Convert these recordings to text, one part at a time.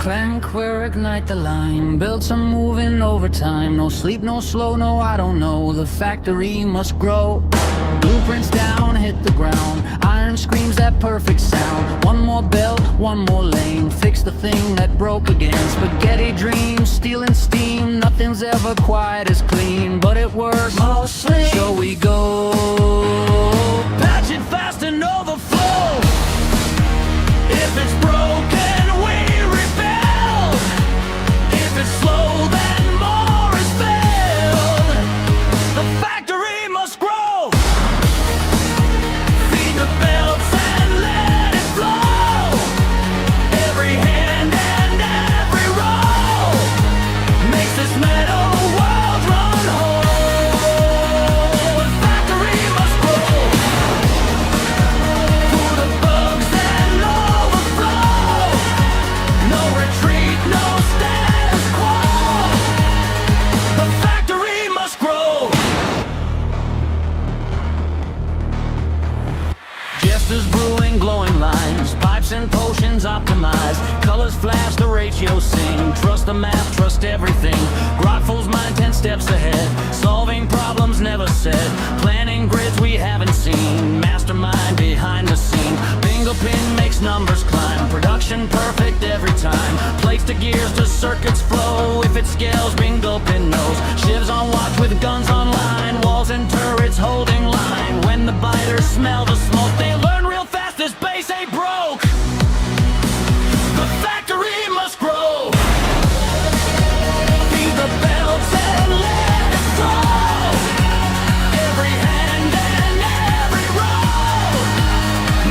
crank, we'll ignite the line. Build some moving overtime. No sleep, no slow, no I don't know. The factory must grow. Blueprints down, hit the ground. Iron screams that perfect sound. One more belt, one more lane. Fix the thing that broke again. Spaghetti dreams, stealing steam. Nothing's ever quite as clean, but it works mostly. So we go. Patch it fast and overflow. If it's broken, we rebuild. If it's slow, then more is filled. The factory must grow. Feed the belts and let it flow. Every hand and every roll makes this metal world run whole. The factory must grow. Through the bugs and overflow. No retreat, no status quo. The factory must grow. Jesters brewing, glowing lines. Pipes and potions optimized. Colors flash, the ratio sing. Trust the math, trust everything. Grotful's mind 10 steps ahead. Solving problems never said. Planning grids we haven't seen. Mastermind behind the scene. Bingo pin makes numbers climb. Production perfect every time. Plates to gears to circuits flow. If it scales, bingo pin knows. Shivs on watch with guns online. Walls and turrets holding line. When the biters smell the smoke, they learn real fast this base ain't broke. The factory must grow. Feed the belts and let it flow. Every hand and every roll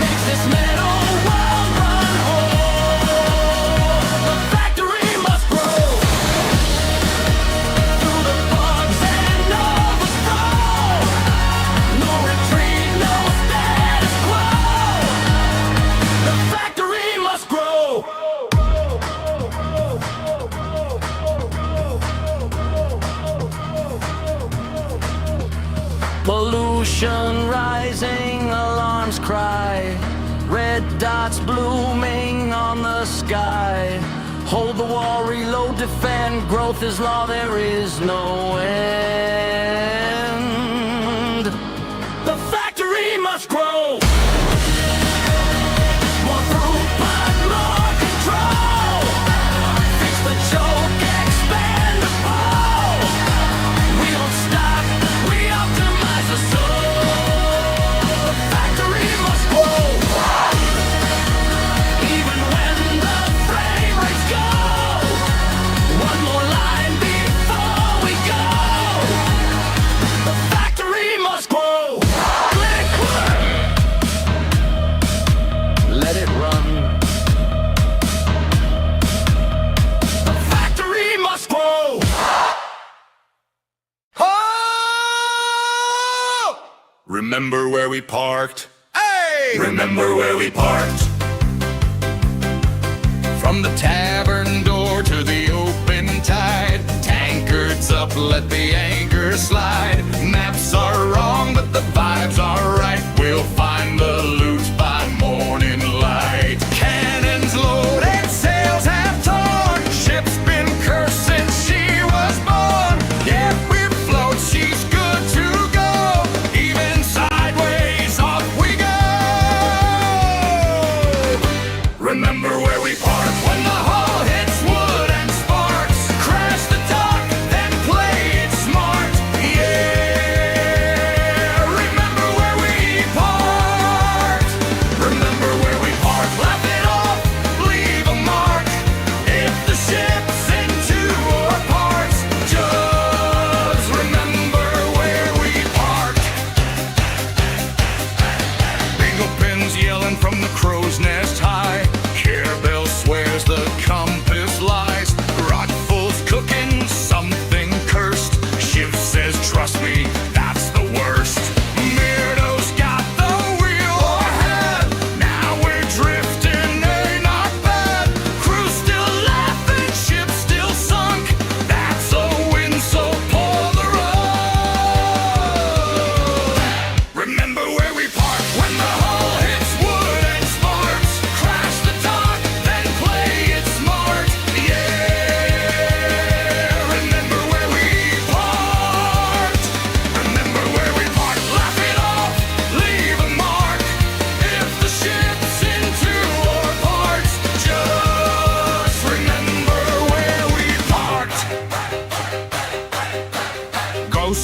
makes this metal world run whole. The factory must grow. Through the bugs and overflow. No retreat, no status quo. The factory must grow. Pollution rising, alarms cry. Red dots blooming on the sky. Hold the wall, reload, defend. Growth is law, there is no end. The factory must grow. More throughput, more control. Fix the choke, expand the flow. We don't stop, we optimize the soul. The factory must grow. Even when the frame rates go. One more line before we go. The factory must grow. Click, click. Let it run. The factory must grow. Oh! Remember where we parked? Hey! Remember where we parked? From the tavern door to the open tide. Tankards up, let the anchor slide. Maps are wrong, but the vibes are right. We'll find the loot by morning light. Cannons loaded, sails have torn. Ship's been cursed since she was born. Yeah, we float, she's good to go. Even sideways, off we go. Remember where we parked? When the hull hits wood and sparks. Crash the dock, then play it smart. Yeah.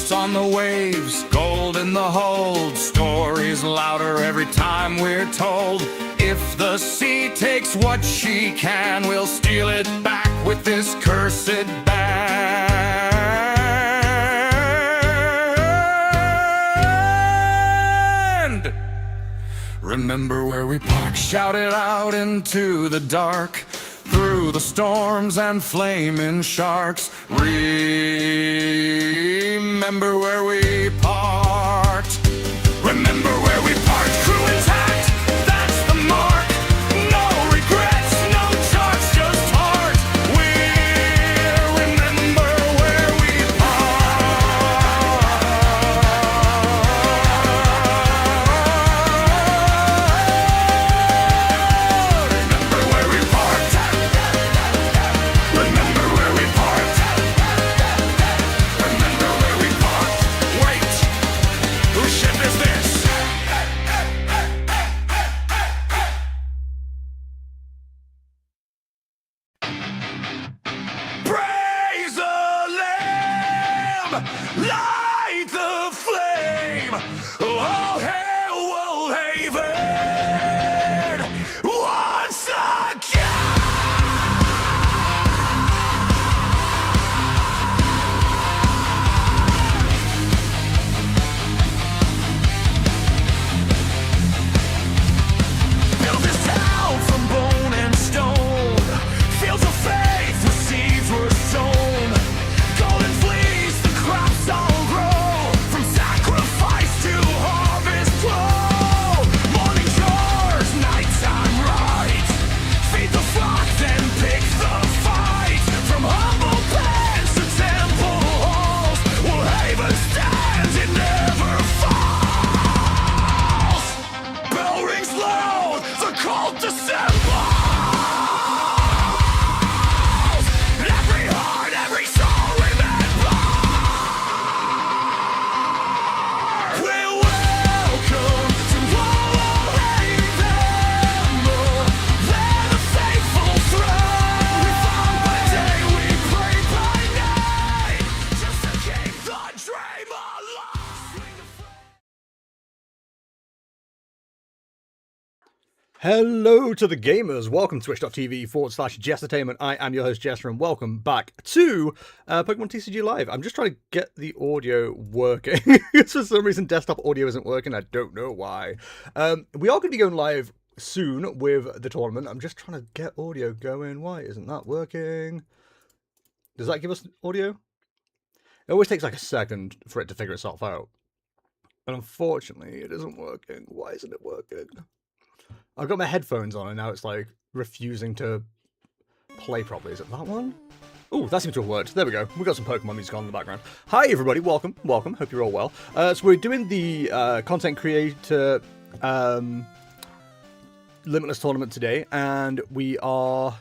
Ghosts on the waves, gold in the hold, stories louder every time we're told. If the sea takes what she can, we'll steal it back with this cursed band. Remember where we parked, shout it out into the dark, through the storms and flaming sharks. Remember where we parked. Remember where we parked, crew intact, that's the mark. No regrets, no charts, just heart. We'll remember where we parked. Remember where we parked. Remember where we parked. Remember where we parked. Wait, whose ship is this? Praise the Lamb, light the flame. All hail Woolhaven once again. Build this town from bone and stone, fields of faith where seeds were sown. Golden fleece, the crops all grow, from sacrifice to harvest flow. Morning chores, nighttime rites, feed the flock, then pick the fight. From humble pens to temple halls, Woolhaven stands, it never falls. Bell rings loud, the call dissembles. Every heart, every soul, remember. We're welcome to Woolhaven, where the faithful thrive. We fought by day, we prayed by night, just to keep the dream alive. Hello to the gamers, welcome to twitch.tv/Jestertainment. I am your host Jester and welcome back to Pokemon TCG Live. I'm just trying to get the audio working. For some reason desktop audio isn't working, I don't know why. We are going to be going live soon with the tournament. I'm just trying to get audio going. Why isn't that working? Does that give us audio? It always takes like a second for it to figure itself out. And unfortunately it isn't working. Why isn't it working? I've got my headphones on and now it's like refusing to play properly. Is it that one? Oh, that seems to have worked. There we go. We've got some Pokemon music on in the background. Hi everybody, welcome. Hope you're all well. So we're doing the content creator limitless tournament today, and we are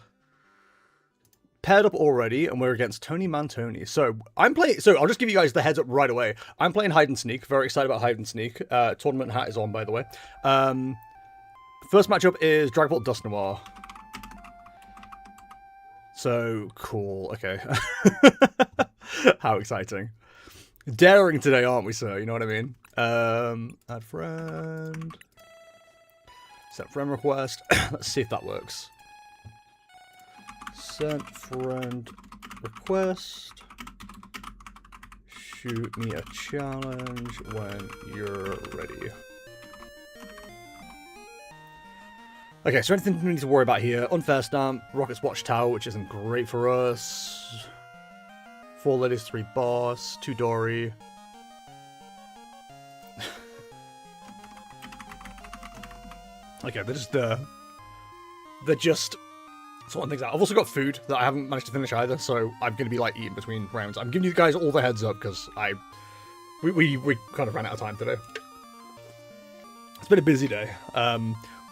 paired up already, and we're against Tony Mantoni. So I'm playing. So I'll just give you guys the heads up right away. I'm playing hide and seek. Very excited about hide and seek. Tournament hat is on, by the way. First matchup is Dragapult Dust Noir. So cool. Okay. How exciting. Daring today, aren't we, sir? You know what I mean? Add friend. Set friend request. Let's see if that works. Sent friend request. Shoot me a challenge when you're ready. Okay, so anything we need to worry about here? Unfair Stamp, Rocket's Watchtower, which isn't great for us. 4 Ladies, 3 Boss, 2 Dory. Okay, they're just sorting things out. I've also got food that I haven't managed to finish either, so I'm going to be like eating between rounds. I'm giving you guys all the heads up because we kind of ran out of time today. It's been a busy day.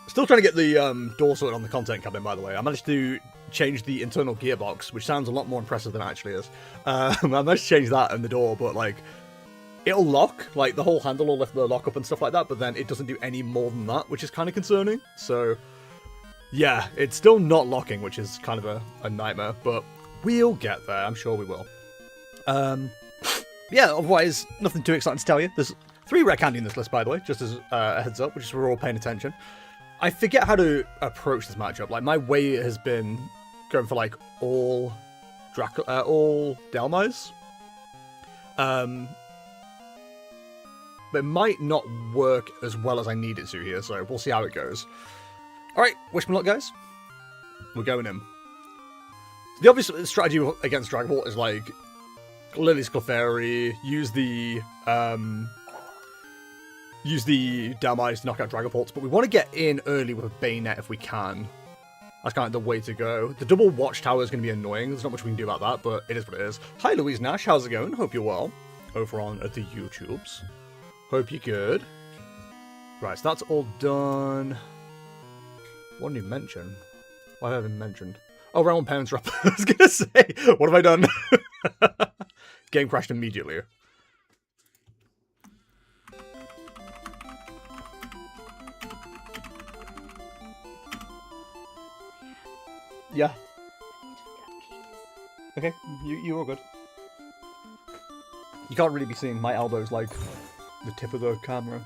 Still trying to get the door sorted on the content cabin, by the way. I managed to change the internal gearbox, which sounds a lot more impressive than it actually is. I managed to change that in the door, but like, it'll lock, like the whole handle will lift the lock up and stuff like that, but then it doesn't do any more than that, which is kind of concerning. So yeah, it's still not locking, which is kind of a nightmare, but we'll get there. I'm sure we will. Yeah, otherwise, nothing too exciting to tell you. There's 3 rare candy in this list, by the way, just as a heads up, which is we're all paying attention. I forget how to approach this matchup. Like, my way has been going for, like, all Dhelmise. But it might not work as well as I need it to here, so we'll see how it goes. Alright, wish me luck, guys. We're going in. The obvious strategy against Dragon Ball is, like, Lily's Clefairy, use the Dhelmise to knock out Dragapults, but we want to get in early with a Bayonet if we can. That's kind of the way to go. The double Watchtower is going to be annoying. There's not much we can do about that, but it is what it is. Hi, Louise Nash. How's it going? Hope you're well. Over on the YouTubes. Hope you're good. Right, so that's all done. What did you mention? What have I been mentioned? Oh, round pounds drop. I was going to say, what have I done? Game crashed immediately. Yeah. Okay, you're all good. You can't really be seeing my elbows like the tip of the camera.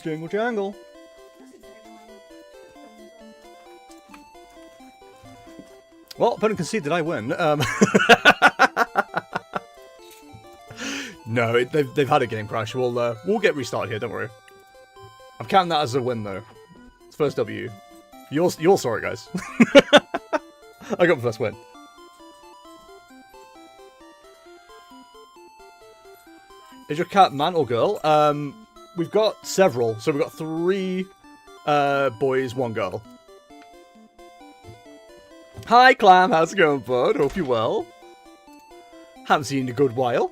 Jingle jangle. Well, opponent conceded, I win. No, they've had a game crash. We'll get restarted here. Don't worry. I'm counting that as a win though. It's first W. You all saw it, guys. I got the first win. Is your cat man or girl? We've got several. So we've got 3 boys, 1 girl. Hi, Clam. How's it going, bud? Hope you're well. Haven't seen you in a good while.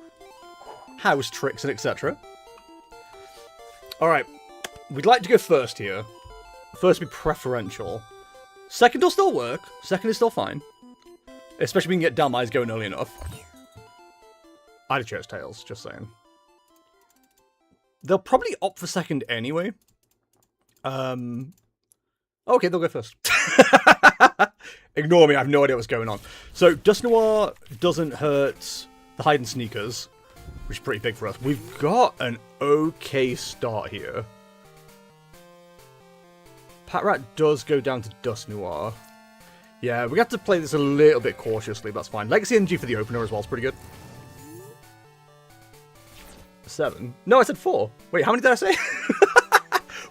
House tricks and etc. Alright. We'd like to go first here. First be preferential. Second will still work. Second is still fine. Especially if we can get Dhelmise going early enough. I'd have chose Tails, just saying. They'll probably opt for second anyway. Okay, they'll go first. Ignore me, I have no idea what's going on. So, Dust Noir doesn't hurt the Hide and Sneakers, which is pretty big for us. We've got an okay start here. Patrat does go down to Dust Noir. Yeah, we have to play this a little bit cautiously, but that's fine. Legacy Energy for the opener as well is pretty good. 7. No, I said 4. Wait, how many did I say?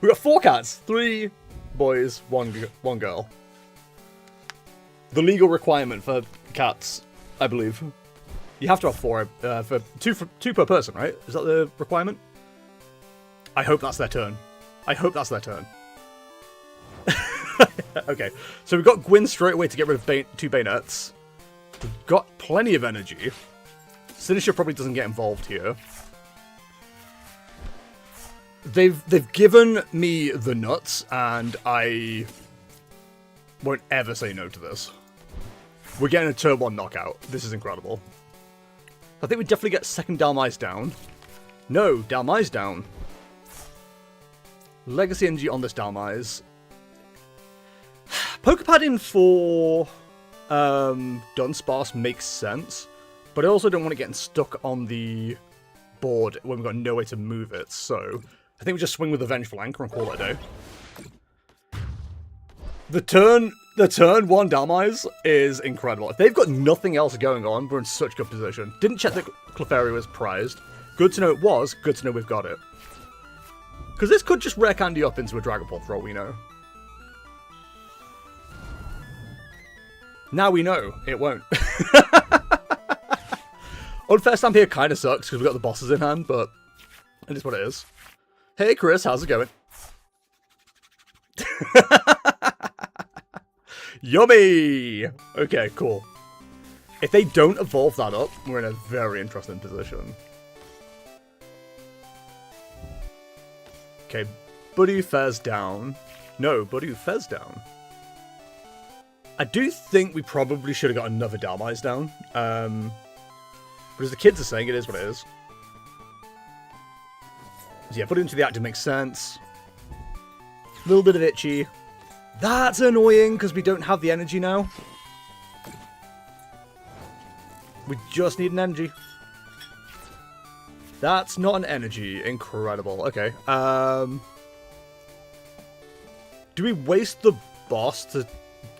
We got 4 cats. 3 boys, 1 girl. The legal requirement for cats, I believe. You have to have 4 for 2 per person, right? Is that the requirement? I hope that's their turn. I hope that's their turn. Okay, so we've got Gwyn straight away to get rid of 2 bayonets. We've got plenty of energy. Sinisha probably doesn't get involved here. They've given me the nuts, and I won't ever say no to this. We're getting a turn 1 knockout. This is incredible. I think we definitely get second Dhelmise down. No, Dhelmise down. Legacy Energy on this Dhelmise. Pokepad in for Dunsparce makes sense, but I also don't want it getting stuck on the board when we've got no way to move it, so I think we just swing with the Vengeful Anchor and call it a day. The turn 1 Dhelmise is incredible. If they've got nothing else going on, we're in such good position. Didn't check that Clefairy was prized. Good to know it was. Good to know we've got it. Because this could just rare candy up into a Dragon Ball for all we know. Now we know it won't. Unfair Stamp here kind of sucks because we've got the bosses in hand, but it is what it is. Hey Chris, how's it going? Yummy! Okay, cool. If they don't evolve that up, we're in a very interesting position. Okay, Buddy Fez down. No, Buddy Fez down. I do think we probably should have got another Dhelmise down. But as the kids are saying, it is what it is. So yeah, put it into the active makes sense. A little bit of itchy. That's annoying, because we don't have the energy now. We just need an energy. That's not an energy. Incredible. Okay. Do we waste the boss to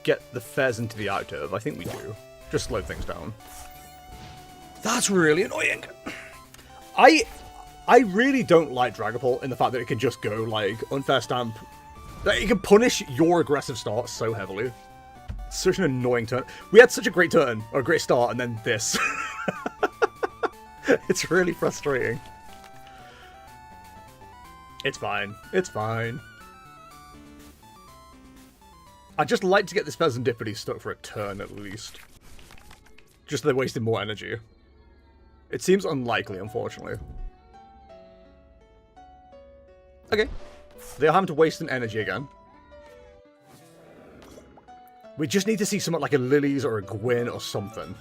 get the Fez into the active? I think we do. Just slow things down. That's really annoying. I really don't like Dragapult in the fact that it can just go, like, unfair stamp. It can punish your aggressive start so heavily. Such an annoying turn. We had such a great turn, or a great start, and then this. It's really frustrating. It's fine. It's fine. I'd just like to get this Pheasantipity stuck for a turn, at least. Just so they're wasting more energy. It seems unlikely, unfortunately. Okay. They're having to waste an energy again. We just need to see something like a Lilies or a Gwyn or something.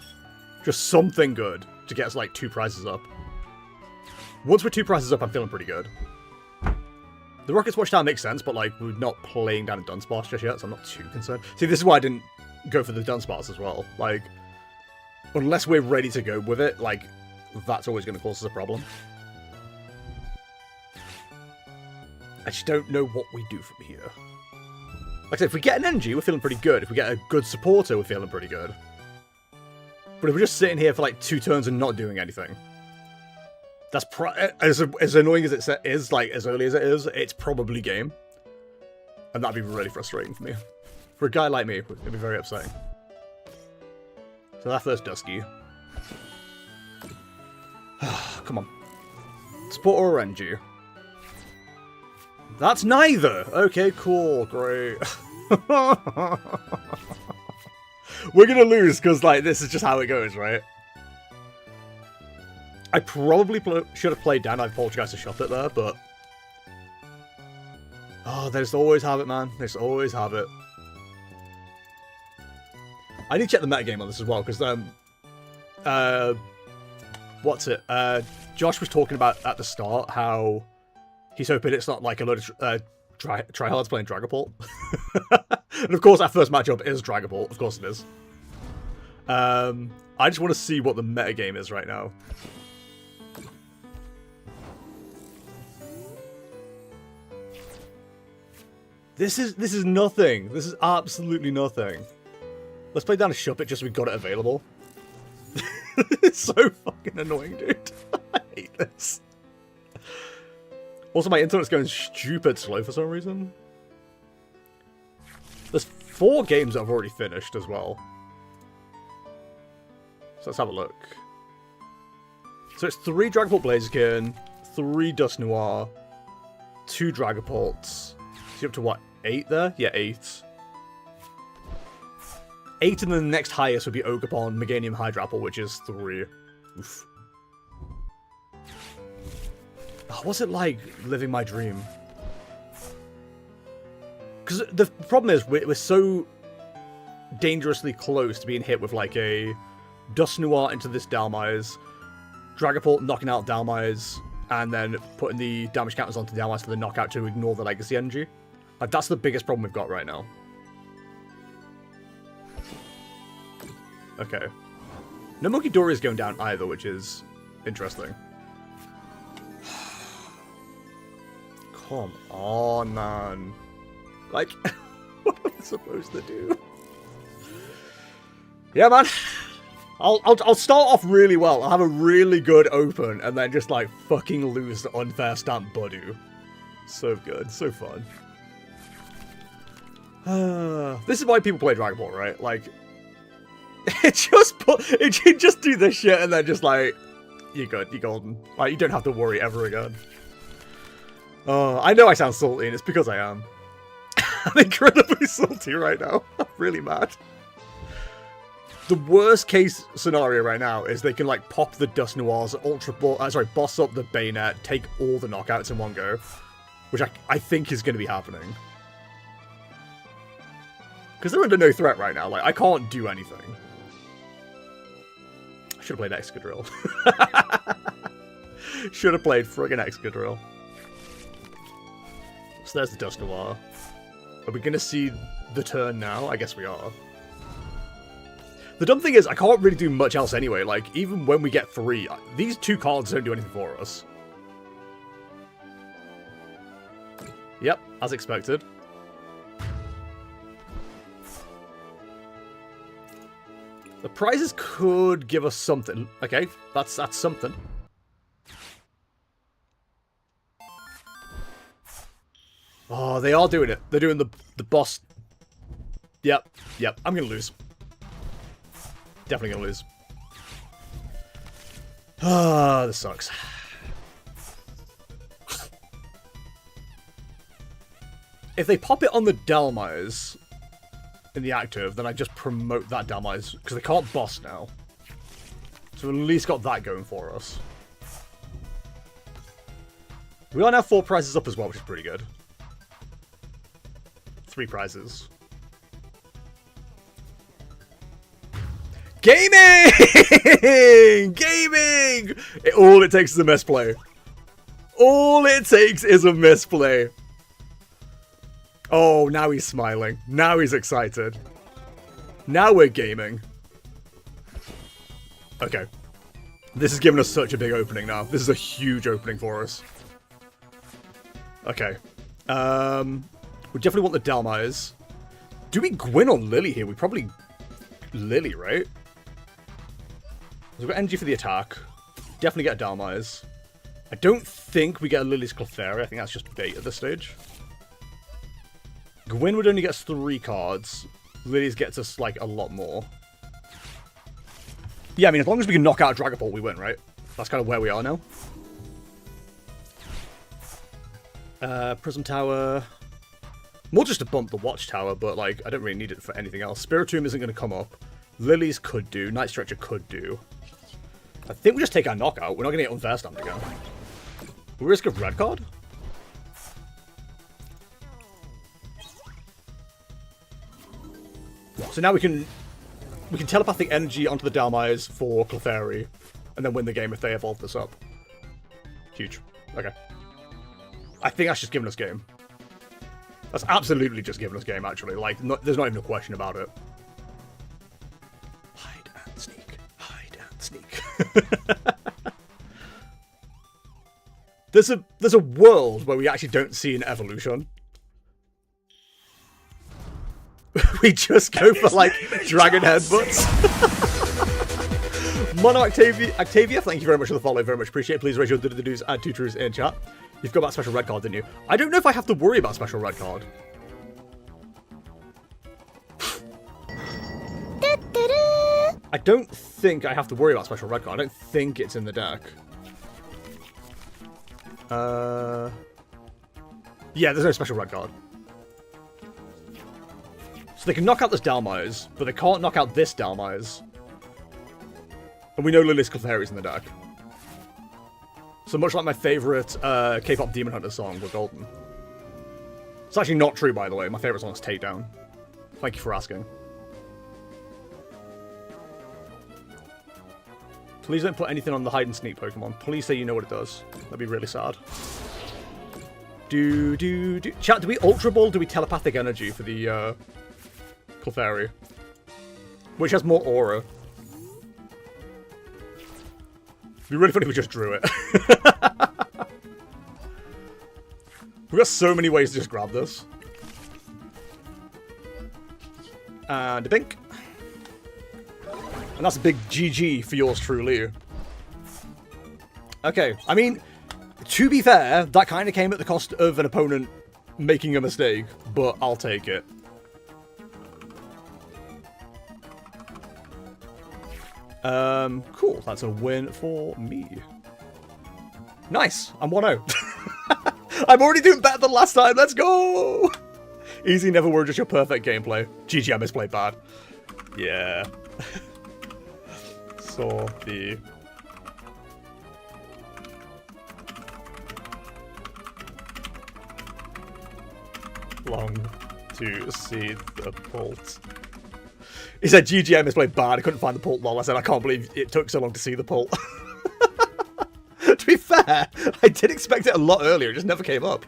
Just something good to get us, like, 2 prizes up. Once we're 2 prizes up, I'm feeling pretty good. The Rocket's Watchtower makes sense, but, like, we're not playing down a Dunsparce just yet, so I'm not too concerned. See, this is why I didn't go for the Dunsparce as well. Like, unless we're ready to go with it, like, that's always going to cause us a problem. I just don't know what we do from here. Like I said, if we get an energy, we're feeling pretty good. If we get a good supporter, we're feeling pretty good. But if we're just sitting here for like 2 turns and not doing anything, that's as annoying as it is, like as early as it is, it's probably game. And that'd be really frustrating for me. For a guy like me, it'd be very upsetting. So that first Dusky. Come on. Support or energy? That's neither! Okay, cool, great. We're gonna lose, because, like, this is just how it goes, right? I probably should have played down. I apologize to shot it there, but... Oh, they just always have it, man. They just always have it. I need to check the metagame on this as well, because, what's it? Josh was talking about at the start how... He's hoping it's not like a load of tryhards playing Dragapult. And of course, our first matchup is Dragapult. Of course it is. I just want to see what the metagame is right now. This is nothing. This is absolutely nothing. Let's play down a Shuppet just so we got it available. It's so fucking annoying, dude. I hate this. Also, my internet's going stupid slow for some reason. There's 4 games that I've already finished as well. So let's have a look. So it's 3 Dragapult Blaziken, 3 Dust Noir, 2 Dragapults. So you're up to what, 8 there? Yeah, 8. 8 and then the next highest would be Ogerpon, Meganium Hydrapple, which is 3. Oof. Oh, what's it like living my dream? Because the problem is we're so dangerously close to being hit with like a Dust Noir into this Dalmise, Dragapult knocking out Dalmise, and then putting the damage counters onto Dalmise for the knockout to ignore the legacy energy. Like, that's the biggest problem we've got right now. Okay. No Munkidori is going down either, which is interesting. Come on, man. Like, what am I supposed to do? Yeah, man. I'll start off really well. I'll have a really good open, and then just, like, fucking lose the unfair stamp Budu. So good. So fun. This is why people play Dragon Ball, right? Like, it just do this shit, and then just, like, you're good. You're golden. Like, you don't have to worry ever again. I know I sound salty, and it's because I am. I'm incredibly salty right now. I'm really mad. The worst case scenario right now is they can, like, pop the Dust Noirs, boss up the Bayonet, take all the knockouts in one go. Which I think is going to be happening. Because they're under no threat right now. Like, I can't do anything. I should have played Excadrill. Should have played friggin' Excadrill. So there's the Dust Noir. Are we going to see the turn now? I guess we are. The dumb thing is, I can't really do much else anyway. Like, even when we get 3, these 2 cards don't do anything for us. Yep, as expected. The prizes could give us something. Okay, that's something. Oh, they are doing it. They're doing the boss. Yep, I'm gonna lose. Definitely gonna lose. Ah, this sucks. If they pop it on the Dalmires in the active, then I just promote that Dalmires, because they can't boss now. So at least got that going for us. We are now 4 prizes up as well, which is pretty good. 3 prizes. Gaming! Gaming! All it takes is a misplay. All it takes is a misplay. Oh, now he's smiling. Now he's excited. Now we're gaming. Okay. This has given us such a big opening now. This is a huge opening for us. Okay. We definitely want the Dalmires. Do we Gwyn or Lily here? We probably... Lily, right? We've got energy for the attack. Definitely get a Dalmires. I don't think we get a Lily's Clefairy. I think that's just bait at this stage. Gwyn would only get us 3 cards. Lily's gets us, like, a lot more. Yeah, I mean, as long as we can knock out Dragapult, we win, right? That's kind of where we are now. Prism Tower. More just to bump the Watchtower, but, like, I don't really need it for anything else. Spiritomb isn't going to come up. Lily's could do. Night Stretcher could do. I think we just take our knockout. We're not going to get Unfair Stamped again. We risk a red card? So now we can telepathic energy onto the Dalmires for Clefairy, and then win the game if they evolve this up. Huge. Okay. I think that's just giving us game. That's absolutely just giving us game, actually. Like, there's not even a question about it. Hide and sneak. Hide and sneak. There's a world where we actually don't see an evolution. We just go for, like, dragon headbutts. Mono Octavia, thank you very much for the follow. Very much appreciate it. Please raise your do-do-dos, add 2 truths in chat. You've got that special red card, didn't you? I don't know if I have to worry about special red card. I don't think I have to worry about special red card. I don't think it's in the deck. Yeah, there's no special red card. So they can knock out this Dalmires, but they can't knock out this Dalmires. And we know Lily's Clefairy's in the deck. So much like my favourite K-pop Demon Hunter song, We're Golden. It's actually not true, by the way. My favourite song is Takedown. Thank you for asking. Please don't put anything on the hide and sneak Pokemon. Please say you know what it does. That'd be really sad. Chat, do we Ultra Ball? Do we Telepathic Energy for the Clefairy? Which has more aura. It'd be really funny if we just drew it. We've got so many ways to just grab this. And a bink. And that's a big GG for yours truly. Okay, I mean, to be fair, that kind of came at the cost of an opponent making a mistake, but I'll take it. Cool, that's a win for me. Nice, I'm 1-0. I'm already doing better than last time, let's go! Easy never were just your perfect gameplay. GG, I misplayed bad. Yeah. Saw the... long to see the pult. He said, GG, I misplayed bad. I couldn't find the pult, lol. I said, I can't believe it took so long to see the pult. To be fair, I did expect it a lot earlier. It just never came up.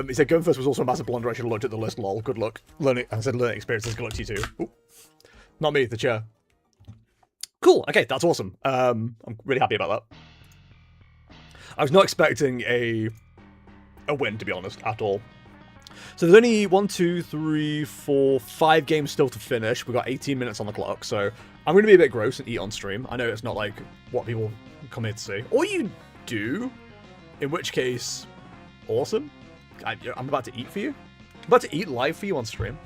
He said going first was also a massive blunder. I should have looked at the list. Lol. Good luck. I said learning experiences. Good luck to you too. Ooh. Not me, the chair. Cool. Okay, that's awesome. I'm really happy about that. I was not expecting a win, to be honest, at all. So there's only 1, 2, 3, 4, 5 games still to finish. We've got 18 minutes on the clock, so I'm going to be a bit gross and eat on stream. I know it's not like what people come here to see. Or you do, in which case, awesome. I'm about to eat for you. I'm about to eat live for you on stream.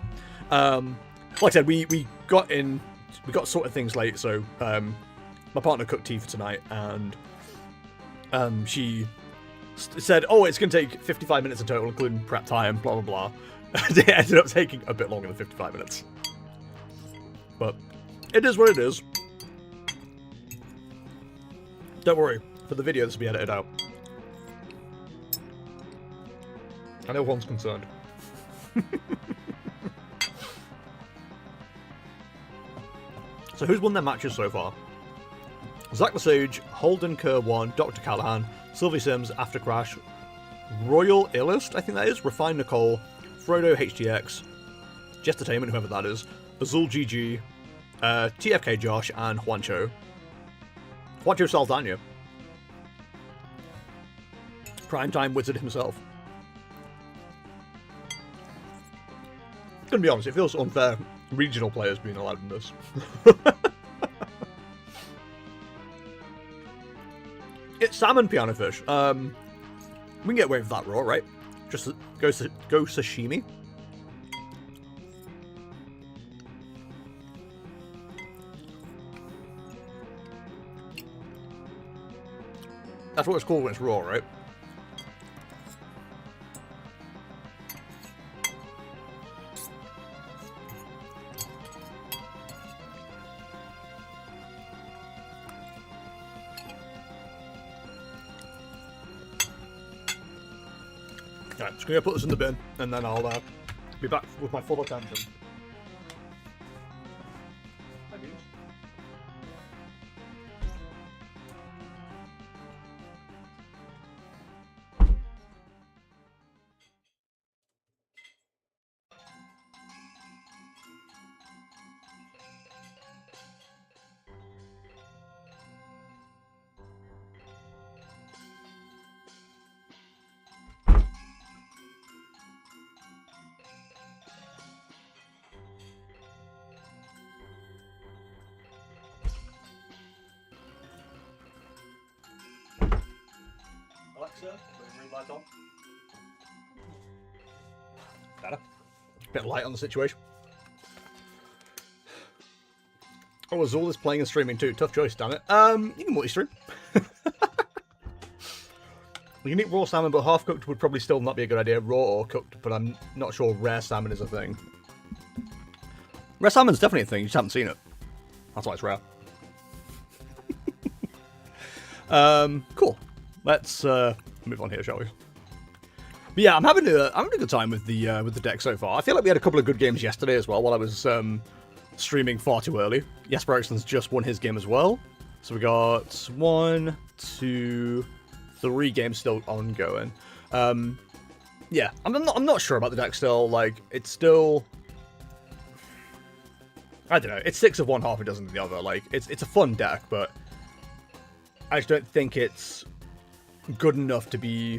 Like I said, we got sorted things late, so my partner cooked tea for tonight, and she said, oh, it's going to take 55 minutes in total, including prep time, blah, blah, blah. It ended up taking a bit longer than 55 minutes. But it is what it is. Don't worry, for the video this will be edited out. I know one's concerned. So who's won their matches so far? Zach Lesage, Holden Kerr 1, Dr. Callahan, Sylvie Sims, After Crash, Royal Illist, I think that is, Refine Nicole, Frodo HTX, Jestertainment, whoever that is, Azul GG, TFK Josh, and Juancho. Juancho Saldana. Primetime Wizard himself. Gonna be honest, it feels unfair regional players being allowed in this. It's salmon piano fish. We can get away with that raw, right? Just go sashimi. That's what it's called when it's raw, right? Right, just gonna put this in the bin, and then I'll be back with my full attention. Alexa, ring light on. Better. Bit of light on the situation. Oh, Azul is playing and streaming too. Tough choice, damn it. You can multi-stream. You can eat raw salmon, but half-cooked would probably still not be a good idea. Raw or cooked, but I'm not sure rare salmon is a thing. Rare salmon's definitely a thing, you just haven't seen it. That's why it's rare. Cool. Let's move on here, shall we? But yeah, I'm having a good time with the deck so far. I feel like we had a couple of good games yesterday as well, while I was streaming far too early. Jesper Ericsson's just won his game as well. So we got 1, 2, 3 games still ongoing. Yeah, I'm not sure about the deck still. Like, it's still, I don't know. It's 6 of one, half a dozen of the other. Like, it's a fun deck, but I just don't think it's good enough to be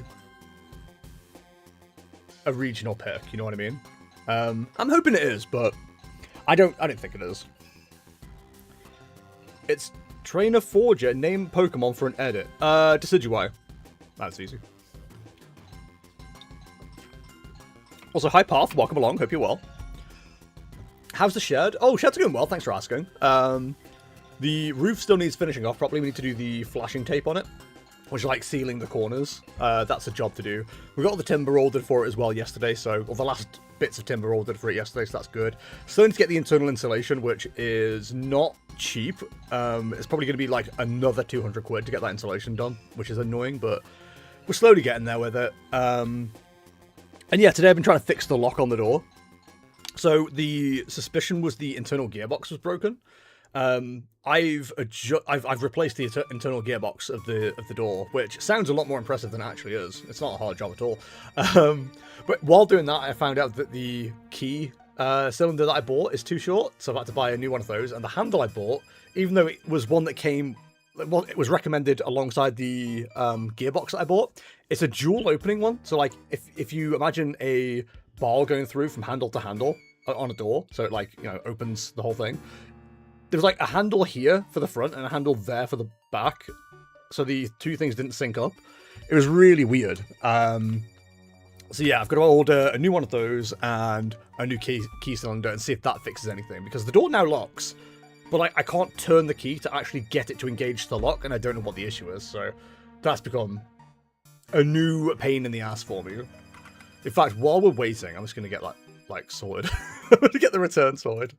a regional pick. You know what I mean? I'm hoping it is, but I don't think it is. It's Trainer Forger. Name Pokemon for an edit. Decidueye. That's easy. Also, hi Path, welcome along, hope you're well. How's the shed? Oh, shed's going well, thanks for asking. The roof still needs finishing off properly. We need to do the flashing tape on it, which is like sealing the corners. That's a job to do. We got all the timber ordered for it as well yesterday, so, or the last bits of timber ordered for it yesterday, so that's good. Still need to get the internal insulation, which is not cheap. It's probably going to be like another 200 quid to get that insulation done, which is annoying, but we're slowly getting there with it. And yeah, today I've been trying to fix the lock on the door. So the suspicion was the internal gearbox was broken. I've replaced the internal gearbox of the door, which sounds a lot more impressive than it actually is. It's not a hard job at all. But while doing that, I found out that the key cylinder that I bought is too short, so I've had to buy a new one of those. And the handle I bought, even though it was one that came, well, it was recommended alongside the gearbox that I bought, it's a dual opening one. So like, if you imagine a bar going through from handle to handle on a door, so it like, you know, opens the whole thing. There's like a handle here for the front and a handle there for the back, so the two things didn't sync up. It was really weird. So yeah, I've got to order a new one of those and a new key cylinder and see if that fixes anything, because the door now locks, but like I can't turn the key to actually get it to engage the lock, and I don't know what the issue is. So that's become a new pain in the ass for me. In fact, while we're waiting, I'm just gonna get that like sorted. I'm gonna get the return sorted.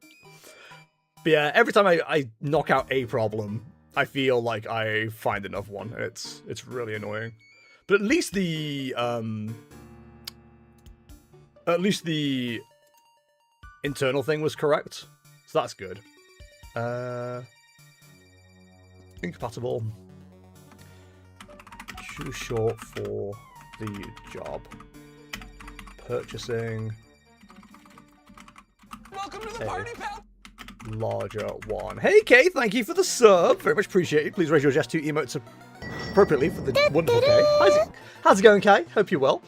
But yeah, every time I knock out a problem, I feel like I find another one. It's really annoying. But at least the internal thing was correct, so that's good. Incompatible. Too short for the job. Purchasing. Welcome to the party, pal. Larger one. Hey, Kay, thank you for the sub. Very much appreciated. Please raise your Jest 2 emotes appropriately for the wonderful Kay. How's it going, Kay? Hope you're well.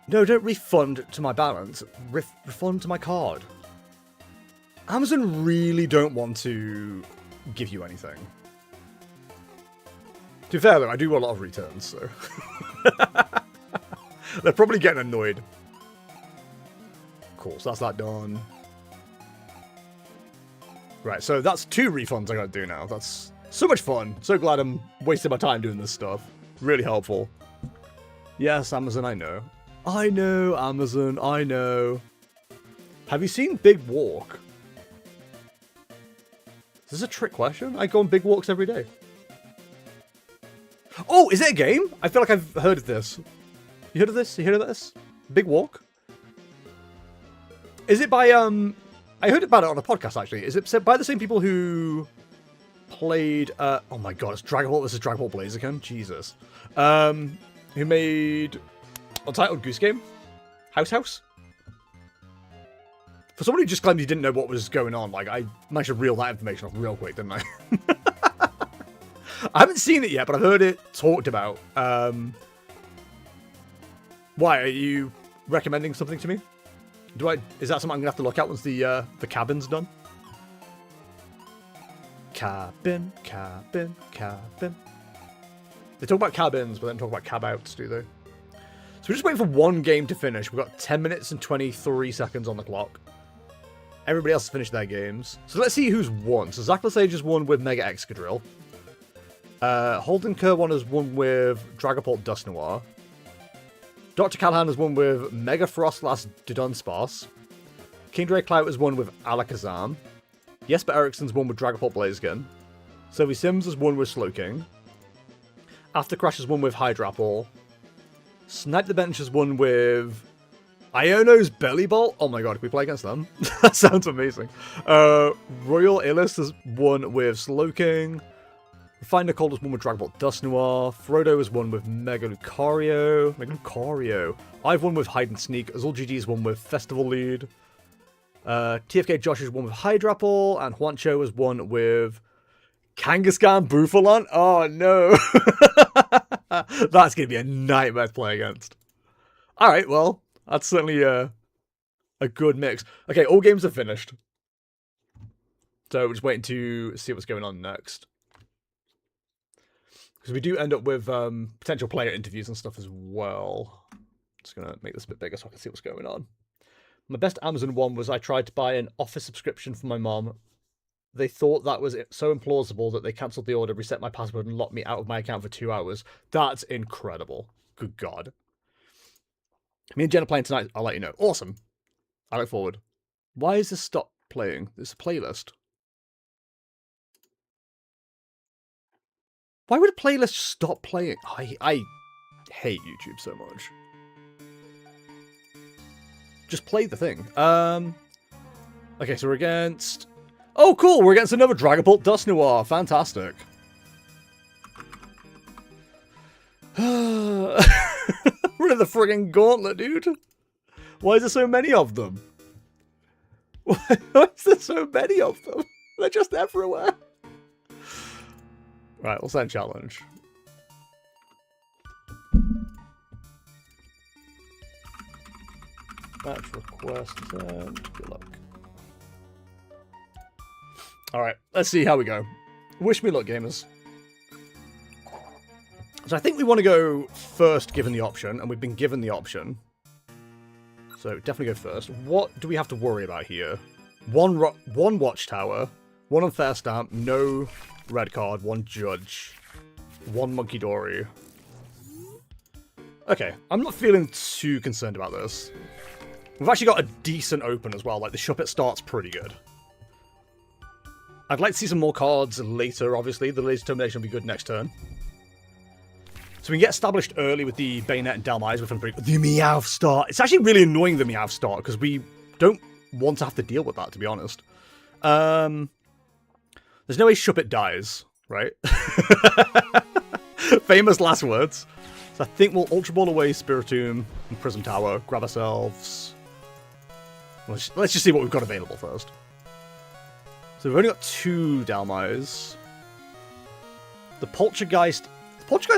No, don't refund to my balance. Refund to my card. Amazon really don't want to give you anything. To be fair, though, I do a lot of returns, so... They're probably getting annoyed. Cool, so that's that done. Right, so that's 2 refunds I gotta do now. That's so much fun. So glad I'm wasting my time doing this stuff. Really helpful. Yes, Amazon, I know. I know, Amazon, I know. Have you seen Big Walk? Is this a trick question? I go on big walks every day. Oh, is it a game? I feel like I've heard of this. You heard of this? You heard of this? Big Walk? Is it by, I heard about it on a podcast, actually. Is it by the same people who played, oh my god, it's Dragon Ball, this is Dragon Ball Blaziken? Jesus. Who made Untitled Goose Game? House? For someone who just claimed he didn't know what was going on, like, I managed to reel that information off real quick, didn't I? I haven't seen it yet, but I've heard it talked about. Why, are you recommending something to me? Is that something I'm gonna have to look at once the cabin's done? Cabin. They talk about cabins, but they don't talk about cab outs, do they? So we're just waiting for one game to finish. We've got 10 minutes and 23 seconds on the clock. Everybody else has finished their games. So let's see who's won. So Zach Lesage has won with Mega Excadrill. Holden Kerwan has won with Dragapult Dusknoir. Dr. Callahan has won with Mega Frostlass Dudunsparce. King Drake Clout has won with Alakazam. Jesper Eriksson's won with Dragapult Blaziken. Sylvie Sims has won with Slowking. After Crash has won with Hydrapple. Snipe the Bench has won with Iono's Belly Bolt. Oh my god, can we play against them? That sounds amazing. Royal Illis has won with Slowking. Refined Cold has won with Dragapult Dusknoir. Frodo has won with Mega Lucario. I've won with Hide and Sneak. Azul GG has won with Festival Lead. TFK Josh has won with Hydrapple. And Juancho has won with Kangaskhan Bufalon. Oh no. That's going to be a nightmare to play against. Alright, well, that's certainly a good mix. Okay, all games are finished. So we're just waiting to see what's going on next. Because we do end up with potential player interviews and stuff as well. Just going to make this a bit bigger so I can see what's going on. My best Amazon one was I tried to buy an office subscription for my mom. They thought that was so implausible that they cancelled the order, reset my password, and locked me out of my account for 2 hours. That's incredible. Good God. Me and Jen are playing tonight. I'll let you know. Awesome. I look forward. Why is this stop playing? This is a playlist. Why would a playlist stop playing? I hate YouTube so much. Just play the thing. Okay, so we're against... Oh, cool. We're against another Dragapult Dust Noir. Fantastic. We're in the friggin' gauntlet, dude. Why is there so many of them? Why is there so many of them? They're just everywhere. Right, we'll send challenge. Match request send. Good luck. Alright, let's see how we go. Wish me luck, gamers. So I think we want to go first given the option, and we've been given the option. So definitely go first. What do we have to worry about here? One Watchtower, one Unfair Stamp, no red card, one Judge, one Monkey Dory. Okay, I'm not feeling too concerned about this. We've actually got a decent open as well, like the Shuppet start's pretty good. I'd like to see some more cards later, obviously. The Laser Determination will be good next turn. So we can get established early with the Bayonet and Dalmais. The Meowth start. It's actually really annoying, the Meowth start, because we don't want to have to deal with that, to be honest. There's no way Shuppet dies, right? Famous last words. So I think we'll Ultra Ball away Spiritomb and Prism Tower, grab ourselves... Let's just see what we've got available first. So we've only got 2 Dalmais. The Poltergeist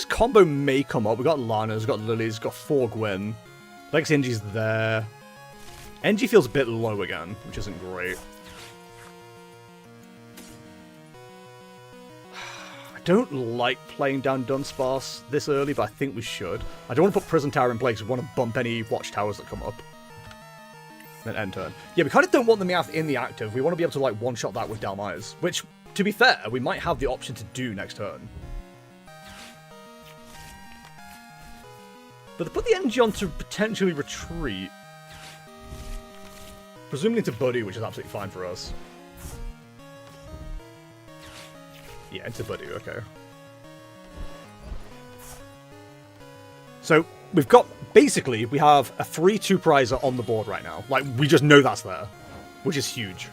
combo may come up. We've got Lana's, we've got Lily's, we've got 4 Gwyn. Legacy Engi's there. Engi feels a bit low again, which isn't great. I don't like playing down Dunsparce this early, but I think we should. I don't want to put Prison Tower in place. We want to bump any Watchtowers that come up. Then end turn. Yeah, we kind of don't want the Meowth in the active. We want to be able to, like, one-shot that with Dalmais. Which, to be fair, we might have the option to do next turn. But to put the Engi on to potentially retreat. Presumably into Buddy, which is absolutely fine for us. Yeah, into Buddy, okay. So, we've got... Basically, we have a 3-2 prizer on the board right now. Like, we just know that's there. Which is huge.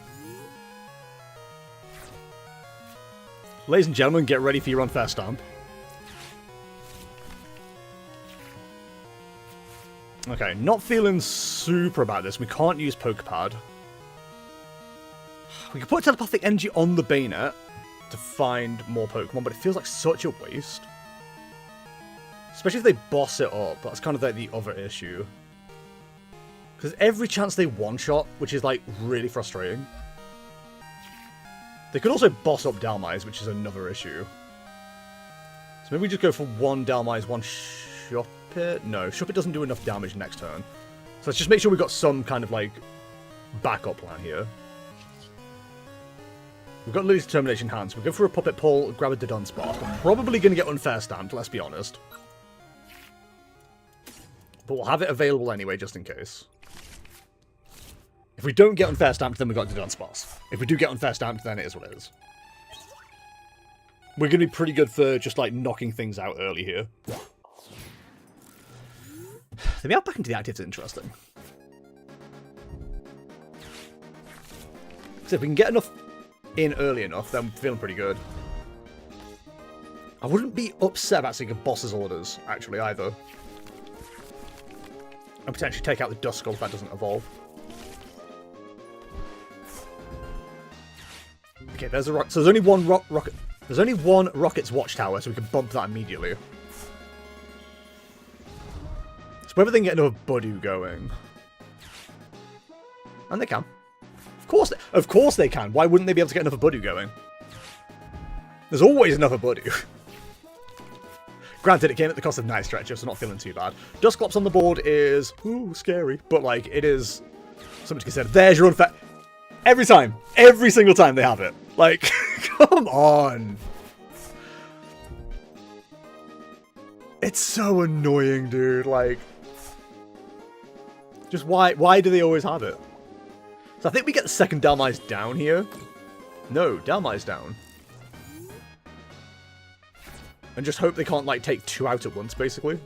Ladies and gentlemen, get ready for your Unfair Stamp. Okay, not feeling super about this. We can't use Pokepad. We could put Telepathic Engi on the Bayonet to find more Pokemon, but it feels like such a waste. Especially if they boss it up. That's kind of like the other issue. Because every chance they one-shot, which is like really frustrating. They could also boss up Dalmais, which is another issue. So maybe we just go for 1 Dalmais, 1 Shuppet. No, Shuppet doesn't do enough damage next turn. So let's just make sure we've got some kind of like backup plan here. We've got Lily's Determination hands. We go for a Puppet Pull, grab a Dunsparce. We're probably going to get Unfair Stamped, let's be honest. But we'll have it available anyway, just in case. If we don't get Unfair Stamped, then we've got Dunsparce. If we do get Unfair Stamped, then it is what it is. We're going to be pretty good for just, like, knocking things out early here. The Meowth back into the active is interesting. So if we can get enough in early enough, then I'm feeling pretty good. I wouldn't be upset about seeing a boss's orders, actually, either. And potentially take out the Dust Skull if that doesn't evolve. Okay, there's a rock. So there's only one rocket. There's only one Rocket's Watchtower, so we can bump that immediately. So whether they can get another Budu going, and they can. Of course they can. Why wouldn't they be able to get another Budu going? There's always another Budu. Granted, it came at the cost of Night Stretcher, so not feeling too bad. Dusclops on the board is... ooh, scary. But, like, it is something to consider. There's your Unfair... Every time. Every single time they have it. Like, come on. It's so annoying, dude. Like... just why do they always have it? So I think we get the second Dalmais down here. No, Dalmais down. And just hope they can't, like, take 2 out at once, basically.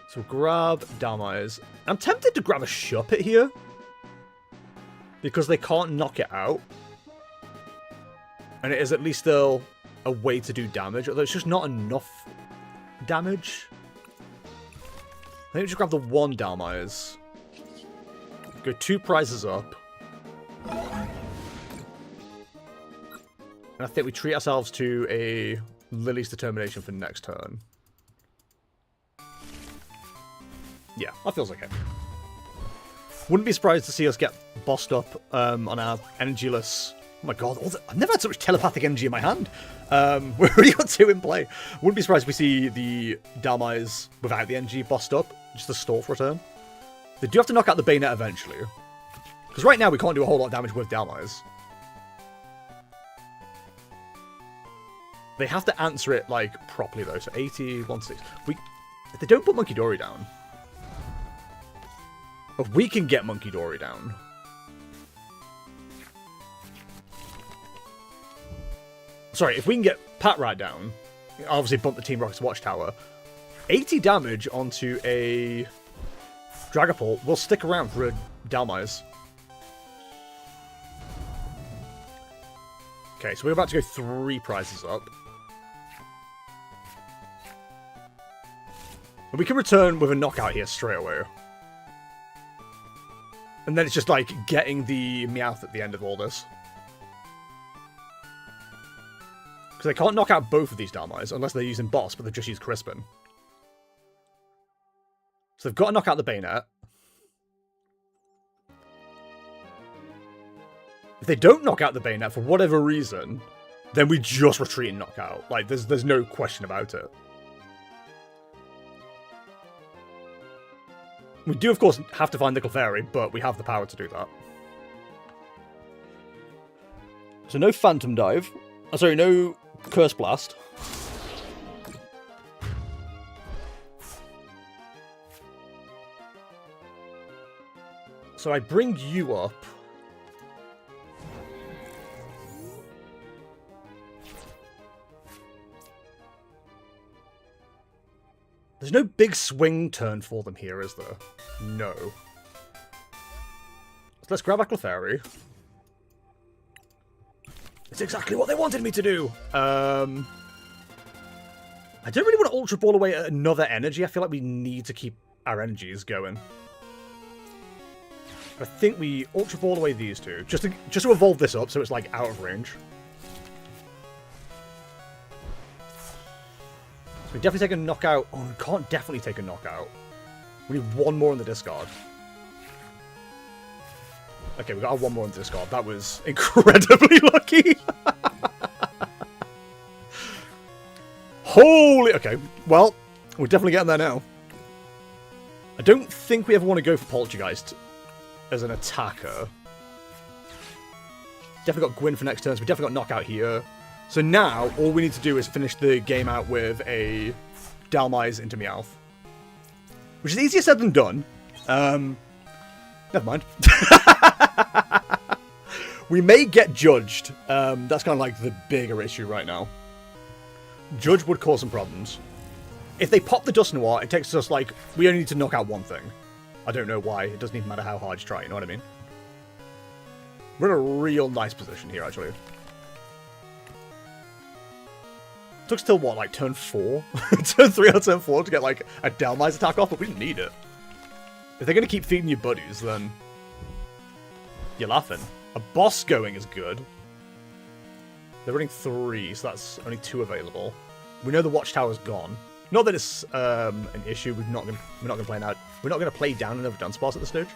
So grab Dalmais. I'm tempted to grab a Shuppet here. because they can't knock it out. And it is at least still a way to do damage, although it's just not enough damage. I think we just grab the 1 Dalmires. Go 2 prizes up. And I think we treat ourselves to a Lily's Determination for next turn. Yeah, that feels okay. Wouldn't be surprised to see us get bossed up on our energyless... Oh my god, I've never had so much telepathic energy in my hand. We've already got 2 in play. Wouldn't be surprised if we see the Dalmires without the energy bossed up, just to stall for a turn. They do have to knock out the Bayonet eventually. Because right now we can't do a whole lot of damage with Dalmires. They have to answer it, like, properly though. So 80, 160. If they don't put Monkey Dory down... If we can get Monkey Dory down... Sorry, if we can get Pat Rat down, obviously bump the Team Rocket's Watchtower, 80 damage onto a Dragapult will stick around for a Dalmires. Okay, so we're about to go 3 prizes up. And we can return with a knockout here straight away. And then it's just like getting the Meowth at the end of all this. Because they can't knock out both of these Dalmires unless they're using Boss, but they've just used Crispin. So they've got to knock out the Bayonet. If they don't knock out the Bayonet for whatever reason, then we just retreat and knock out. Like, there's no question about it. We do, of course, have to find the Clefairy, but we have the power to do that. So no Phantom Dive. Oh, sorry, no Curse Blast. So I bring you up. There's no big swing turn for them here, is there? No. So let's grab a Clefairy. It's exactly what they wanted me to do! I don't really want to Ultra Ball away another energy. I feel like we need to keep our energies going. I think we Ultra Ball away these 2, just to evolve this up so it's like out of range. We definitely take a knockout. Oh, we can't definitely take a knockout. We need 1 more in the discard. Okay, we got 1 more in the discard. That was incredibly lucky. Holy... Okay, well, we're definitely getting there now. I don't think we ever want to go for Poltergeist as an attacker. Definitely got Gwyn for next turn, so we definitely got knockout here. So now, all we need to do is finish the game out with a Dalmires into Meowth. Which is easier said than done. Never mind. We may get judged. That's kind of like the bigger issue right now. Judge would cause some problems. If they pop the Dust Noir, it takes us like... We only need to knock out 1 thing. I don't know why. It doesn't even matter how hard you try, you know what I mean? We're in a real nice position here, actually. Took us till what, like turn 4? Turn 3 or turn 4 to get like a Dalmires attack off, but we didn't need it. If they're going to keep feeding you buddies, then you're laughing. A boss going is good. They're running 3, so that's only 2 available. We know the Watchtower's gone. Not that it's an issue. We're not gonna play out. We're not gonna play down another Dunsparce at this stage.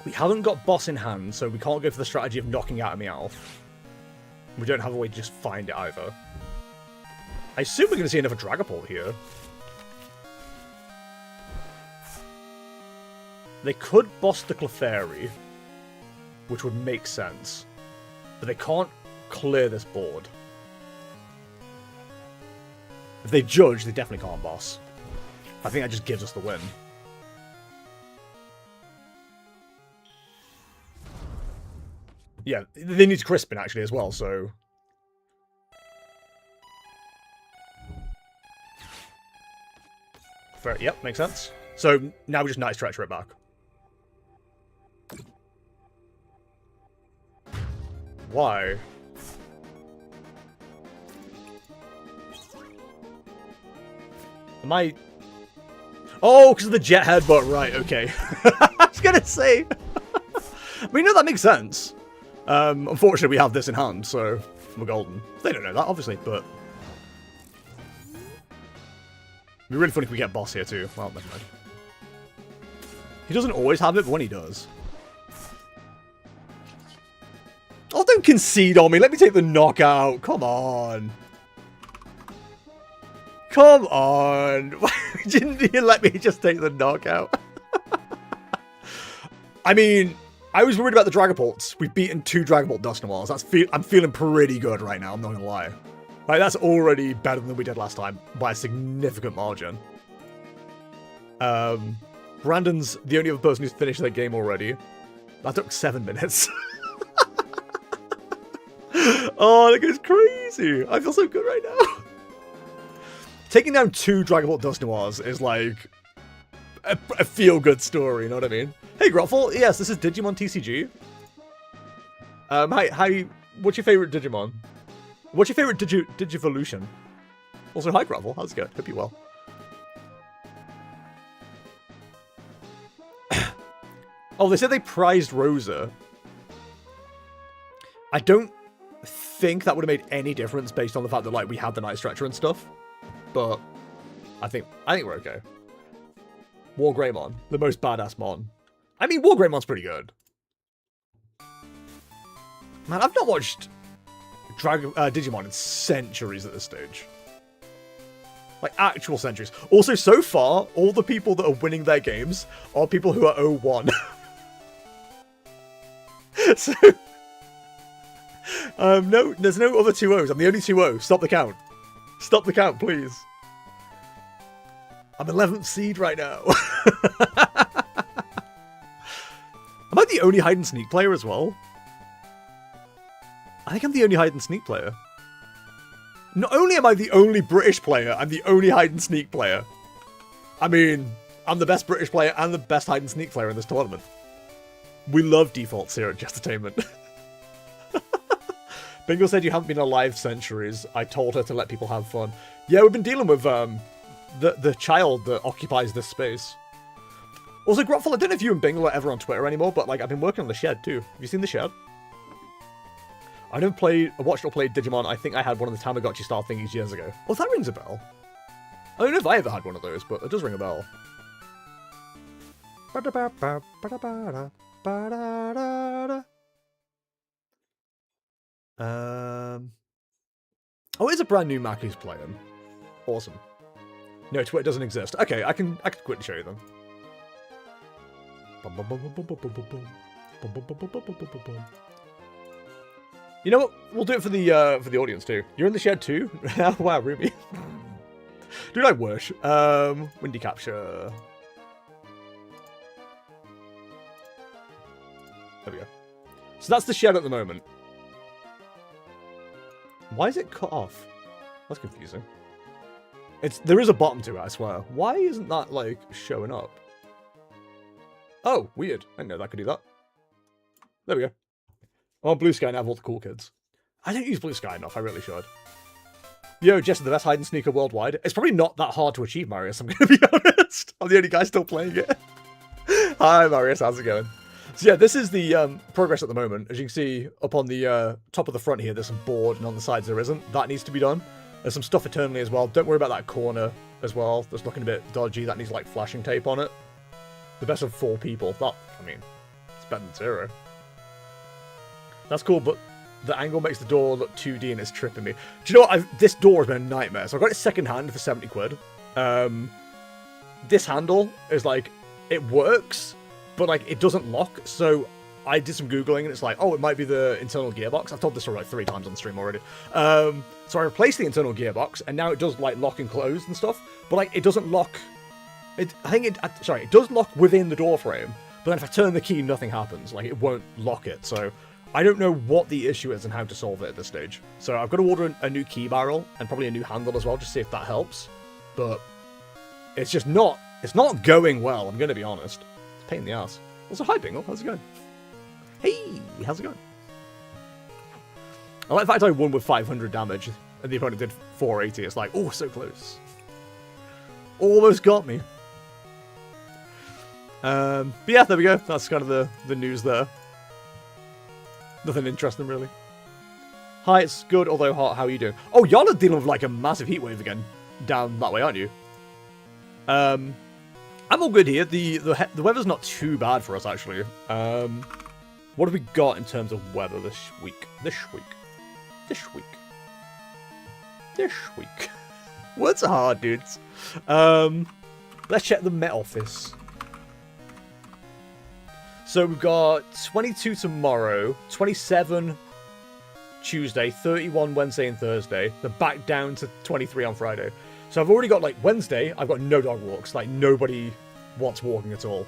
We haven't got boss in hand, so we can't go for the strategy of knocking out a Meowth. We don't have a way to just find it either. I assume we're going to see another Dragapult here. They could boss the Clefairy, which would make sense. But they can't clear this board. If they judge, they definitely can't boss. I think that just gives us the win. Yeah, they need Crispin actually as well, so... Fair, yep, makes sense. So now we just Night Stretcher it back. Why? Am I... Oh, because of the jet headbutt, right, okay. I was gonna say... I mean, no, that makes sense. Unfortunately, we have this in hand, so we're golden. They don't know that, obviously, but... It'd be really funny if we get boss here, too. Well, never mind. He doesn't always have it, but when he does... Oh, don't concede on me. Let me take the knockout. Come on. Come on. Why didn't you let me just take the knockout? I mean, I was worried about the Dragapults. We've beaten 2 Dragapult Dusknoirs. I'm feeling pretty good right now. I'm not going to lie. Like, that's already better than we did last time by a significant margin. Brandon's the only other person who's finished that game already. That took 7 minutes. Oh, that goes crazy. I feel so good right now. Taking down 2 Dragapult Dusknoirs is like a feel-good story, you know what I mean? Hey, Grotful. Yes, this is Digimon TCG. Hi, what's your favorite Digimon? What's your favorite Digivolution? Also, hi, Grotful. How's it going? Hope you're well. Oh, they said they prized Rosa. I don't think that would have made any difference based on the fact that, like, we had the Night Stretcher and stuff. But I think we're okay. War Greymon, the most badass mon. I mean, War Greymon's pretty good. Man, I've not watched Digimon in centuries at this stage. Like, actual centuries. Also, so far, all the people that are winning their games are people who are 0-1. So... no, there's no other 2-0s. I'm the only 2-0. Stop the count. Stop the count, please. I'm 11th seed right now. Am I the only hide and sneak player as well? I think I'm the only hide and sneak player. Not only am I the only British player, I'm the only hide and sneak player. I mean, I'm the best British player and the best hide and sneak player in this tournament. We love defaults here at Jestertainment. Bingo said you haven't been alive centuries. I told her to let people have fun. Yeah, we've been dealing with the child that occupies this space. Also, Grotful, I don't know if you and Bingo are ever on Twitter anymore, but like I've been working on the shed too. Have you seen the shed? I never watched or played Digimon. I think I had one of the Tamagotchi style thingies years ago. Oh, that rings a bell. I don't know if I ever had one of those, but it does ring a bell. Oh, it's a brand new Mac who's playing. Awesome. No, Twitter doesn't exist. Okay, I can quickly show you them. You know what? We'll do it for the audience too. You're in the shed too? Wow, Ruby. Dude, I wish. Windy capture. There we go. So that's the shed at the moment. Why is it cut off? That's confusing. There is a bottom to it, I swear. Why isn't that, like, showing up? Oh, weird. I didn't know that could do that. There we go. I'm on Blue Sky and I have all the cool kids. I don't use Blue Sky enough, I really should. Yo, Jester, the best hide and sneaker worldwide. It's probably not that hard to achieve, Marius, I'm going to be honest. I'm the only guy still playing it. Hi, Marius, how's it going? So yeah, this is the progress at the moment. As you can see, up on the top of the front here, there's some board, and on the sides there isn't. That needs to be done. There's some stuff eternally as well. Don't worry about that corner as well. That's looking a bit dodgy. That needs, like, flashing tape on it. The best of 4 people. That, I mean, it's better than 0. That's cool, but the angle makes the door look 2D and it's tripping me. Do you know what? This door has been a nightmare. So I got it second hand for 70 quid. This handle is, like, it works, but, like, it doesn't lock. So I did some Googling and it's like, oh, it might be the internal gearbox. I've told this story like 3 times on stream already. So I replaced the internal gearbox and now it does, like, lock and close and stuff. But, like, it doesn't lock. It does lock within the door frame. But then if I turn the key, nothing happens. Like, it won't lock it. So I don't know what the issue is and how to solve it at this stage. So I've got to order a new key barrel and probably a new handle as well, just to see if that helps. But it's just not, it's not going well, I'm going to be honest. It's a pain in the ass. Also, hi, Bingle. How's it going? Hey, how's it going? I like the fact I won with 500 damage, and the opponent did 480. It's like, oh, so close. Almost got me. But yeah, there we go. That's kind of the news there. Nothing interesting, really. Hi, it's good, although hot. How are you doing? Oh, y'all are dealing with, like, a massive heat wave again down that way, aren't you? I'm all good here. The weather's not too bad for us, actually. What have we got in terms of weather this week? Words are hard, dudes. Let's check the Met Office. So we've got 22 tomorrow, 27 Tuesday, 31 Wednesday and Thursday. They're back down to 23 on Friday. So I've already got, like, Wednesday, I've got no dog walks. Like, nobody wants walking at all.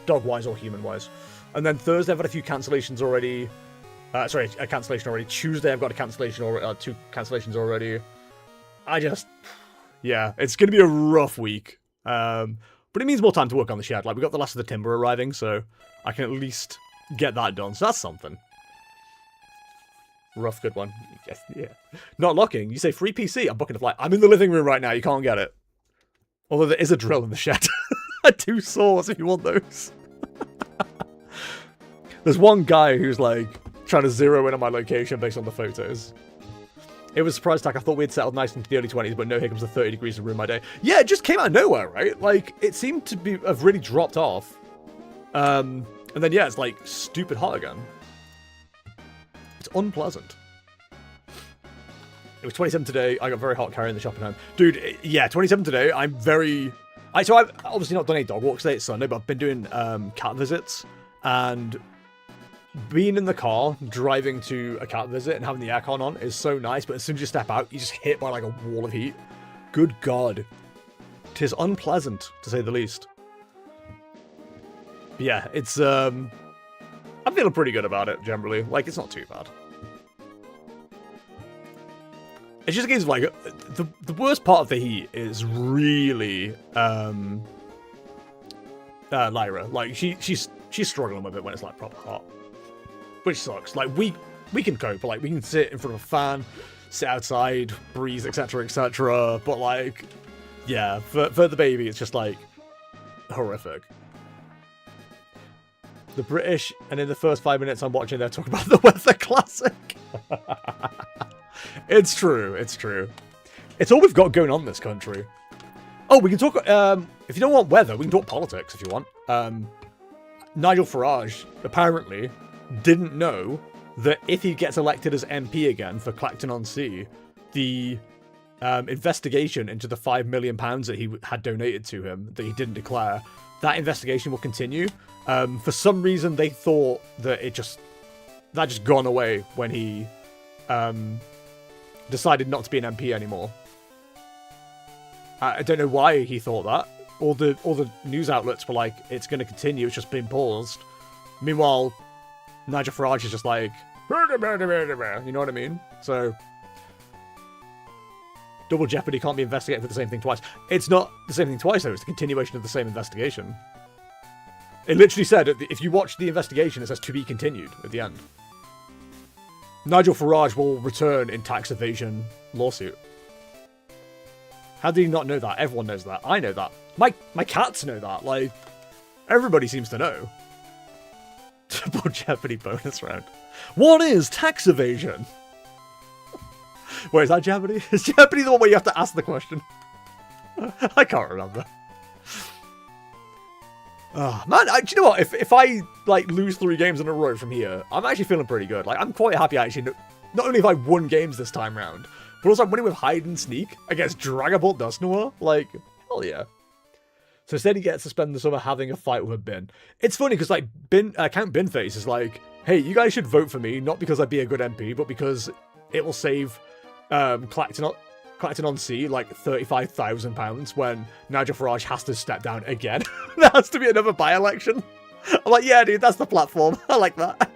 Dog-wise or human-wise. And then Thursday, I've got a few cancellations already. Sorry, a cancellation already. Tuesday, I've got a cancellation already. 2 cancellations already. Yeah, it's going to be a rough week. But it means more time to work on the shed. Like, we got the last of the timber arriving, so I can at least get that done. So that's something. Rough, good one. Yes, yeah. Not locking. You say free PC. I'm booking a flight. I'm in the living room right now. You can't get it. Although there is a drill in the shed. 2 saws if you want those. There's one guy who's, like, trying to zero in on my location based on the photos. It was a surprise attack. I thought we'd settled nice into the early 20s, but no, here comes the 30 degrees to ruin my day. Yeah, it just came out of nowhere, right? Like, it seemed to have really dropped off. And then, yeah, it's, like, stupid hot again. It's unpleasant. It was 27 today. I got very hot carrying the shopping home. Dude, yeah, 27 today. I'm very... So I've obviously not done any dog walks today. It's Sunday, but I've been doing cat visits. And being in the car, driving to a cat visit and having the aircon on is so nice. But as soon as you step out, you just hit by, like, a wall of heat. Good God. 'Tis unpleasant, to say the least. But yeah, it's... I'm feeling pretty good about it, generally. Like, it's not too bad. It's just a case of, like, the worst part of the heat is really, Lyra. Like, she's struggling with it when it's, like, proper hot. Which sucks. Like, we can cope. Like, we can sit in front of a fan, sit outside, breeze, etc., etc. But, like, yeah, for the baby, it's just, like, horrific. The British, and in the first 5 minutes I'm watching, they're talking about the Weather Classic. It's true, it's true. It's all we've got going on in this country. Oh, we can talk, if you don't want weather, we can talk politics if you want. Nigel Farage, apparently, didn't know that if he gets elected as MP again for Clacton-on-Sea, the investigation into the £5 million that he had donated to him, that he didn't declare, that investigation will continue. For some reason, they thought that that just gone away when he decided not to be an MP anymore. I don't know why he thought that. All the news outlets were like, it's going to continue, it's just been paused. Meanwhile, Nigel Farage is just like, you know what I mean? So, Double Jeopardy can't be investigated for the same thing twice. It's not the same thing twice, though. It's the continuation of the same investigation. It literally said, if you watch the investigation, it says to be continued at the end. Nigel Farage will return in tax evasion lawsuit. How did he not know that? Everyone knows that. I know that. My cats know that. Like, everybody seems to know. Double Jeopardy bonus round. What is tax evasion? Wait, is that Jeopardy? Is Jeopardy the one where you have to ask the question? I can't remember. Oh, man, do you know what? If I, like, lose 3 games in a row from here, I'm actually feeling pretty good. Like, I'm quite happy, actually. Not only have I won games this time round, but also I'm winning with Hide and Sneak against Dragapult Dusknoir. Like, hell yeah. So instead he gets to spend the summer having a fight with a bin. It's funny, because, like, Count Binface is like, hey, you guys should vote for me, not because I'd be a good MP, but because it will save Clacton-on-Sea, like, £35,000 when Nigel Farage has to step down again. There has to be another by-election. I'm like, yeah, dude, that's the platform. I like that.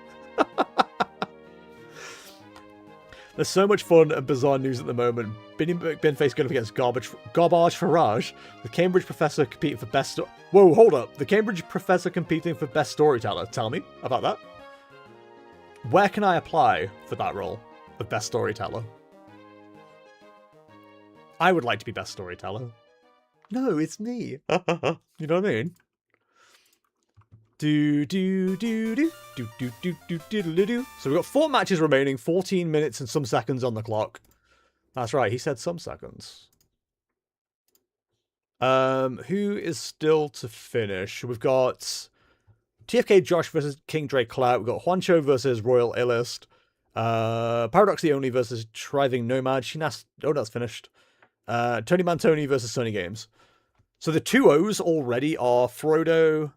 There's so much fun and bizarre news at the moment. Binface going up against Garbage Farage. The Cambridge professor competing for best... Whoa, hold up. The Cambridge professor competing for best storyteller. Tell me about that. Where can I apply for that role? of best storyteller. I would like to be best storyteller. No, it's me. You know what I mean? Do do do do do do do do do do do. So we've got 4 matches remaining, 14 minutes and some seconds on the clock. That's right, he said some seconds. Who is still to finish? We've got TFK Josh versus King Drake Clout. We've got Juancho versus Royal Illist. Paradox the Only versus Thriving Nomad. Shinas. Oh, that's finished. Tony Mantoni versus Sony Games. So the 2-0s already are Frodo,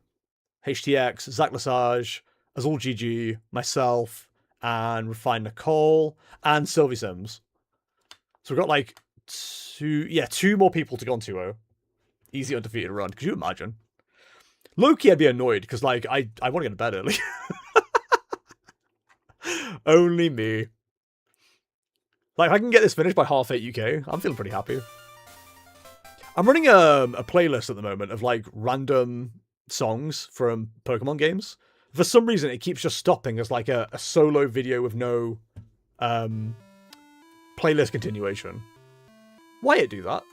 HTX, Zach Lesage, Azul GG, myself, and Refined Nicole, and Sylvie Sims. So we've got like 2 more people to go on 2-0. Easy undefeated run. Could you imagine? Low-key, I'd be annoyed because like I want to get to bed early. Only me. Like, if I can get this finished by 8:30 UK, I'm feeling pretty happy. I'm running a playlist at the moment of, like, random songs from Pokemon games. For some reason, it keeps just stopping as, like, a solo video with no playlist continuation. Why it do that?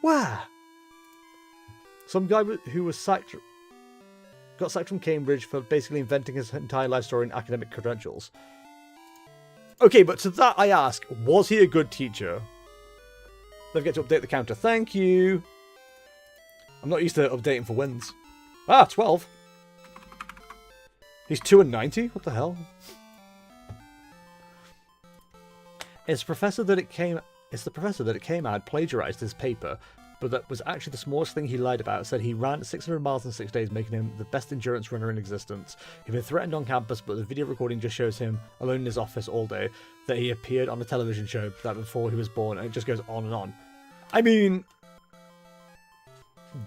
Where? Some guy who was got sacked from Cambridge for basically inventing his entire life story and academic credentials. Okay, but to that I ask, was he a good teacher? Don't forget to update the counter. Thank you. I'm not used to updating for wins. Ah, 12. He's 2-90? What the hell? It's the professor that it came out plagiarized his paper, but that was actually the smallest thing he lied about. Said he ran 600 miles in 6 days, making him the best endurance runner in existence. He'd been threatened on campus, but the video recording just shows him alone in his office all day, that he appeared on a television show that before he was born, and it just goes on and on. I mean,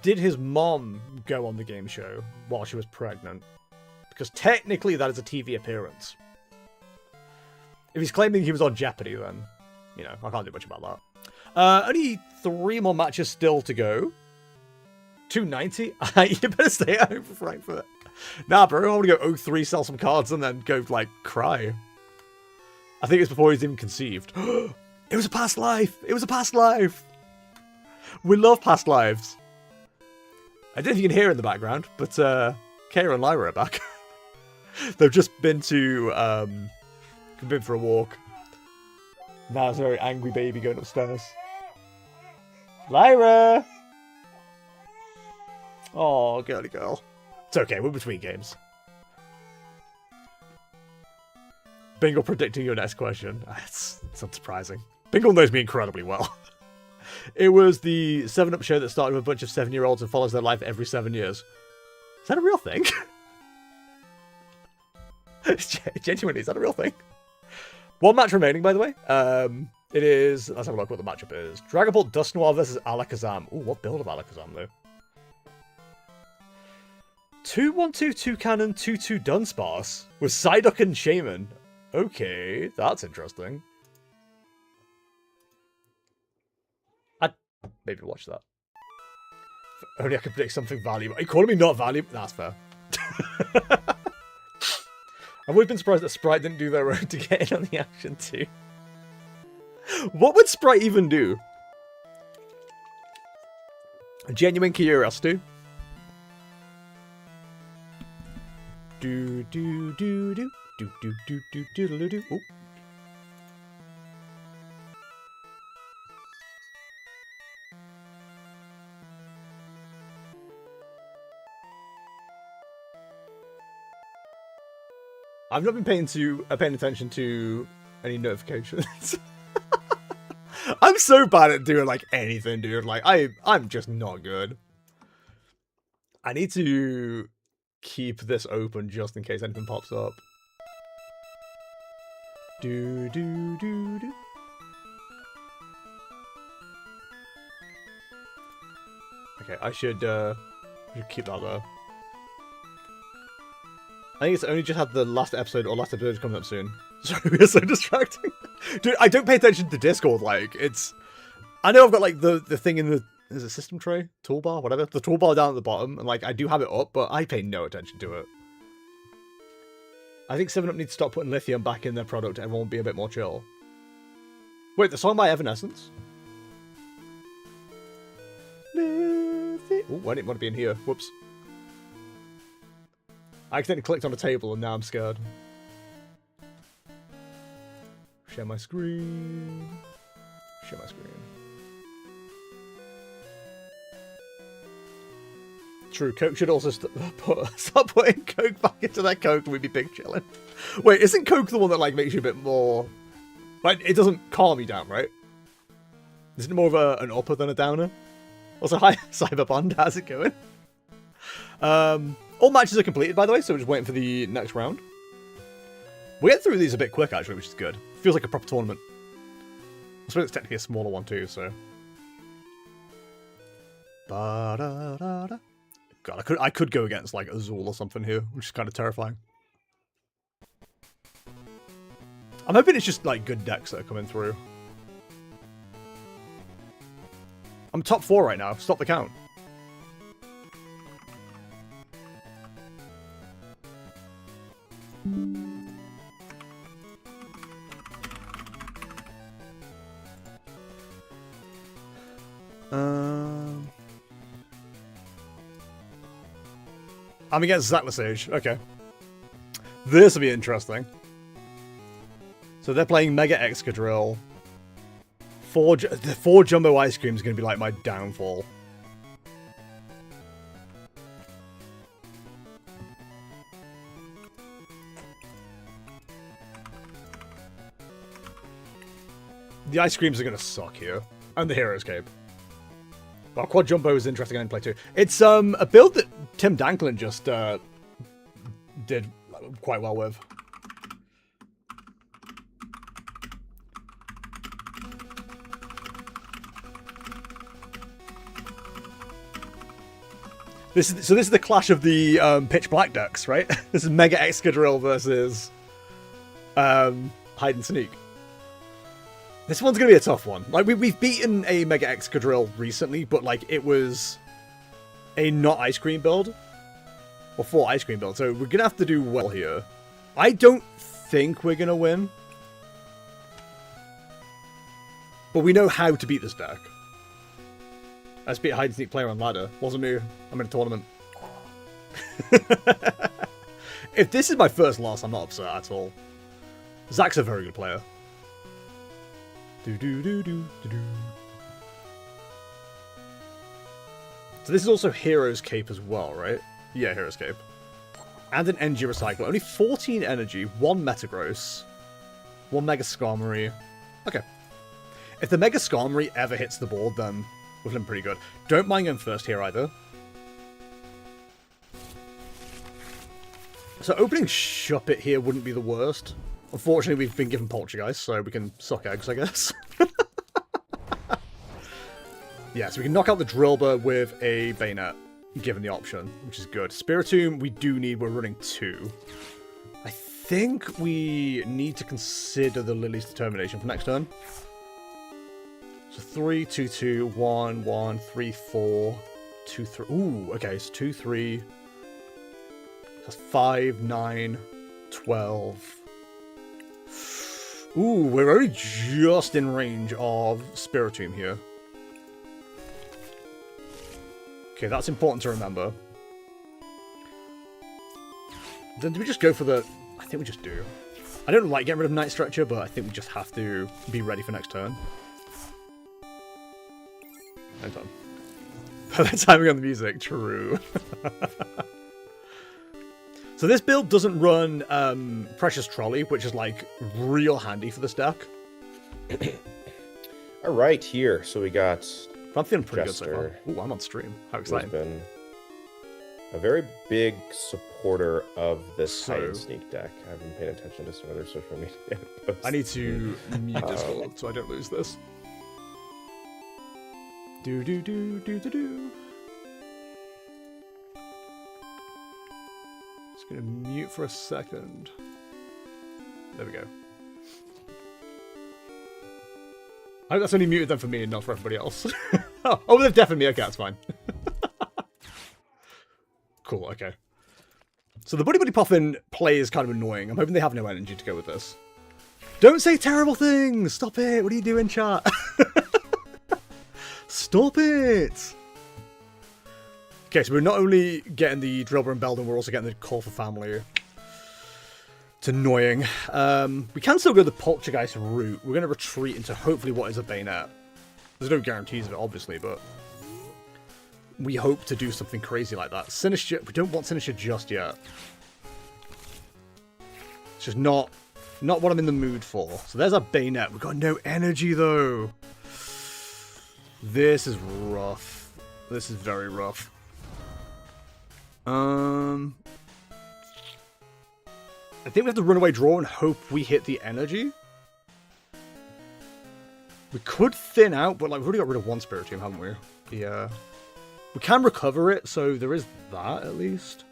did his mom go on the game show while she was pregnant? Because technically that is a TV appearance. If he's claiming he was on Jeopardy, then, you know, I can't do much about that. Only 3 more matches still to go. 290? You better stay at home for Frankfurt. Nah, bro, I want to go 0-3, sell some cards, and then go, like, cry. I think it's before he's even conceived. It was a past life! It was a past life! We love past lives. I don't know if you can hear in the background, but Kara and Lyra are back. They've just been for a walk. Now there's a very angry baby going upstairs. Lyra! Oh, girly girl. It's okay, we're between games. Bingle predicting your next question. It's unsurprising. Bingle knows me incredibly well. It was the 7-Up show that started with a bunch of 7-year-olds and follows their life every 7 years. Is that a real thing? Genuinely, is that a real thing? 1 match remaining, by the way. It is... Let's have a look what the matchup is. Dragon Ball Dust Noir versus Alakazam. Ooh, what build of Alakazam, though? 2-1-2 Toucannon 2-2 Dunsparce with Psyduck and Shaman. Okay, that's interesting. I'd maybe watch that. If only I could predict something valuable. Are you calling me not valuable? That's fair. I've always been surprised that Sprite didn't do their own to get in on the action too. What would Sprite even do? A genuine curiosity. Do do do do do do do do do do do. Oh. I've not been paying attention to any notifications. I'm so bad at doing like anything, dude. Like I'm just not good. I need to keep this open just in case anything pops up. Do do do do. Okay, I should keep that there. I think it's only just had the last episode coming up soon. Sorry, we're so distracting. Dude, I don't pay attention to Discord, like, it's... I know I've got, like, the thing in the... Is it system tray? Toolbar? Whatever. The toolbar down at the bottom, and, like, I do have it up, but I pay no attention to it. I think 7-Up needs to stop putting lithium back in their product. Everyone will be a bit more chill. Wait, the song by Evanescence? Ooh, I didn't want to be in here. Whoops. I accidentally clicked on a table and now I'm scared. Share my screen. Share my screen. True, Coke should also stop putting Coke back into their Coke and we'd be big chillin'. Wait, isn't Coke the one that like makes you a bit more... Like, it doesn't calm you down, right? Isn't it more of an upper than a downer? Also, hi, Cyberbond, how's it going? All matches are completed, by the way, so we're just waiting for the next round. We'll get through these a bit quick, actually, which is good. Feels like a proper tournament. I suppose it's technically a smaller one, too, so... Ba-da-da-da. God, I could go against, like, Azul or something here, which is kind of terrifying. I'm hoping it's just, like, good decks that are coming through. I'm top 4 right now. Stop the count. I'm against Zaclasage. Okay. This will be interesting. So they're playing Mega Excadrill. The 4 Jumbo Ice Cream is going to be like my downfall. The Ice Creams are going to suck here. And the Hero's Cape. Well, Quad Jumbo is interesting in play too. It's a build that Tim Danklin just did quite well with. This is the clash of the Pitch Black decks, right? This is Mega Excadrill versus Hide and Seek. This one's gonna be a tough one. Like we've beaten a Mega Excadrill recently, but like it was a not ice cream build or 4 ice cream build, so we're gonna have to do well here. I don't think we're gonna win, but we know how to beat this deck. Let's beat a hide and seek player on ladder. Wasn't me. I'm in a tournament. If this is my first loss, I'm not upset at all. Zach's a very good player. So this is also Hero's Cape as well, right? Yeah, Hero's Cape. And an Energy Recycler. Only 14 energy, 1 Metagross, 1 Mega Skarmory. Okay. If the Mega Skarmory ever hits the board, then we're feeling pretty good. Don't mind going first here either. So opening Shuppet here wouldn't be the worst. Unfortunately, we've been given Poltergeist, so we can suck eggs, I guess. Yeah, so we can knock out the Drillbur with a Bayonet, given the option, which is good. Spiritomb, we do need, we're running 2. I think we need to consider the Lily's Determination for next turn. So 3, 2, 2, 1, 1, 3, 4, 2, 3. Ooh, okay, so 2, 3. That's 5, 9, 12. Ooh, we're only just in range of Spiritomb here. Okay, that's important to remember. Then do we just go for the... I think we just do. I don't like getting rid of Night Stretcher, but I think we just have to be ready for next turn. No time. Perfect timing on the music, true. So this build doesn't run Precious Trolley, which is like real handy for this deck. All right, here. So we got... I'm feeling pretty Jester, good so far. Ooh, I'm on stream. How exciting. He's been a very big supporter of this hide and sneak deck. I haven't paid attention to some other social media posts. I need to mute Discord so I don't lose this. Do do do do do do. Just gonna mute for a second. There we go. I hope that's only muted them for me and not for everybody else. Oh, they've deafened me. Okay, that's fine. Cool, okay. So the Buddy Buddy Poffin play is kind of annoying. I'm hoping they have no energy to go with this. Don't say terrible things! Stop it! What are you doing, chat? Stop it! Okay, so we're not only getting the Drillbur and Beldon, we're also getting the Call for Family. It's annoying. We can still go the Poltergeist route. We're going to retreat into hopefully what is a Bayonet. There's no guarantees of it, obviously, but we hope to do something crazy like that. Sinister, we don't want Sinister just yet. It's just not what I'm in the mood for. So there's our Bayonet. We've got no energy, though. This is rough. This is very rough. I think we have to run away draw and hope we hit the energy. We could thin out, but like we've already got rid of one Spiritomb, haven't we? Yeah. We can recover it, so there is that at least.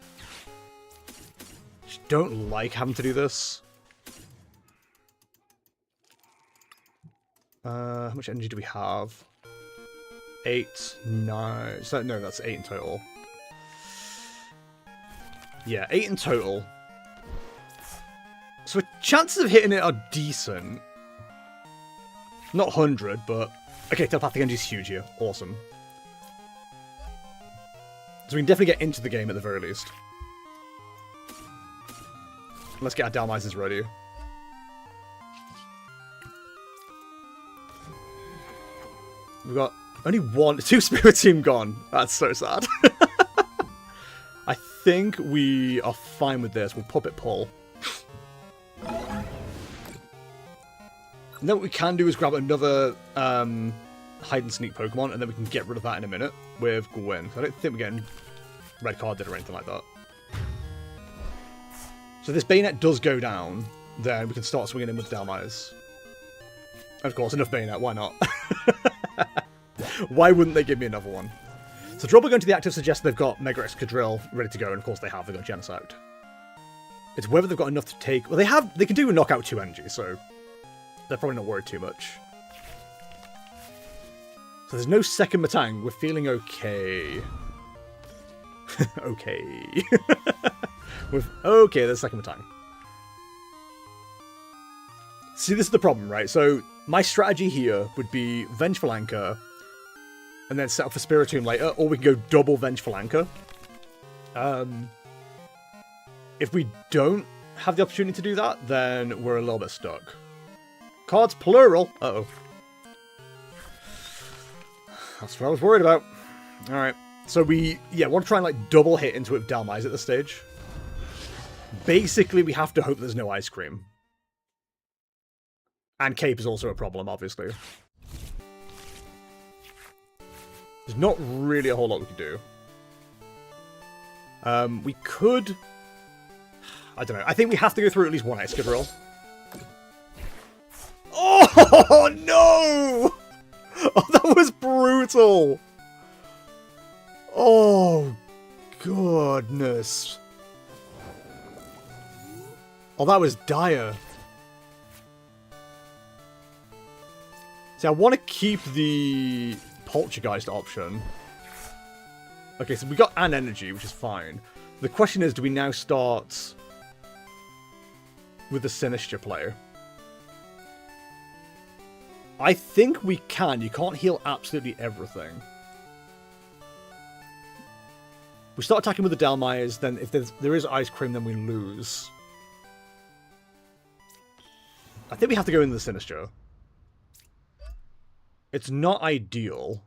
Just don't like having to do this. How much energy do we have? 8, 9... So, no, that's 8 in total. Yeah, 8 in total. So chances of hitting it are decent. Not 100, but... Okay, telepathic energy is huge here. Awesome. So we can definitely get into the game at the very least. Let's get our Dalmisers ready. We've got only 2 Spiritomb gone. That's so sad. I think we are fine with this. We'll Puppet Pull. And then what we can do is grab another hide and sneak Pokemon, and then we can get rid of that in a minute with Gwyn. So I don't think we're getting red carded or anything like that. So if this Bayonet does go down, then we can start swinging in with Dalmise. Of course, enough Bayonet, why not? Why wouldn't they give me another one? So Drillbur going to the active suggests they've got Mega Excadrill ready to go, and of course they have. They've got Genesect. It's whether they've got enough to take... Well, they can do a knockout 2 energy, so they're probably not worried too much. So there's no second Matang. We're feeling okay. Okay. Okay, there's second Matang. See, this is the problem, right? So my strategy here would be Vengeful Anchor, and then set up for Spiritomb later, or we can go double Vengeful Anchor. If we don't have the opportunity to do that, then we're a little bit stuck. Cards plural. Uh-oh. That's what I was worried about. Alright. So we, want to try and like double hit into it with Dalmise at this stage. Basically, we have to hope there's no Ice Cream. And Cape is also a problem, obviously. There's not really a whole lot we could do. We could... I don't know. I think we have to go through at least one Excadrill. Oh, no! Oh, that was brutal! Oh, goodness. Oh, that was dire. See, I want to keep the Poltergeist option. Okay, so we got an energy, which is fine. The question is, do we now start with the Sinister player? I think we can. You can't heal absolutely everything. We start attacking with the Dalmise, then if there is Ice Cream, then we lose. I think we have to go into the Sinister. It's not ideal.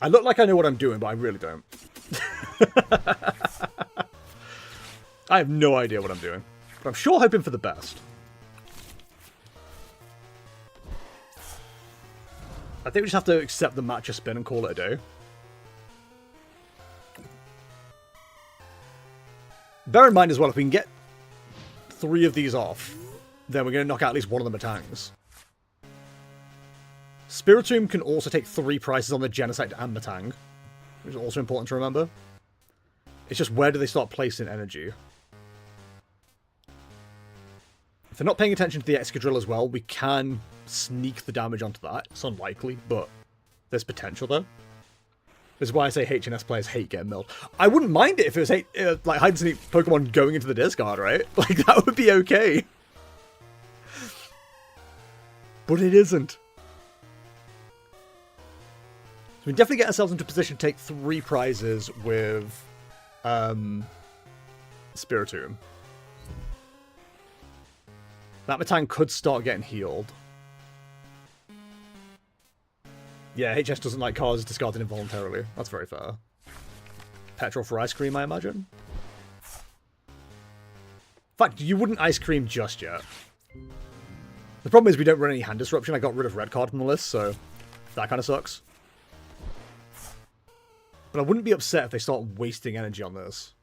I look like I know what I'm doing, but I really don't. I have no idea what I'm doing. But I'm sure hoping for the best. I think we just have to accept the match a spin and call it a day. Bear in mind as well, if we can get 3 of these off, then we're going to knock out at least one of the Matangs. Spiritomb can also take 3 prices on the Genesect and Matang, which is also important to remember. It's just where do they start placing energy? If they're not paying attention to the Excadrill as well, we can sneak the damage onto that. It's unlikely, but there's potential there. This is why I say HNS players hate getting milled. I wouldn't mind it if it was like hide and seek Pokemon going into the discard, right? Like, that would be okay. But it isn't. So we definitely get ourselves into a position to take 3 prizes with Spiritomb. That Matang could start getting healed. Yeah, HS doesn't like cards discarded involuntarily. That's very fair. Petrol for ice cream, I imagine. In fact, you wouldn't ice cream just yet. The problem is we don't run any hand disruption. I got rid of red card from the list, so that kind of sucks. But I wouldn't be upset if they start wasting energy on this.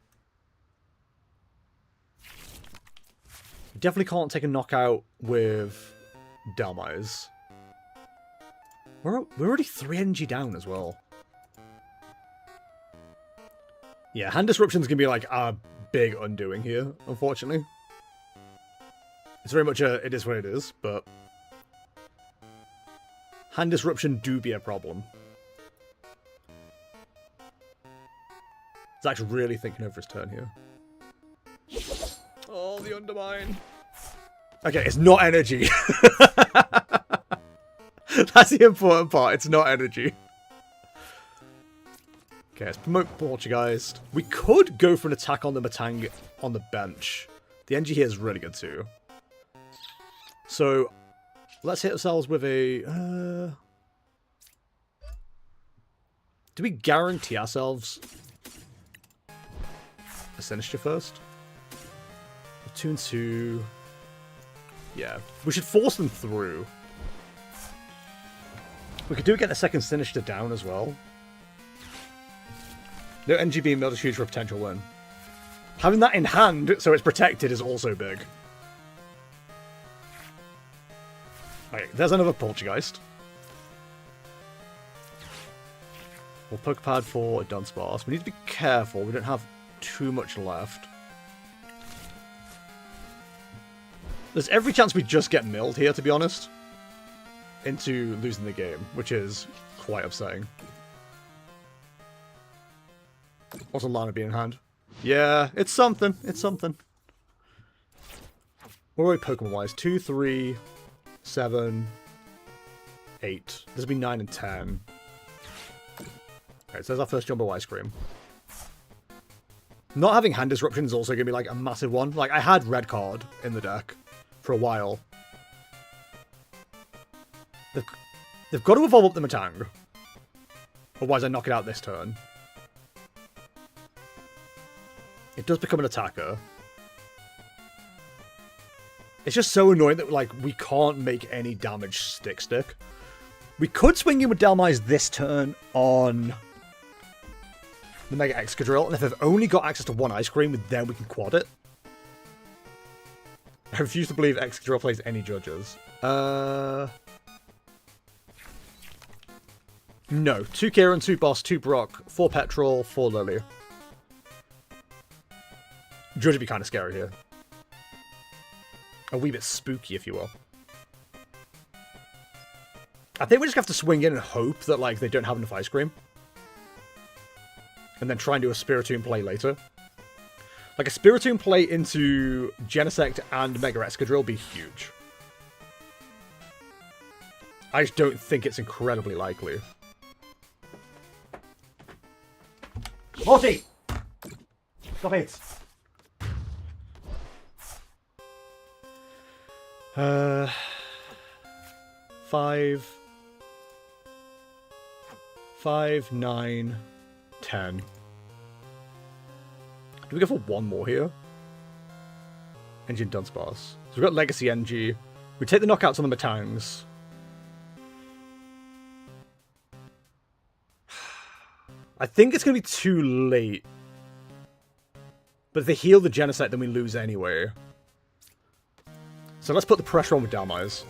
We definitely can't take a knockout with Delmise. We're already 3 energy down as well. Yeah, hand disruption's gonna be like a big undoing here, unfortunately. It's very much it is what it is, but hand disruption do be a problem. Zach's really thinking over his turn here. Oh, the undermine. Okay, it's not energy. That's the important part. It's not energy. Okay, let's promote Poltergeist. We could go for an attack on the Matang on the bench. The energy here is really good too. So, let's hit ourselves with a... do we guarantee ourselves a Sinister first? Tune 2... yeah, we should force them through. We could do get the second Sinister down as well. No NG being milled is huge for a potential win. Having that in hand, so it's protected, is also big. Right, there's another Poltergeist. We'll Pokepad for a Dunsparce. We need to be careful, we don't have too much left. There's every chance we just get milled here, to be honest, into losing the game, which is quite upsetting. What's a Lana being in hand? Yeah, it's something. It's something. Where are we Pokemon-wise? 2, 3, 7, 8. This will be 9 and 10. Okay, so there's our first Jumbo Ice Cream. Not having hand disruption is also going to be like a massive one. Like, I had red card in the deck for a while. They've got to evolve up the Matang. Otherwise I knock it out this turn. It does become an attacker. It's just so annoying that, like, we can't make any damage stick. We could swing in with Delmise this turn on the Mega Excadrill, and if they've only got access to 1 Ice Cream, then we can quad it. I refuse to believe Excadrill plays any judges. No. 2 Kieran, 2 Boss, 2 Brock, 4 Petrol, 4 Lily. Judge would be kind of scary here. A wee bit spooky, if you will. I think we just have to swing in and hope that, like, they don't have enough Ice Cream. And then try and do a Spiritomb play later. Like, a Spiritomb play into Genesect and Mega Excadrill would be huge. I just don't think it's incredibly likely. Morty! Stop it! 5, 9, 10. Do we go for 1 more here? Engine Dunsparce. So we've got Legacy NG. We take the knockouts on the Matangs. I think it's going to be too late. But if they heal the Genesect, then we lose anyway. So let's put the pressure on with Delmise.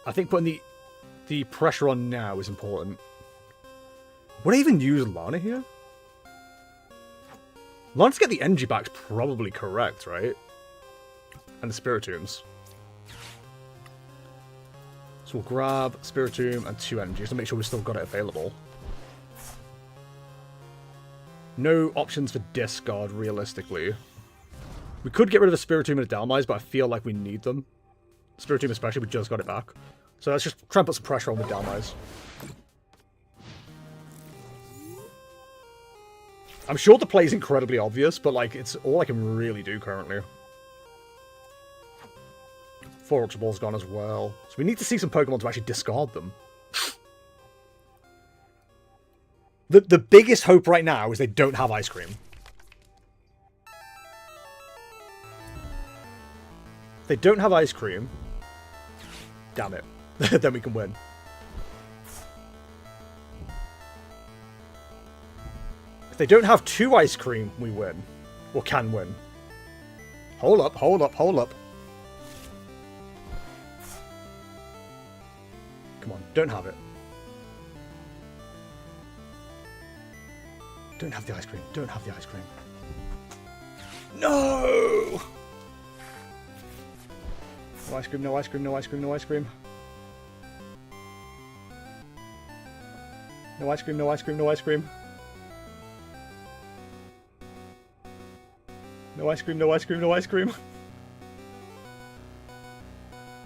I think putting the pressure on now is important. Would I even use Lana here? Lana to get the energy back's probably correct, right? And the Spiritombs. So we'll grab Spiritomb and 2 energy just to make sure we've still got it available. No options for discard, realistically. We could get rid of a Spiritomb and a Dalmise, but I feel like we need them. Spiritomb especially, we just got it back. So let's just try and put some pressure on the Dalmise. I'm sure the play is incredibly obvious, but like it's all I can really do currently. 4 Ultra Ball's gone as well. So we need to see some Pokemon to actually discard them. The biggest hope right now is they don't have Ice Cream. If they don't have Ice Cream, damn it, then we can win. If they don't have 2 Ice Cream, we win. Or can win. Hold up, hold up, hold up. Come on, don't have it. Don't have the Ice Cream. Don't have the Ice Cream. No! No Ice Cream, no Ice Cream, no Ice Cream, no Ice Cream. No Ice Cream, no Ice Cream, no Ice Cream. No Ice Cream, no Ice Cream, no Ice Cream.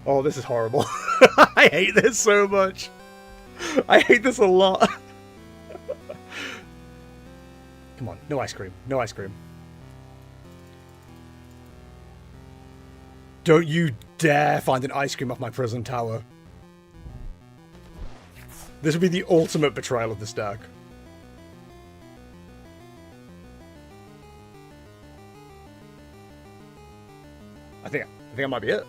Oh, this is horrible. I hate this so much. I hate this a lot. Come on, no Ice Cream, no Ice Cream. Don't you dare find an Ice Cream off my prison tower. This would be the ultimate betrayal of this deck. I think that might be it.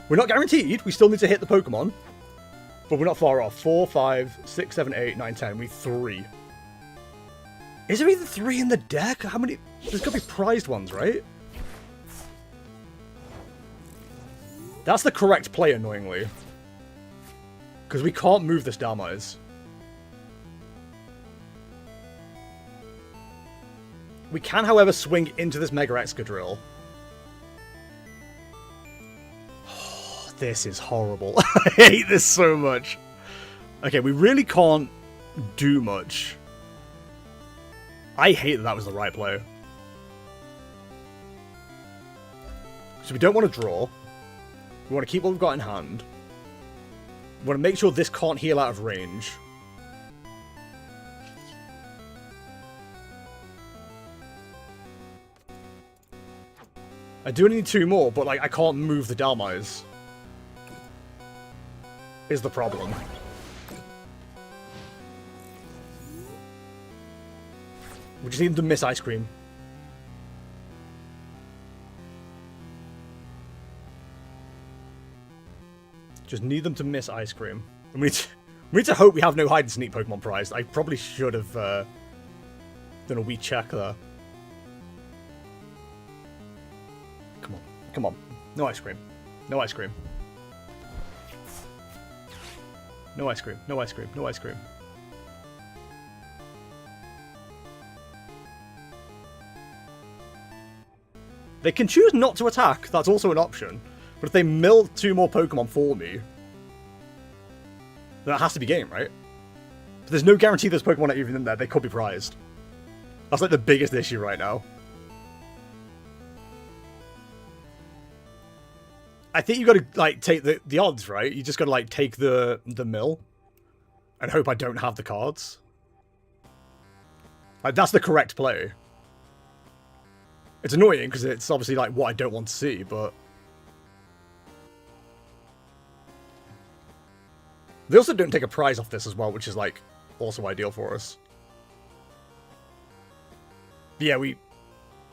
We're not guaranteed. We still need to hit the Pokemon. But we're not far off. 4, 5, 6, 7, 8, 9, 10. We need 3. Is there even 3 in the deck? How many? There's got to be prized ones, right? That's the correct play, annoyingly. Because we can't move this Dalmise. We can, however, swing into this Mega Excadrill. Oh, this is horrible. I hate this so much. Okay, we really can't do much. I hate that was the right play. So we don't want to draw. We want to keep what we've got in hand. We want to make sure this can't heal out of range. I do need 2 more, but like I can't move the Dalmise. Is the problem. We just need them to miss Ice Cream. Just need them to miss Ice Cream. And we need to hope we have no hide and sneak Pokemon prized. I probably should have done a wee check there. Come on. Come on. No Ice Cream. No Ice Cream. No Ice Cream. No Ice Cream. No Ice Cream. They can choose not to attack. That's also an option. But if they mill 2 more Pokemon for me, then that has to be game, right? But there's no guarantee those Pokemon are even in there. They could be prized. That's like the biggest issue right now. I think you got to like take the odds, right? You just got to like take the mill and hope I don't have the cards. Like that's the correct play. It's annoying because it's obviously like what I don't want to see, but they also don't take a prize off this as well, which is like also ideal for us. But yeah,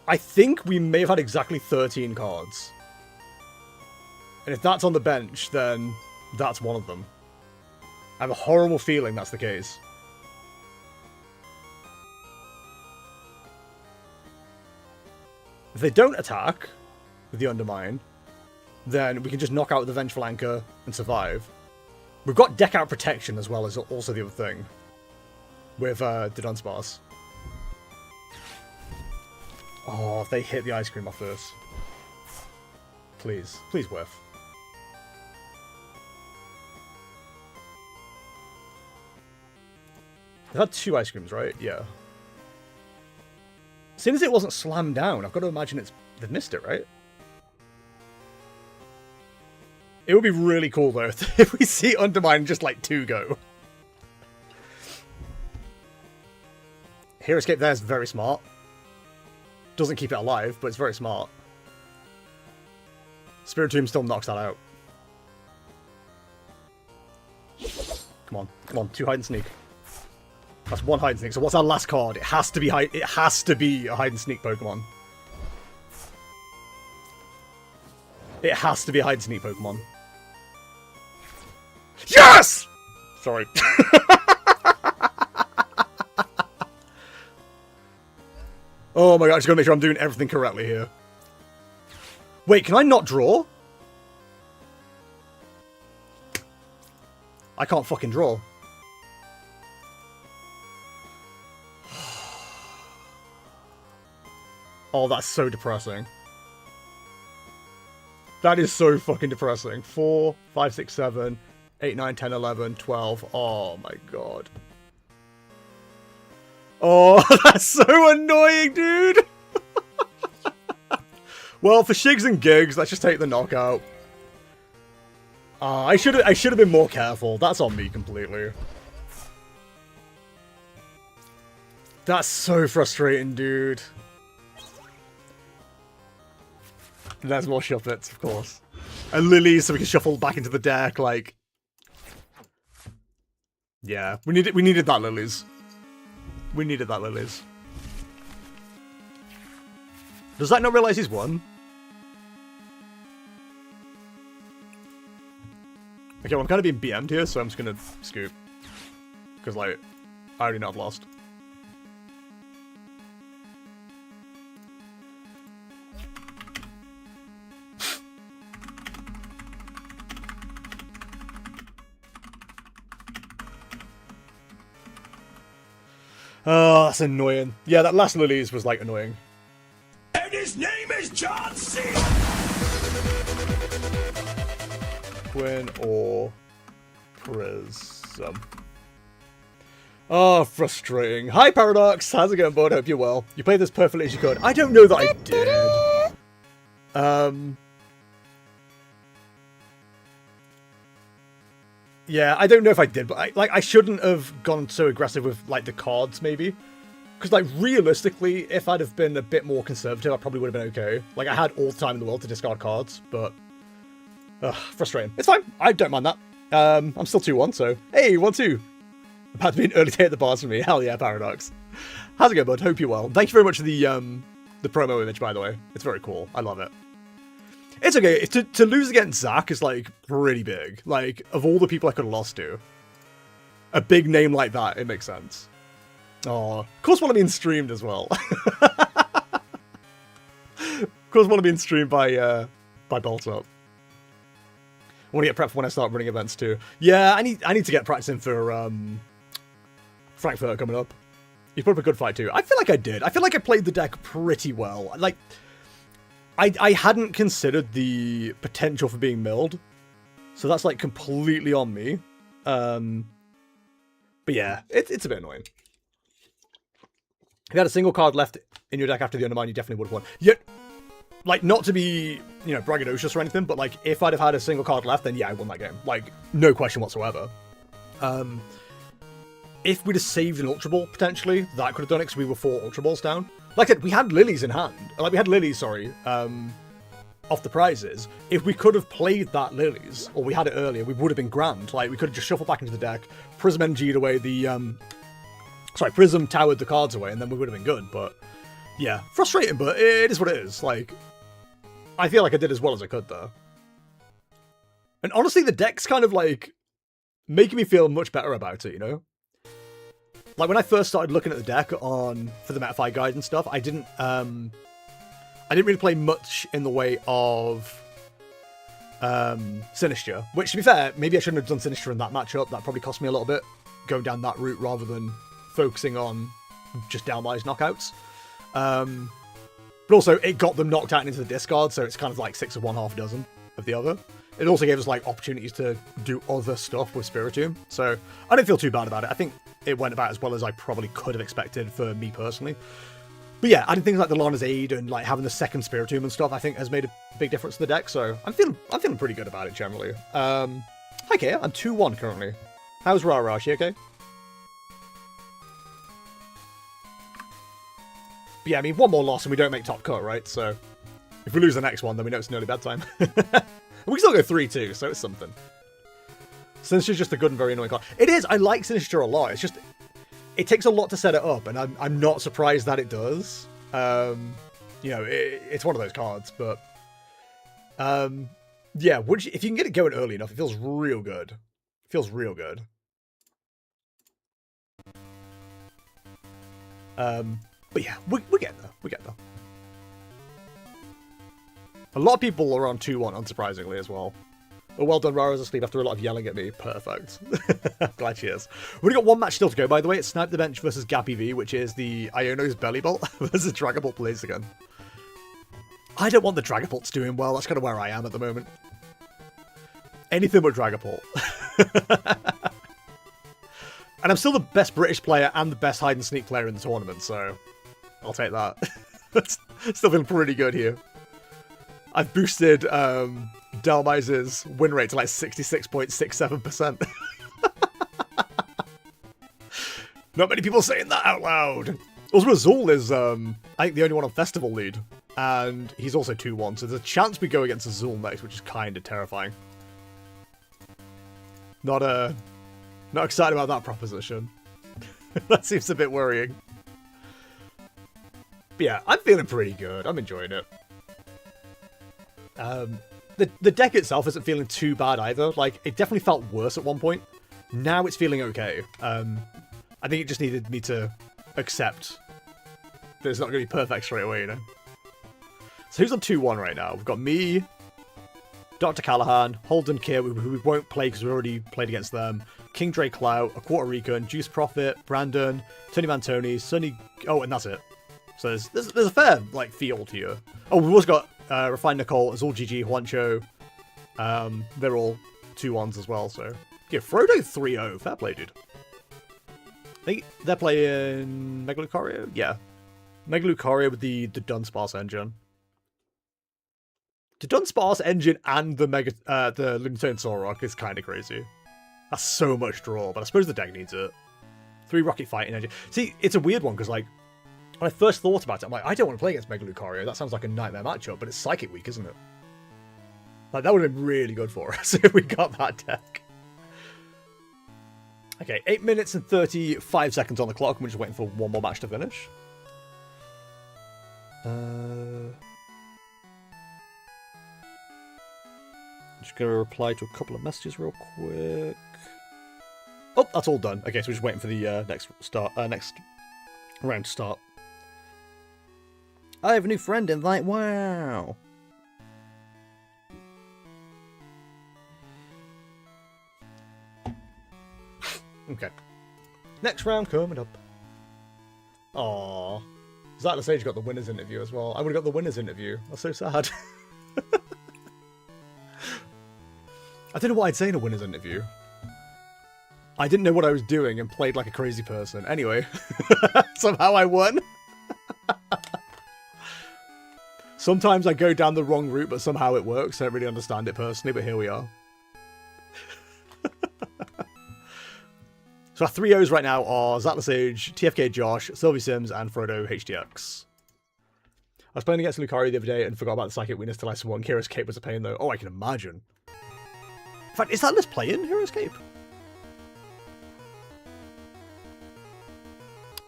I think we may have had exactly 13 cards. And if that's on the bench, then that's one of them. I have a horrible feeling that's the case. If they don't attack with the Undermine, then we can just knock out the Vengeful Anchor and survive. We've got Deck Out Protection as well as also the other thing. With the Dunsparce. Oh, if they hit the Ice Cream off this. Please. Please whiff. I've had 2 ice creams, right? Yeah. Seeing as it wasn't slammed down, I've got to imagine they've missed it, right? It would be really cool, though, if we see Undermine just, like, 2 go. Hero Escape there is very smart. Doesn't keep it alive, but it's very smart. Spiritomb still knocks that out. Come on, come on, 2 hide and sneak. That's 1 hide and sneak. So what's our last card? It has to be It has to be a hide and sneak Pokemon. It has to be a hide and sneak Pokemon. Yes! Sorry. Oh my god, I just gotta make sure I'm doing everything correctly here. Wait, can I not draw? I can't fucking draw. Oh, that's so depressing. That is so fucking depressing. 4, 5, 6, 7, 8, 9, 10, 11, 12. Oh my god. Oh, that's so annoying, dude! Well, for shigs and gigs, let's just take the knockout. I should have been more careful. That's on me completely. That's so frustrating, dude. There's more shufflets, of course. And lilies, so we can shuffle back into the deck, like... Yeah, we needed that lilies. We needed that lilies. Does that not realize he's won? Okay, well, I'm kind of being BM'd here, so I'm just gonna scoop. Because, like, I already know I've lost. Oh, that's annoying. Yeah, that last Lilies was, like, annoying. And his name is John C. Quinn or Prism. Oh, frustrating. Hi, Paradox. How's it going, bud? Hope you're well. You played this perfectly as you could. I don't know that I did. Yeah, I don't know if I did, but I shouldn't have gone so aggressive with, like, the cards, maybe. Because, like, realistically, if I'd have been a bit more conservative, I probably would have been okay. Like, I had all the time in the world to discard cards, but... frustrating. It's fine. I don't mind that. I'm still 2-1, so... Hey, 1-2. About to be an early day at the bars for me. Hell yeah, Paradox. How's it going, bud? Hope you're well. Thank you very much for the promo image, by the way. It's very cool. I love it. It's okay. To lose against Zach is, like, pretty big. Like, of all the people I could have lost to, a big name like that, it makes sense. Oh, of course one of being streamed as well. Of course one of being streamed by Bolt Up. I want to get prepped for when I start running events too. Yeah, I need to get practicing for Frankfurt coming up. You put up a good fight too. I feel like I did. I feel like I played the deck pretty well. Like, I hadn't considered the potential for being milled, so that's like completely on me. But yeah, it's a bit annoying. If you had a single card left in your deck after the Undermine, you definitely would have won. Yet, like, not to be, you know, braggadocious or anything, but, like, if I'd have had a single card left, then yeah, I won that game. Like, no question whatsoever. If we'd have saved an Ultra Ball, potentially, that could have done it, because we were 4 Ultra Balls down. Like I said, we had Lilies in hand. Like, we had Lilies, sorry, off the prizes. If we could have played that Lilies, or we had it earlier, we would have been grand. Like, we could have just shuffled back into the deck, Prism NG'd away the, Prism towered the cards away, and then we would have been good, but... Yeah, frustrating, but it is what it is. Like, I feel like I did as well as I could, though. And honestly, the deck's kind of, like, making me feel much better about it, you know? Like, when I first started looking at the deck for the Metafy guide and stuff, I didn't really play much in the way of Sinistra. Which, to be fair, maybe I shouldn't have done Sinistra in that matchup. That probably cost me a little bit, going down that route rather than focusing on just downwise knockouts. But also, it got them knocked out into the discard, so it's kind of like 6 of one, half dozen of the other. It also gave us, like, opportunities to do other stuff with Spiritomb, so I didn't feel too bad about it. I think it went about as well as I probably could have expected for me personally. But yeah, adding things like the Lana's Aid and like having the second Spiritomb and stuff, I think has made a big difference to the deck. So I'm feeling pretty good about it generally. Hi Kea, I'm 2-1 currently. How's Rara? She okay? But yeah, I mean, one more loss and we don't make top cut, right? So if we lose the next one, then we know it's nearly bedtime. And we can still go 3-2, so it's something. Sinister's just a good and very annoying card. It is. I like Sinister a lot. It's just it takes a lot to set it up, and I'm not surprised that it does. You know, it's one of those cards, but yeah, if you can get it going early enough, it feels real good. It feels real good. But yeah, we get there. We get there. A lot of people are on 2-1, unsurprisingly, as well. Oh, well done, Rara's asleep after a lot of yelling at me. Perfect. Glad she is. We've only got one match still to go, by the way. It's Snipe the Bench versus Gappy V, which is the Iono's Belly Bolt versus Dragapult Blaziken. I don't want the Dragapults doing well. That's kind of where I am at the moment. Anything but Dragapult. And I'm still the best British player and the best hide and sneak player in the tournament, so I'll take that. Still feeling pretty good here. I've boosted Delmize's win rate to like 66.67%. Not many people saying that out loud. Also, Azul is, I think, the only one on Festival lead. And he's also 2-1, so there's a chance we go against Azul next, which is kind of terrifying. Not excited about that proposition. That seems a bit worrying. But yeah, I'm feeling pretty good. I'm enjoying it. The deck itself isn't feeling too bad either. Like, it definitely felt worse at one point. Now it's feeling okay. I think it just needed me to accept that it's not going to be perfect straight away, you know? So who's on 2-1 right now? We've got me, Dr. Callahan, Holden Kier, who we won't play because we already played against them, King Dre Clout, a Puerto Rican, Juice Prophet, Brandon, Tony Mantoni, Sonny... Oh, and that's it. So there's a fair, like, field here. Oh, we've also got Refined Nicole, Azul GG, Juancho. They're all 2-1s as well, so... Yeah, Frodo 3-0. Fair play, dude. They're playing Megalucario? Yeah. Megalucario with the Dunsparce engine. The Dunsparce engine and the Lunatone Solrock is kind of crazy. That's so much draw, but I suppose the deck needs it. 3 Rocket Fighting engine. See, it's a weird one, because, like, when I first thought about it, I'm like, I don't want to play against Megalucario. That sounds like a nightmare matchup, but it's Psychic Weak, isn't it? Like, that would have been really good for us if we got that deck. Okay, 8 minutes and 35 seconds on the clock, and we're just waiting for one more match to finish. Just going to reply to a couple of messages real quick. Oh, that's all done. Okay, so we're just waiting for the next round to start. I have a new friend invite. Wow. Okay. Next round coming up. Aww. Zach Sage got the winners interview as well. I would have got the winners interview. That's so sad. I don't know what I'd say in a winners interview. I didn't know what I was doing and played like a crazy person. Anyway, somehow I won. Sometimes I go down the wrong route, but somehow it works. I don't really understand it personally, but here we are. So our 3-0s right now are Zatla Sage, TFK Josh, Sylvie Sims, and Frodo HDX. I was playing against Lucario the other day and forgot about the Psychic Weakness till I swung. Hero's Cape was a pain though. Oh, I can imagine. In fact, is that list playing Hero's Cape?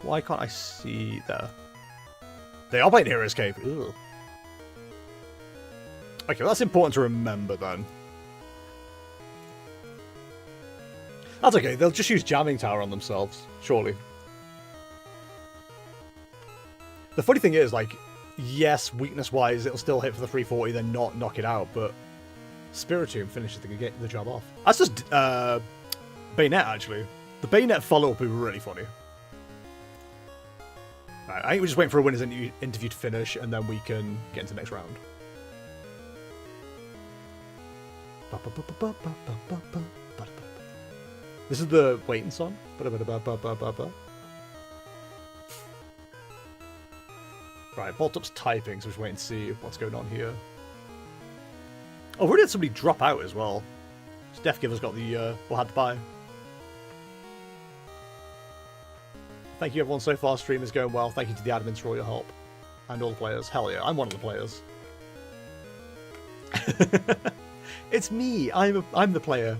Why can't I see there? They are playing Hero's Cape. Ugh. Okay, well, that's important to remember then. That's okay, they'll just use Jamming Tower on themselves, surely. The funny thing is, like, yes, weakness-wise, it'll still hit for the 340, then not knock it out, but Spiritomb finishes the job off. That's just Bayonet, actually. The Bayonet follow-up would be really funny. Right, I think we're just waiting for a winner's interview to finish, and then we can get into the next round. This is the waiting song. Ba-da-ba-da-ba-ba-ba-ba. Right, Boltup's typing, so we're just waiting to see what's going on here. Oh, we already had somebody drop out as well. Steph Giver's got the, or had the buy. Thank you everyone so far, stream is going well. Thank you to the admins for all your help. And all the players. Hell yeah, I'm one of the players. It's me, I'm the player.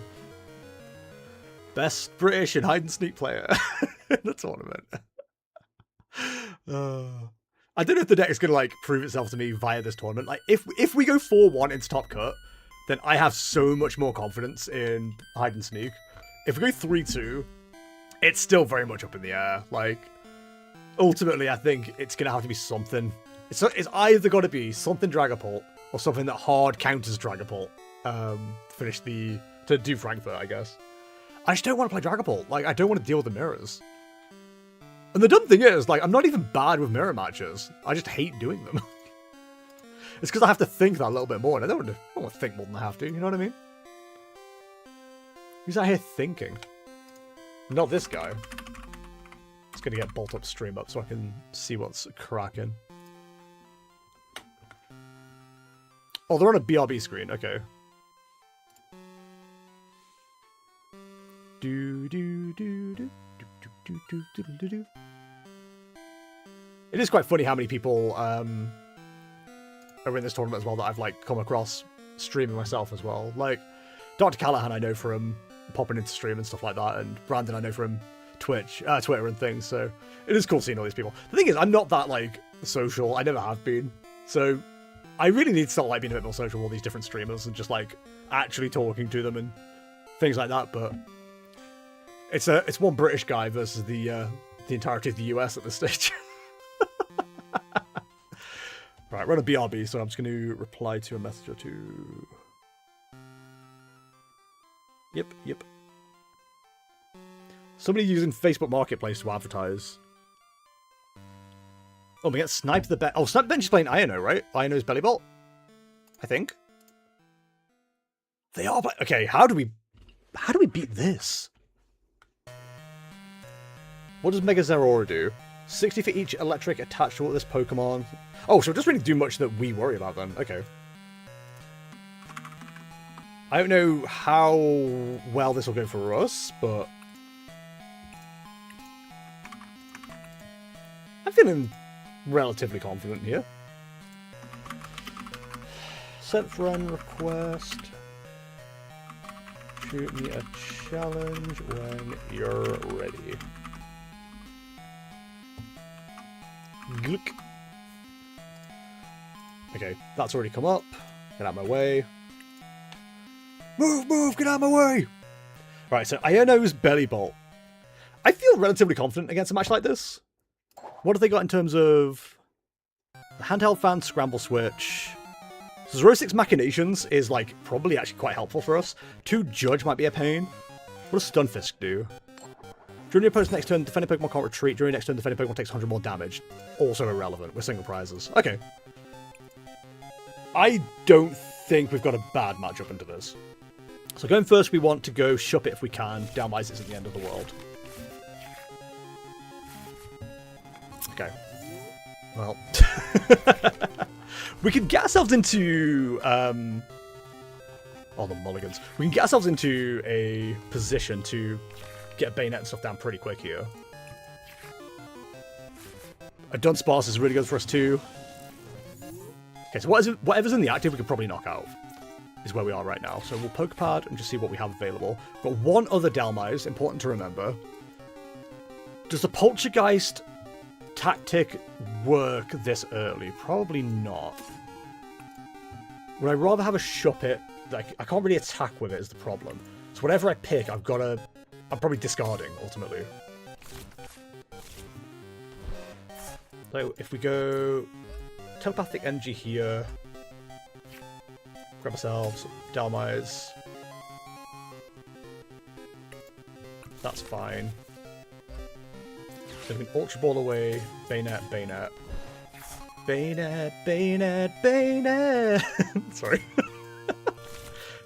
Best British and hide and sneak player in the tournament. I don't know if the deck is going to like prove itself to me via this tournament. Like if we go 4-1 into top cut, then I have so much more confidence in hide and sneak. If we go 3-2, it's still very much up in the air. Like ultimately, I think it's going to have to be something. It's either got to be something Dragapult or something that hard counters Dragapult. To do Frankfurt, I guess. I just don't want to play Dragapult. Like I don't want to deal with the mirrors. And the dumb thing is, like, I'm not even bad with mirror matches. I just hate doing them. It's because I have to think that a little bit more, and I don't want to think more than I have to, you know what I mean? Who's out here thinking? Not this guy. Just gonna get Bolt Up stream up so I can see what's cracking. Oh, they're on a BRB screen, okay. It is quite funny how many people are in this tournament as well that I've like come across streaming myself as well. Like Dr. Callahan I know from popping into stream and stuff like that, and Brandon I know from Twitter and things, so it is cool seeing all these people. The thing is, I'm not that like social, I never have been, so I really need to start like being a bit more social with all these different streamers and just like actually talking to them and things like that, but it's one British guy versus the entirety of the US at this stage. Right, we're on a BRB, so I'm just going to reply to a message or two. Yep. Somebody using Facebook Marketplace to advertise. Oh, we get Snipe the Bench. Oh, Snipe the Bench is playing Iono, right? Iono's Belly Bolt, I think. They are. Okay, how do we beat this? What does Mega Zeraora do? 60 for each electric attached to this Pokemon. Oh, so it doesn't really do much that we worry about then. Okay. I don't know how well this will go for us, but I'm feeling relatively confident here. Sent friend request. Shoot me a challenge when you're ready. Gluck. Okay, that's already come up. Get out of my way. Move, get out of my way! Right, so Iono's Belly Bolt. I feel relatively confident against a match like this. What have they got in terms of the handheld fan scramble switch? So 0-6 Machinations is like probably actually quite helpful for us. 2 Judge might be a pain. What does Stunfisk do? During your opponent's next turn, defending Pokemon can't retreat. During your next turn, defending Pokemon takes 100 more damage. Also irrelevant. We're single prizes. Okay. I don't think we've got a bad matchup into this. So going first, we want to go Shup it if we can. Downwise isn't the end of the world. Okay. Well. We can get ourselves into... Oh, the mulligans. We can get ourselves into a position to get Bayonet and stuff down pretty quick here. A Dunsparce is really good for us too. Okay, so whatever's in the active we could probably knock out, is where we are right now. So we'll Pokepad and just see what we have available. We've got one other Dhelmise, important to remember. Does the Poltergeist tactic work this early? Probably not. Would I rather have a Shup it? Like, I can't really attack with it is the problem. So whatever I pick, I'm probably discarding, ultimately. So if we go Telepathic Energy here, grab ourselves Dhelmise. That's fine. So we can Ultra Ball away, Bayonet. Bayonet. Sorry.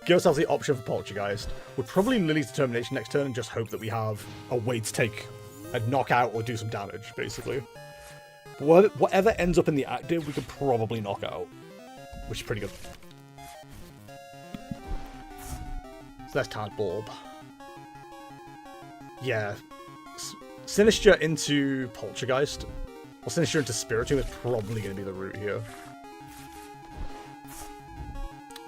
give ourselves the option for Poltergeist. We'd probably Lily's Determination next turn and just hope that we have a way to take a knockout or do some damage, basically. But whatever ends up in the active, we could probably knock out, which is pretty good. So that's Tadbulb. Yeah. Sinister into Poltergeist. Or Sinister into Spiritomb is probably going to be the route here.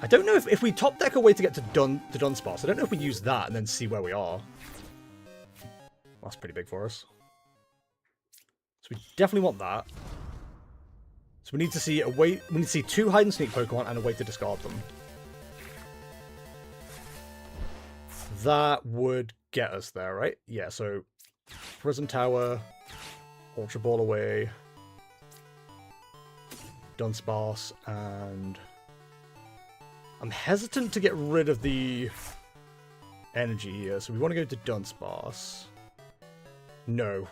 I don't know if we top deck a way to get to Dunsparce. I don't know if we use that and then see where we are. That's pretty big for us. So we definitely want that. So we need to see a way. We need to see 2 hide and sneak Pokemon and a way to discard them. That would get us there, right? Yeah. So Prison Tower, Ultra Ball away, Dunsparce, and I'm hesitant to get rid of the energy here, so we want to go to Dunsparce. No.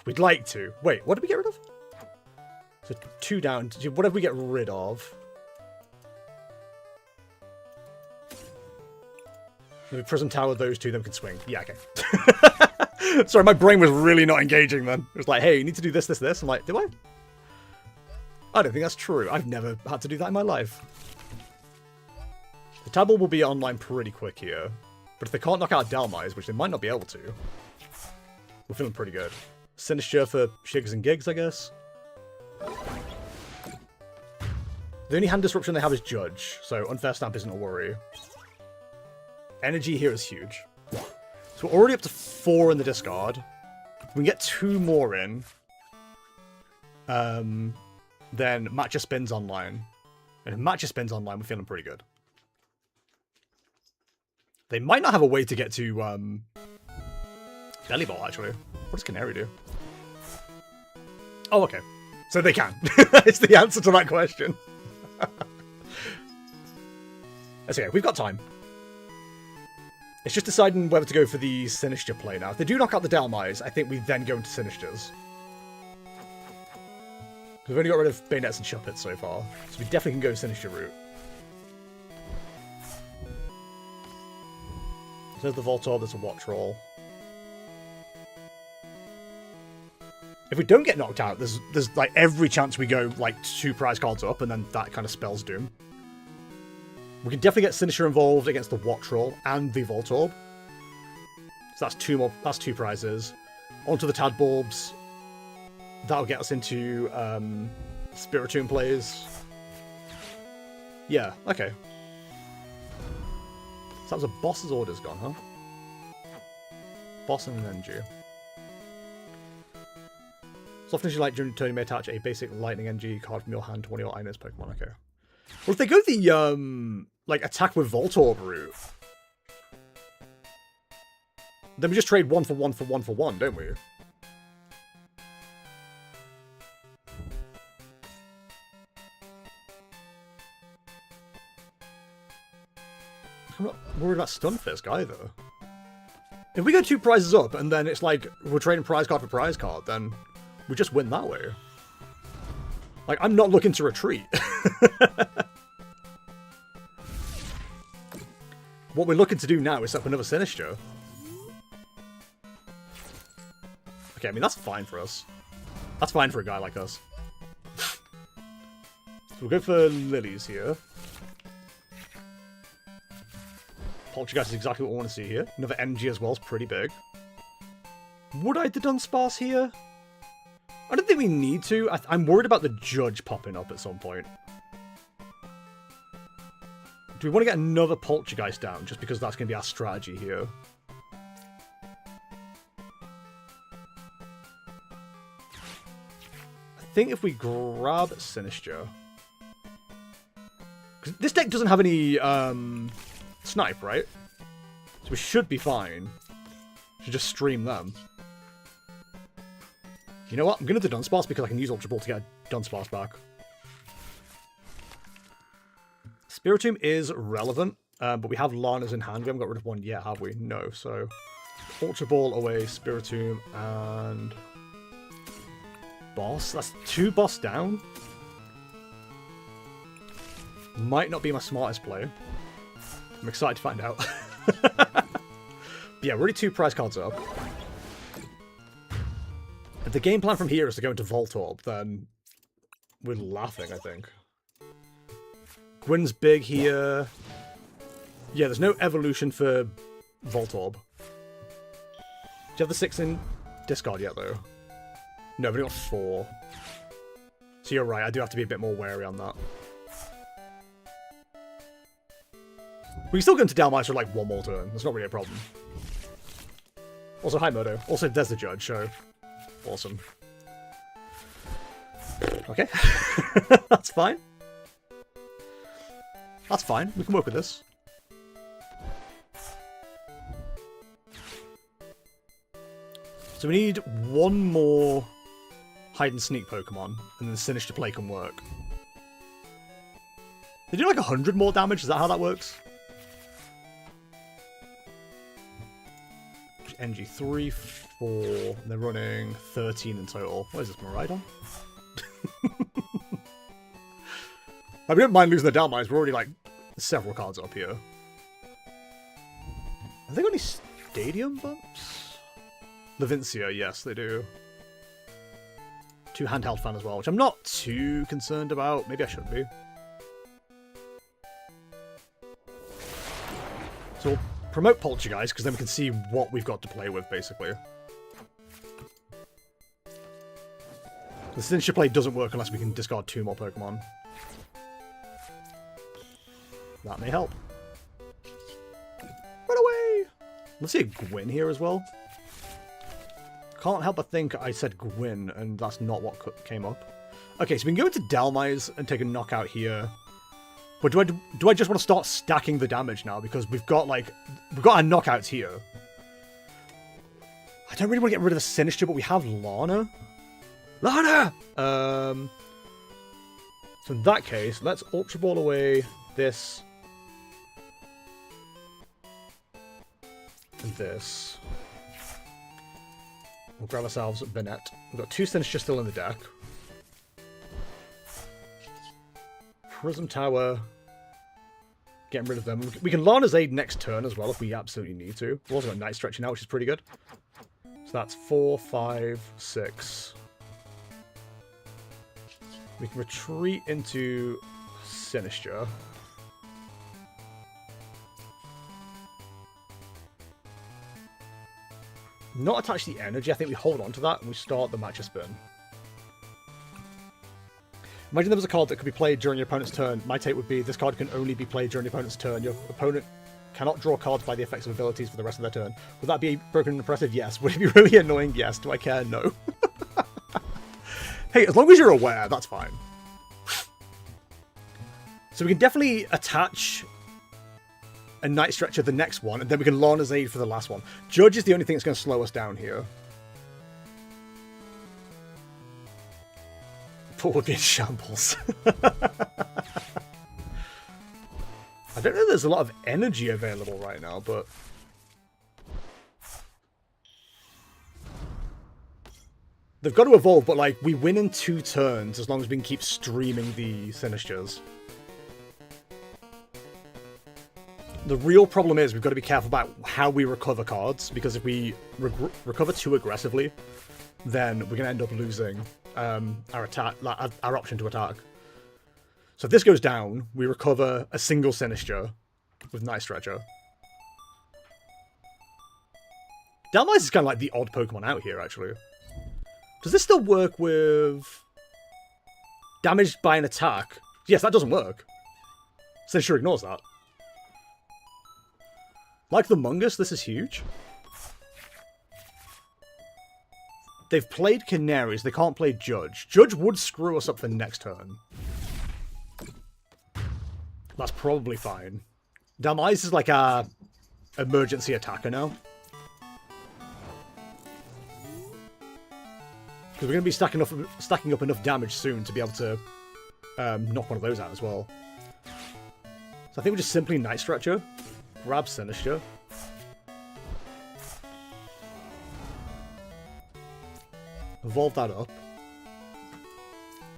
We'd like to. Wait, what did we get rid of? So 2 down. What did we get rid of? Maybe Prism Tower, those 2, then can swing. Yeah, okay. Sorry, my brain was really not engaging then. It was like, hey, you need to do this, this, this. I'm like, do I? I don't think that's true. I've never had to do that in my life. The Tadbulb will be online pretty quick here. But if they can't knock out Dalmise, which they might not be able to, we're feeling pretty good. Sinister for Shigs and Gigs, I guess. The only hand disruption they have is Judge, so Unfair Stamp isn't a worry. Energy here is huge. So we're already up to 4 in the discard. If we can get 2 more in, then Matcha Spin's online. And if Matcha Spin's online, we're feeling pretty good. They might not have a way to get to Belly Ball, actually. What does Canary do? Oh, okay. So they can. It's the answer to that question. That's okay. We've got time. It's just deciding whether to go for the Sinister play now. If they do knock out the Dalmise, I think we then go into Sinisters. We've only got rid of Bayonets and Shuppets so far, so we definitely can go Sinister route. So there's the Voltorb, there's a Watch Roll. If we don't get knocked out, there's like every chance we go like 2 prize cards up, and then that kind of spells doom. We can definitely get Sinister involved against the Watch Roll and the Voltorb. So that's 2 more. That's 2 prizes. Onto the Tadbulbs. That'll get us into Spiritomb plays. Yeah. Okay. So that was a boss's orders gone, huh? Boss and an NG. So often as you like during the turn, you may attach a basic Lightning NG card from your hand to one of your Ines Pokemon. Okay. Well, if they go the like attack with Voltorb route, then we just trade 1 for 1 for 1 for 1, don't we? I'm not worried about Stunfisk either. If we go 2 prizes up and then it's like we're trading prize card for prize card, then we just win that way. Like, I'm not looking to retreat. What we're looking to do now is set up another Sinister. Okay, I mean, that's fine for us. That's fine for a guy like us. So we'll go for Lilies here. Poltergeist is exactly what we want to see here. Another NG as well is pretty big. Would I have done Sparse here? I don't think we need to. I'm worried about the Judge popping up at some point. Do we want to get another Poltergeist down just because that's going to be our strategy here? I think if we grab Sinister... Because this deck doesn't have any Snipe, right? So we should be fine. Should just stream them. You know what? I'm going to do Dunsparce because I can use Ultra Ball to get Dunsparce back. Spiritomb is relevant, but we have Lana's in hand. We haven't got rid of one yet, have we? No, so... Ultra Ball away, Spiritomb, and... Boss? That's 2 boss down? Might not be my smartest play. I'm excited to find out. Yeah, we're already 2 prize cards up. If the game plan from here is to go into Voltorb, then we're laughing, I think. Gwyn's big here. Yeah, there's no evolution for Voltorb. Do you have the 6 in discard yet, though? No, we've only got 4. So you're right, I do have to be a bit more wary on that. We can still go into Dalmais for like 1 more turn. That's not really a problem. Also, hi, Murdo. Also, there's the judge, so... Awesome. Okay. That's fine. That's fine. We can work with this. So we need 1 more hide and sneak Pokemon, and then Sinister Play can work. They do like 100 more damage, is that how that works? NG 3, 4, and they're running 13 in total. What is this, Miraidon? I don't mind losing the Dalmais, we're already like several cards up here. Have they got any stadium bumps? Levincia, yes, they do. 2 handheld fan as well, which I'm not too concerned about. Maybe I should be. So we'll promote Poltergeist, because then we can see what we've got to play with, basically. The Sinister Play doesn't work unless we can discard 2 more Pokemon. That may help. Run away! Let's see a Gwyn here as well. Can't help but think I said Gwyn, and that's not what came up. Okay, so we can go into Dalmais and take a knockout here. But do I just want to start stacking the damage now? Because we've got our knockouts here. I don't really want to get rid of the Sinister, but we have Lana. Lana! So in that case, let's Ultra Ball away this. And this. We'll grab ourselves Banette. We've got 2 Sinister still in the deck. Prism Tower. Getting rid of them. We can Lana's Aid next turn as well if we absolutely need to. We've also got Night Stretching now, which is pretty good. So that's 4, 5, 6. We can retreat into Sinister. Not attach the energy. I think we hold on to that and we start the Matcha Spin. Imagine there was a card that could be played during your opponent's turn. My take would be this card can only be played during your opponent's turn. Your opponent cannot draw cards by the effects of abilities for the rest of their turn. Would that be broken and impressive? Yes. Would it be really annoying? Yes. Do I care? No. Hey, as long as you're aware, that's fine. So we can definitely attach a Night Stretcher the next one, and then we can Lana's Aid for the last one. Judge is the only thing that's going to slow us down here. Poor would be in shambles. I don't know there's a lot of energy available right now, but... They've got to evolve, but like, we win in 2 turns as long as we can keep streaming the Sinisters. The real problem is we've got to be careful about how we recover cards, because if we recover too aggressively, then we're going to end up losing our attack, our option to attack. So if this goes down, we recover a single Sinister with Night Stretcher. Dalmais is kind of like the odd Pokemon out here, actually. Does this still work with damage by an attack? Yes, that doesn't work. Sinister ignores that. Like the Mungus, this is huge. They've played Canaries, they can't play Judge. Judge would screw us up for next turn. That's probably fine. Dalmais is like our emergency attacker now. Because we're going to be stacking up enough damage soon to be able to knock one of those out as well. So I think we just simply Night Stretcher. Grab Sinister. Evolve that up.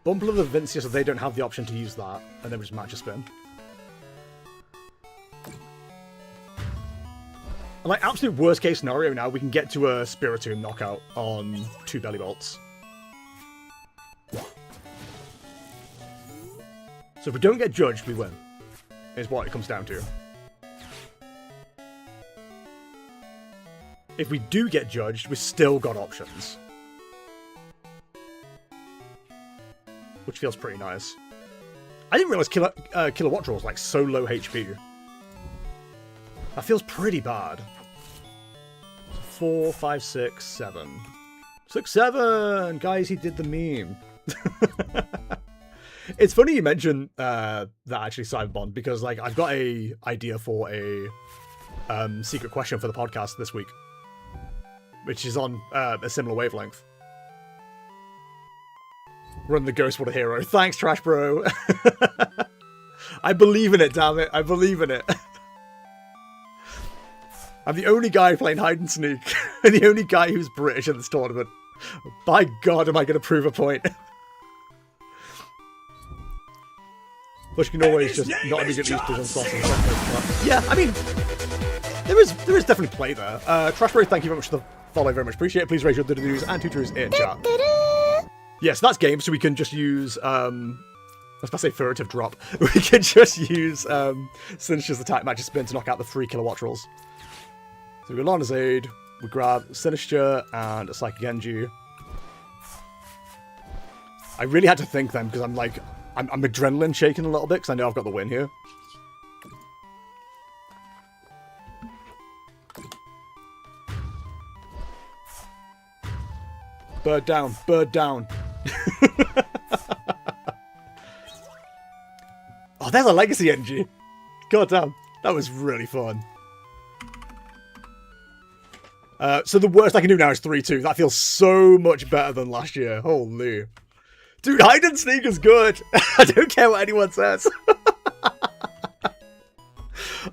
Bumble the Vincia so they don't have the option to use that. And then we just Match a Spin. Like, absolute worst case scenario now, we can get to a Spiritomb knockout on 2 Belly Bolts. So if we don't get judged, we win. Is what it comes down to. If we do get judged, we've still got options. Which feels pretty nice. I didn't realize Kilowatt Draw was like so low HP. That feels pretty bad. 4, 5, 6, 7. 6, 7! Guys, he did the meme. It's funny you mentioned that actually, Cyberbond, because like I've got a idea for a secret question for the podcast this week, which is on a similar wavelength. Run the Ghost, what a hero. Thanks, Trash Bro. I believe in it, damn it. I believe in it. I'm the only guy playing hide and sneak, and the only guy who's British in this tournament. By God, am I going to prove a point? But you can always just not immediately use Pigeon Sauce and stuff. Yeah, I mean, there is definitely play there. Trash Bro, thank you very much for the follow, very much appreciate it. Please raise your do's and tutors in chat. Yes, that's game, so we can just use, I was about to say furtive drop. We can just use Sinister's attack magic spin to knock out the 3 kilowatt trolls. So we go Lana's Aid, we grab Sinister and a Psychic Genji. I really had to think then, because I'm like, I'm adrenaline shaking a little bit, because I know I've got the win here. Bird down, bird down. Oh, there's a legacy energy. God damn, that was really fun. So the worst I can do now is 3-2. That feels so much better than last year. Holy. Dude, hide and sneak is good. I don't care what anyone says.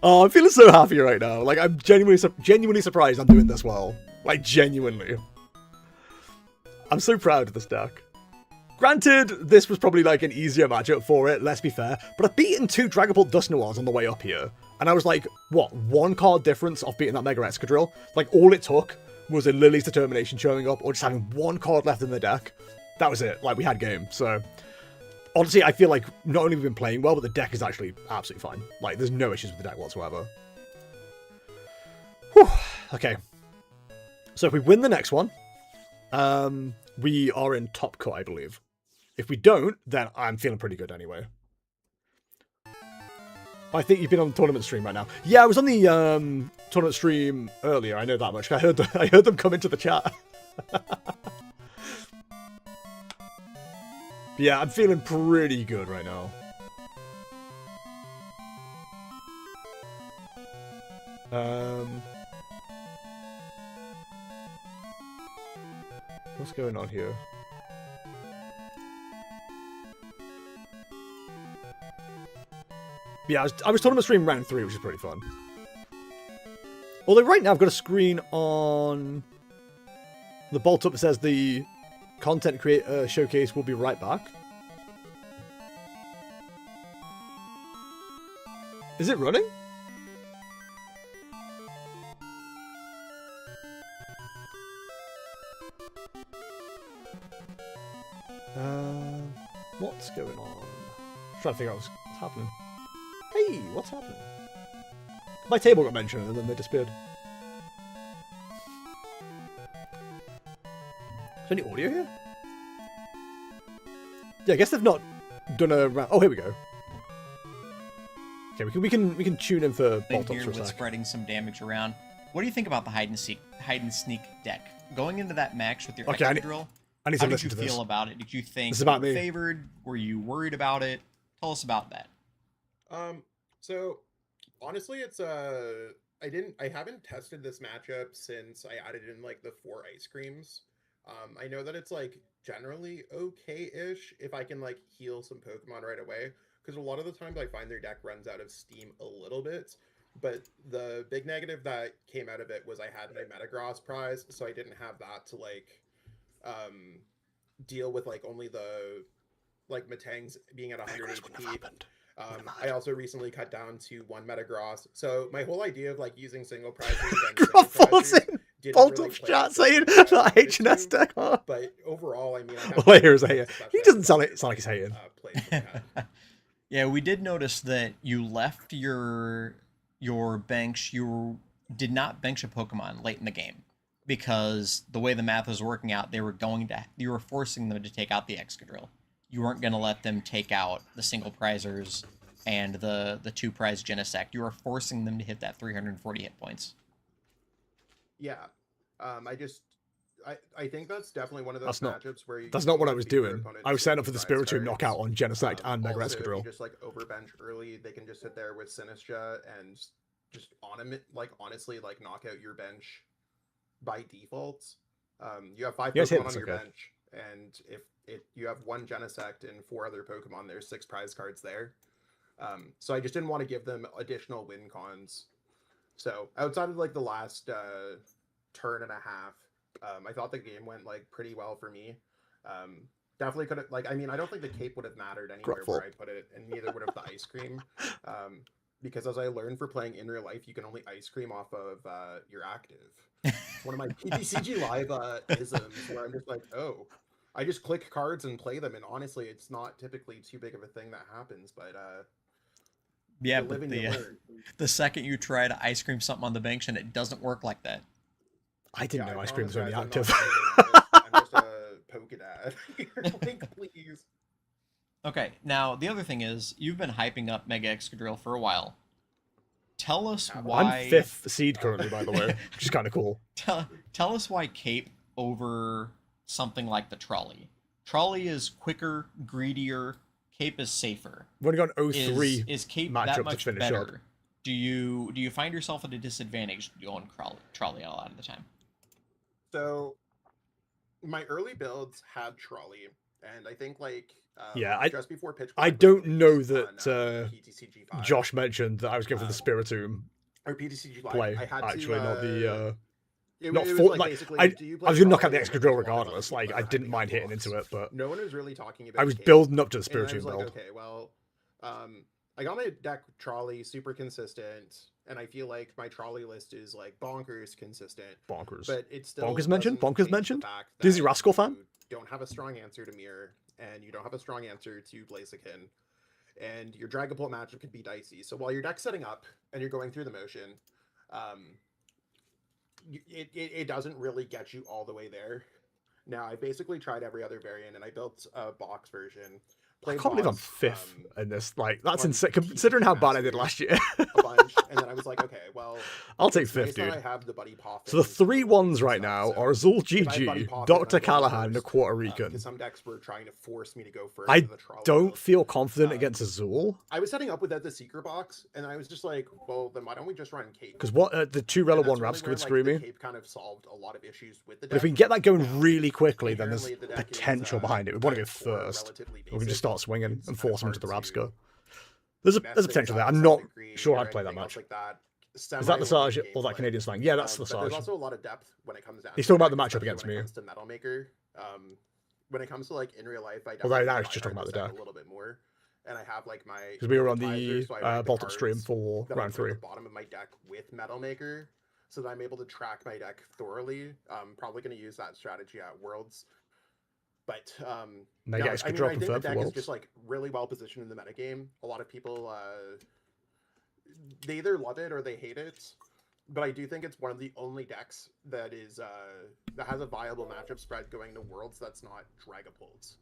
Oh, I'm feeling so happy right now. Like, I'm genuinely surprised I'm doing this well. Like, genuinely. I'm so proud of this deck. Granted, this was probably like an easier matchup for it, let's be fair, but I've beaten 2 Dragapult Dust Noirs on the way up here. And I was like, what, 1 card difference of beating that Mega Excadrill? Like, all it took was a Lily's Determination showing up, or just having 1 card left in the deck. That was it. Like, we had game. So, honestly, I feel like not only have we been playing well, but the deck is actually absolutely fine. Like, there's no issues with the deck whatsoever. Whew. Okay. So if we win the next one, we are in top cut, I believe. If we don't, then I'm feeling pretty good anyway. I think you've been on the tournament stream right now. Yeah, I was on the tournament stream earlier. I know that much. I heard them come into the chat. Yeah, I'm feeling pretty good right now. What's going on here? Yeah, I was tournament stream round 3, which is pretty fun. Although right now I've got a screen on the bolt up that says the content creator showcase will be right back. Is it running? What's going on? I'm trying to figure out what's happening. Hey, what's happening? My table got mentioned and then they disappeared. Is there any audio here? Yeah, I guess they've not done a round. Oh, here we go. Okay, we can tune in for bolt ups for a sec. Spreading some damage around. What do you think about the hide and sneak deck? Going into that match with your Excadrill, I need to how did listen you to this. feel about it? Did you think This is about you were me. favored? Were you worried about it? Tell us about that. So honestly, it's I haven't tested this matchup since I added in like the 4 ice creams. I know that it's like generally okay-ish if I can like heal some Pokemon right away, because a lot of the times I find their deck runs out of steam a little bit. But the big negative that came out of it was I had my Metagross prize, so I didn't have that to like deal with like only the like Matangs being at 100 HP. I also recently cut down to 1 Metagross. So my whole idea of like using single prizes and Gruffle's in Boltup's chat saying that H&S deck. But overall, I mean, I have Layers hater. He doesn't sound like he's hating. Yeah, we did notice that you left your bench. You did not bench a Pokemon late in the game because the way the math was working out, you were forcing them to take out the Excadrill. You weren't going to let them take out the single prizers and the 2 prize Genesect. You were forcing them to hit that 340 hit points. Yeah, I think that's definitely one of those matchups where that's not what I was doing. I was setting up for the Spiritomb knockout on Genesect and Mega also, Excadrill. If you just like overbench early, they can just sit there with Sinistra and just honestly knock out your bench by default. You have 5 Pokemon on your bench, and if you have 1 Genesect and 4 other Pokemon, there's 6 prize cards there. So I just didn't want to give them additional win cons. So outside of like the last turn and a half, I thought the game went like pretty well for me. Definitely could have I mean, I don't think the cape would have mattered anywhere where I put it, and neither would have the ice cream. Because as I learned for playing in real life, you can only ice cream off of your active. One of my PTCG live isms where I'm just like, oh, I just click cards and play them, and honestly, it's not typically too big of a thing that happens, but yeah, but the second you try to ice cream something on the bench and it doesn't work like that. I didn't know ice cream was only active. I'm just a Pokedad. Like, please. Okay, now the other thing is, you've been hyping up Mega Excadrill for a while. Tell us why... I'm 5th seed currently, by the way, which is kind of cool. Tell us why Cape over something like the Trolley. Trolley is quicker, greedier. Cape is safer. We've only got 03 is Cape matchup that much to finish better? up. Do you find yourself at a disadvantage going Trolley a lot of the time? So, my early builds had Trolley, and I think just before pitch. I don't know that PTCG5, Josh mentioned that I was going for the Spiritomb or PTCG play. I had actually, to, not the. It not was for, like I was going to knock out the Excadrill regardless. Like, I didn't mind hitting into it, but no one was really talking about. I was building up to the Spiritomb build. Okay, well, I got my deck Trolley super consistent, and I feel like my Trolley list is like bonkers consistent. Bonkers. But it's still Bonkers mentioned. Bonkers mentioned. Fact Dizzy Rascal fan. You don't have a strong answer to Mirror, and you don't have a strong answer to Blaziken, and your Dragapult matchup could be dicey. So while your deck's setting up and you're going through the motion, it doesn't really get you all the way there. Now I basically tried every other variant, and I built a box version. I can't believe I'm 5th in this. Like, that's insane. Considering how bad I did last year. A bunch, and then I was like, okay, well, I'll take 5th, dude. I have the Buddy Poffins, so the 3 ones right now are Azul GG, Dr. Callahan, and a Puerto Rican. Because some decks were trying to force me to go first. I don't feel confident against Azul. I was setting up without the Secret Box, and I was just like, well, then why don't we just run Cape? Because what the 2 Rela 1 Rapsca would screw me. Cape kind of solved a lot of issues with the deck. But if we can get that going really quickly, then there's potential behind it. We want to go first. We can just start swinging and force them into the Rapsca. There's a potential there. I'm not sure I'd play that much. Is that the Sarge or that Canadian slang? Yeah, that's the Sarge. There's also a lot of depth when it comes down. He's talking about the matchup against me. When it comes to Metal Maker, when it comes to like in real life, I although now he's just talking about the deck a little bit more. And I have like my because we were on the Boltup stream for round 3. The bottom of my deck with Metal Maker, so that I'm able to track my deck thoroughly. I'm probably going to use that strategy at Worlds. But I think the deck is just like really well positioned in the metagame. A lot of people they either love it or they hate it. But I do think it's one of the only decks that is that has a viable matchup spread going to Worlds that's not Dragapults.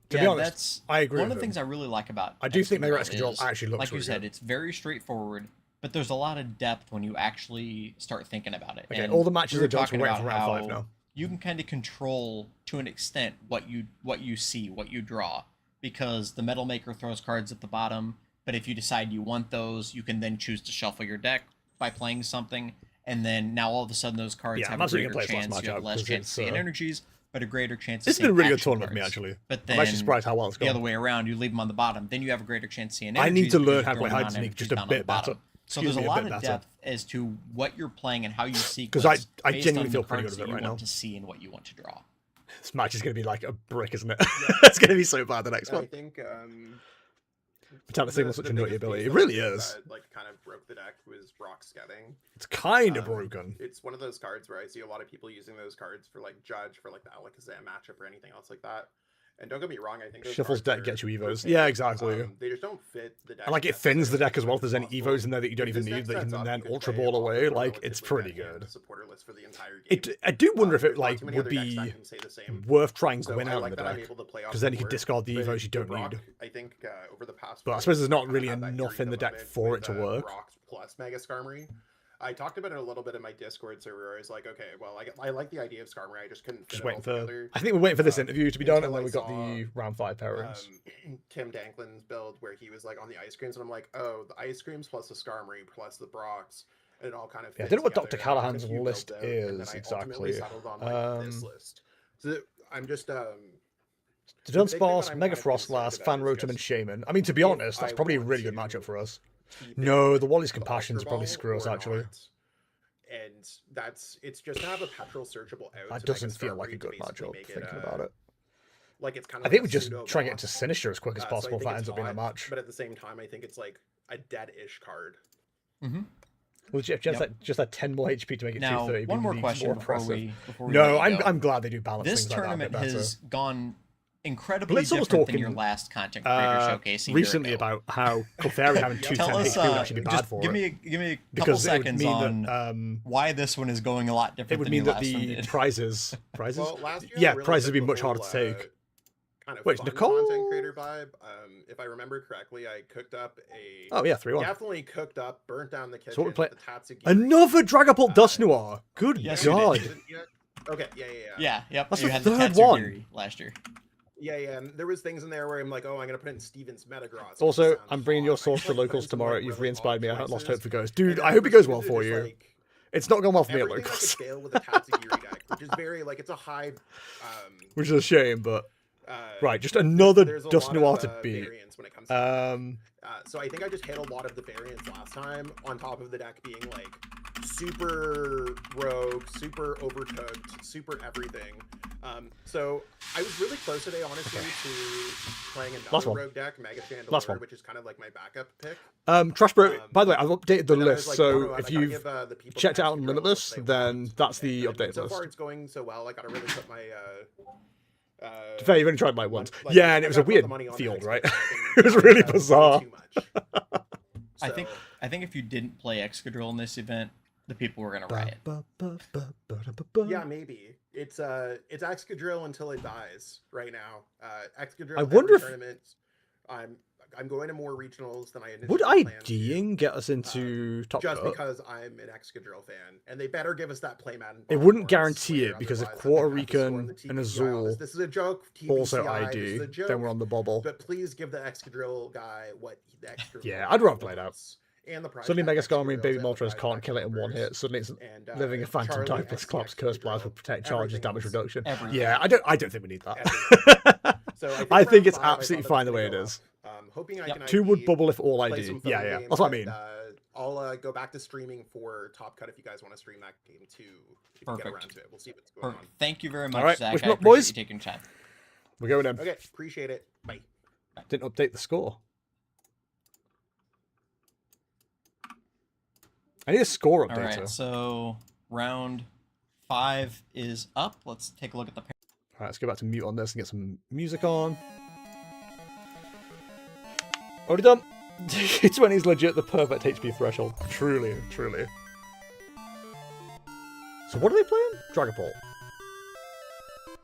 To be honest, I agree. One of the things I really like about I do think Mega Excadrill actually looks like you really said, good. it's very straightforward, but there's a lot of depth when you actually start thinking about it. Okay, and all the matches are done. talking We're waiting about for round 5 how now. you can kind of control to an extent what you see, what you draw, because the Metal Maker throws cards at the bottom. But if you decide you want those, you can then choose to shuffle your deck by playing something, and then now all of a sudden those cards have a greater chance. You have less chance to see in energies, but a greater chance to It's see been a really good action tournament for me, cards. actually. But then I'm actually surprised how well it's gone. the other way around, you leave them on the bottom, then you have a greater chance to see in energies. I need to learn because how to you're play throwing hide them on sneak energies just a down on the bit bottom. better. So there's a lot of depth as to what you're playing and how you see. Because I genuinely feel pretty good at it right now. Want to see and what you want to draw. This match is going to be like a brick, isn't it? It's going to be so bad the next one. I think Metallic Signal's such a nutty biggest ability. piece It that I really think is. that, like, kind of broke the deck was Brock's Getting. It's kind of broken. It's one of those cards where I see a lot of people using those cards for like Judge, for like the Alakazam matchup or anything else like that. And don't get me wrong, I think those Shuffle's cards deck are gets you evos. okay. Yeah, exactly. They just don't fit the deck. And like it thins the deck as well if there's any necessarily evos in there that you don't if even this need deck that you sets can up, then could ultra play ball off away. of a Like it's relatively pretty dead-hand good. supporter list for the entire game. I do wonder if it There's not like too many would other decks that be can say the same. worth trying So Gwyn I out like in the that I'm deck, able to play off because then the you could board, discard the but evos you don't Brock, need. I think over the past. But I few suppose years, there's not I've really had that enough in the Eureka deck moment for with, it to work. Brock plus Mega Skarmory. I talked about it a little bit in my Discord server. I was like, okay, well, I like the idea of Skarmory. I just couldn't fit Just it waiting all for. together. I think we're waiting for this interview to be done, and until then I we got saw, the round 5 pairings. Tim Danklin's build where he was like on the ice creams, and I'm like, oh, the ice creams plus the Skarmory plus the Brocks, and it all kind of. Yeah, I fits don't know what together. Dr. Callahan's Took a few list builds out, and then is I ultimately exactly. settled on like this list. So I'm just The big thing that Dunsparce, I'm Mega kind of concerned Frostlass, about Fan is Rotom, and just Shaman. I mean, to be if honest, that's I probably a want really good to matchup for us. keep No, it the Wally's the Compassions Ultra probably Ball screw us or actually. not. And it's just to have a petrol searchable out. That to doesn't Mega feel like Skarmory a to good basically matchup. make Thinking it, about it, like it's kind I of think like we a just pseudo try and get into boss. Sinister as quick as So I possible if think that it's ends up being a hot, match. But at the same time, I think it's like a dead-ish card. Mm-hmm. Well, just that 10 more HP to make it Now, 230. one more leagues question more before impressive. before we No, let you go. I'm glad they do balance This things like that a tournament bit better. has gone incredibly Blitz was different than your talking, last content creator showcase a year recently ago. about how Clefairy having 210 Tell us, HP would actually be bad just for give it. me a couple Because it would seconds mean on that, why this one is going a lot it different would than mean your that last one the did. prizes Well, last year, I yeah, really prizes took would be the much harder whole, to take. Kind of Wait, fun Nicole? content creator vibe. If I remember correctly, I cooked up a. Oh yeah, 3-1. Definitely cooked up, burnt down the kitchen. So what we play? with the Tatsugiri. Another Dragapult Dust Noir. Good Yes, you did. god. Is it yet? Okay, yeah. Yeah, yep. That's you the had third the one. Tatsugiri last year. Yeah, and there was things in there where I'm like, oh, I'm gonna put in Steven's Metagross. Also, I'm bringing your sauce to to locals tomorrow. You've re-inspired me. I had lost hope for Ghost. Dude, And I then hope it for goes well Steven, for it's you. like It's not going well for me at everything I could locals, fail with a Tatsugiri deck, which is very like it's a high. which is a shame, but Uh, right, just another there's a Dust lot Noir of, to beat. variance when it comes to so I think I just hit a lot of the variants last time, on top of the deck being like super rogue, super overcooked, super everything. So I was really close today, honestly, to playing Last another one. rogue deck, Mega Chandelier, Last one. which is kind of like my backup pick. Trash Bro, by the way, I've updated the And then I was list, like, so oh, no, I if gotta you've give, the people checked the out on Excadrill Limitless, they then want. that's the And updated so list. far it's going so well, I gotta really put my To be fair, you've only tried mine once. like, Yeah, and it I was a gotta put weird the money on the field, next right? one, I think It was really that's way bizarre. too much. I So- think if you didn't play Excadrill in this event, the people were gonna riot. Yeah, maybe it's Excadrill until it dies. Right now, Excadrill. I wonder every if- tournament, I'm going to more regionals than I initially Would planned to, IDing get us into top just cut? because I'm an Excadrill fan, and they better give us that playmat. It wouldn't guarantee it, because if Puerto Rican and Azul this is a joke. also TPCI, this ID, is a joke, then we're on the bubble. But please give the Excadrill guy what the Excadrill. Yeah, I'd rather play it out. wants. And the prize Suddenly tag Mega Skarmory and Excadrills Baby and the Moltres prize can't tag kill it in one Clippers. hit. Suddenly it's And, living a Phantom Charlie, Typhus XD collapse, Curse Blast Excadrill, with Protect Charges, everything damage was- reduction. everything. Yeah, I don't think we need that. everything. So I think round it's 5, I absolutely thought fine that the way was it gonna is. go well. Hoping I Yep. can 2 would ID, bubble if all play ID. some Yeah, phone yeah. games, That's what I and, mean. I'll go back to streaming for Top Cut if you guys want to stream that game too. If you get Perfect. around to it, we'll see what's going Perfect. Thank you very much, Alright, Zach. wish I me luck, appreciate boys. you taking time. We're going in. on. Okay, appreciate it. Bye. Didn't update the score. I need a score All updater. right, so round 5 is up. Let's take a look at the pair. Alright, let's go back to mute on this and get some music on. Already done. 20 is legit the perfect HP threshold. Truly, truly. So what are they playing? Dragapult.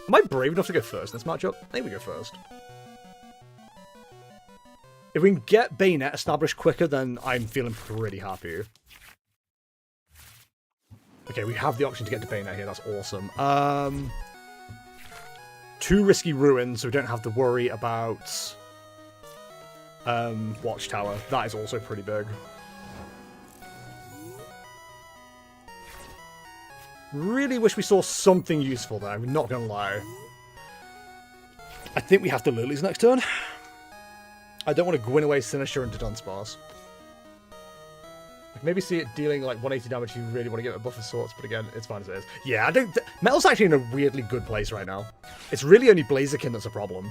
Am I brave enough to go first in this matchup? I think we go first. If we can get Bayonet established quicker, then I'm feeling pretty happy. Okay, we have the option to get to Bayonet here. That's awesome. 2 risky ruins, so we don't have to worry about Watchtower. That is also pretty big. Really wish we saw something useful there, I'm not gonna lie. I think we have to Lilies next turn. I don't want to Gwyn away Sinister into Dunsparce. Like maybe see it dealing like 180 damage if you really want to get a buff of sorts, but again, it's fine as it is. Yeah, I don't. Metal's actually in a weirdly good place right now. It's really only Blaziken that's a problem.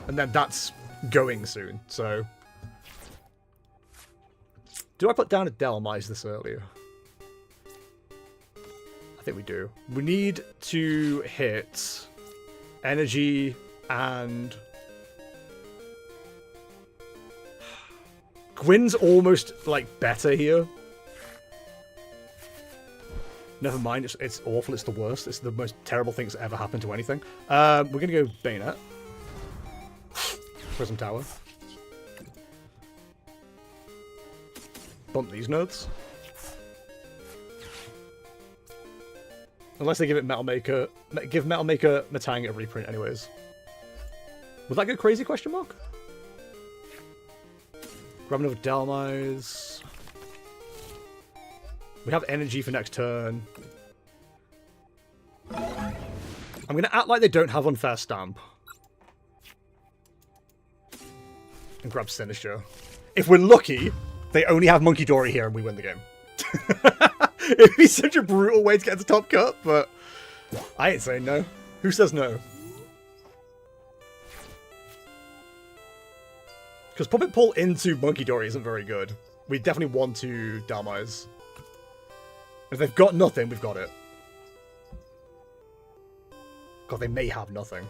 And then that's going soon, so Do I put down a Delmise this earlier? I think we do. We need to hit energy and... Gwyn's almost, like, better here. Never mind, it's awful, it's the worst. It's the most terrible thing that's ever happened to anything. We're going to go Bayonet. Prism Tower. Bump these nodes. Unless they give it Metal Maker... Give Metal Maker Matang a reprint anyways. Would that go crazy, question mark? Grab another Delmise. We have energy for next turn. I'm going to act like they don't have Unfair Stamp. And grab Sinister. If we're lucky, they only have Monkey Dory here and we win the game. It'd be such a brutal way to get to top cut, but I ain't saying no. Who says no? Because Puppet Pull into Monkey Dory isn't very good. We definitely want to Delmise. If they've got nothing, we've got it. God, they may have nothing.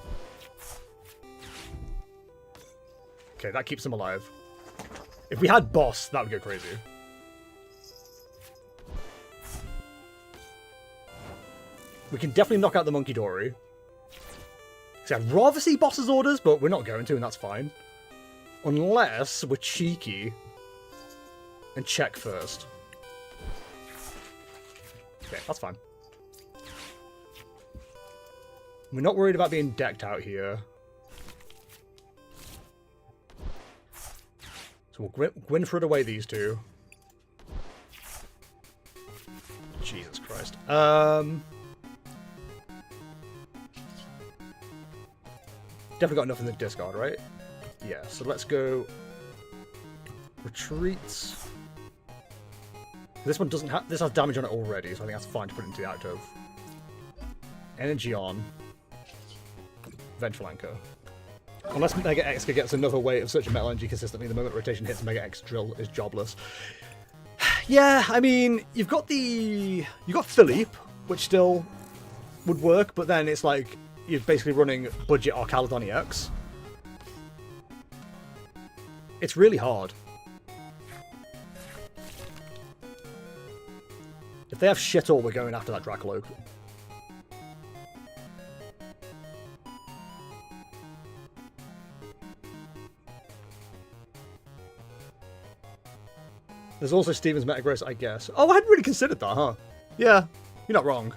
Okay, that keeps them alive. If we had Boss, that would go crazy. We can definitely knock out the Monkey Dory. See, I'd rather see Boss's orders, but we're not going to, and that's fine. Unless we're cheeky and check first. Okay, that's fine. We're not worried about being decked out here. So we'll Gwynfred away these two. Jesus Christ. Definitely got enough in the discard, right? Yeah, so let's go retreats. This one doesn't have, this has damage on it already, so I think that's fine to put into the active. Energy on. Vengeful Anchor. Unless Mega X gets another way of searching metal energy consistently, the moment rotation hits, Mega X drill is jobless. Yeah, I mean, you've got Philippe, which still would work, but then it's like you're basically running budget Archaludon EX. It's really hard. If they have shit all, we're going after that Dracoloak. There's also Steven's Metagross, I guess. Oh, I hadn't really considered that, huh? Yeah, you're not wrong.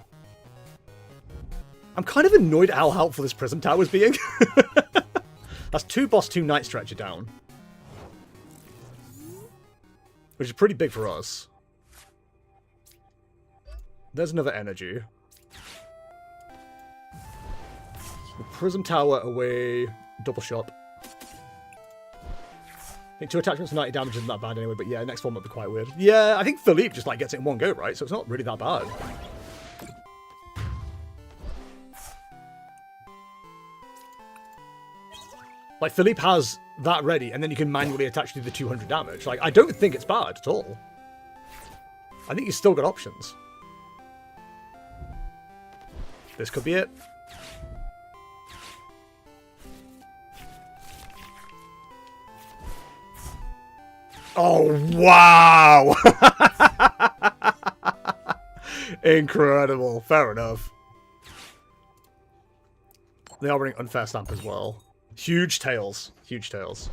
I'm kind of annoyed at how helpful this Prism Tower is being. That's 2 boss, 2 Night Stretcher down. Which is pretty big for us. There's another energy. The Prism Tower away, double shop. I think 2 attachments for 90 damage isn't that bad anyway, but yeah, next one might be quite weird. Yeah, I think Philippe just like gets it in one go, right? So it's not really that bad. Like, Philippe has that ready, and then you can manually attach to the 200 damage. Like, I don't think it's bad at all. I think you've still got options. This could be it. Oh, wow! Incredible. Fair enough. They are running Unfair Stamp as well. Huge tails. Huge tails.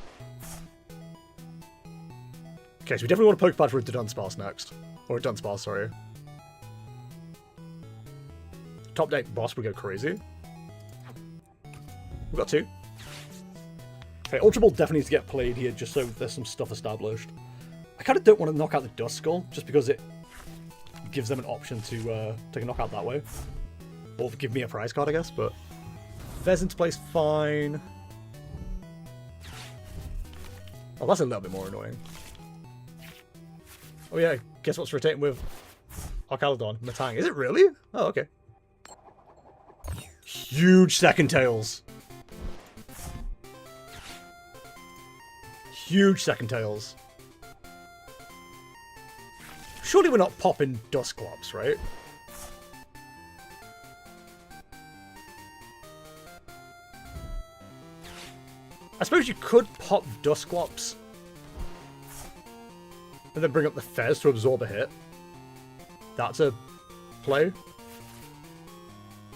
Okay, so we definitely want to Pokepad for a Dunsparce next. Or a Dunsparce, sorry. Top deck boss would go crazy. We've got 2. Okay, Ultra Ball definitely needs to get played here just so there's some stuff established. I kind of don't want to knock out the Dust Skull just because it gives them an option to take a knockout that way. Or give me a prize card, I guess, but Fez into place fine. Oh, that's a little bit more annoying. Oh yeah, guess what's rotating with Archaludon? Matang. Is it really? Oh, okay. Huge second tails. Huge second tails. Surely we're not popping Dusclops, right? I suppose you could pop Dusclops and then bring up the Fez to absorb a hit. That's a play.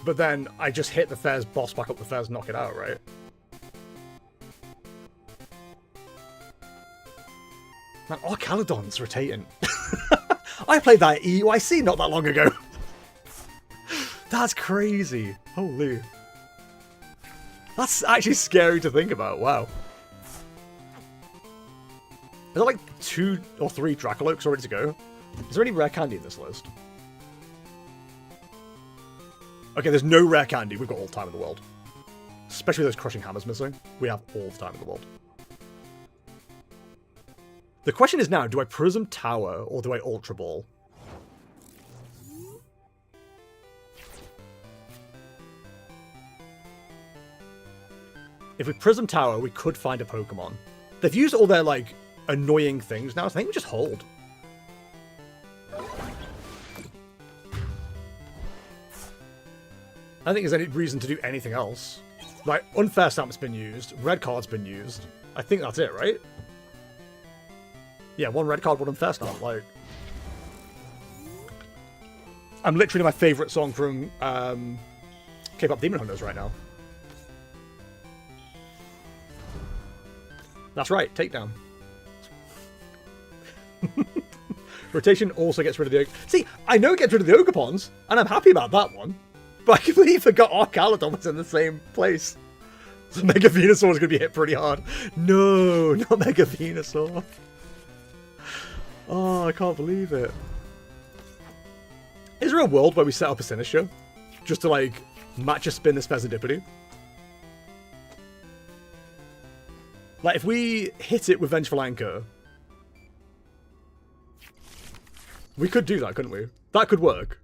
But then I just hit the Fez, boss back up the Fez, knock it out, right? Man, Archaludon's rotating. I played that at EUIC not that long ago. That's crazy. Holy. That's actually scary to think about. Wow. Is there like 2 or 3 Dracoloaks ready to go? Is there any rare candy in this list? Okay, there's no rare candy. We've got all the time in the world. Especially those crushing hammers missing. We have all the time in the world. The question is now, do I Prism Tower or do I Ultra Ball? If we Prism Tower, we could find a Pokemon. They've used all their, like, annoying things now, so I think we just hold. I don't think there's any reason to do anything else. Like, Unfair Stamp's been used, Red Card's been used. I think that's it, right? Yeah, 1 Red Card, 1 Unfair Stamp, like... I'm literally my favourite song from K-Pop Demon Hunters right now. That's right, Takedown. Rotation also gets rid of the... See, I know it gets rid of the Ogapons, and I'm happy about that one. But I completely forgot Archaludon was in the same place. So Mega Venusaur is going to be hit pretty hard. No, not Mega Venusaur. Oh, I can't believe it. Is there a world where we set up a Sinister? Just to, like, match a spin this Pheasantipity? Like, if we hit it with Vengeful Anchor... We could do that, couldn't we? That could work.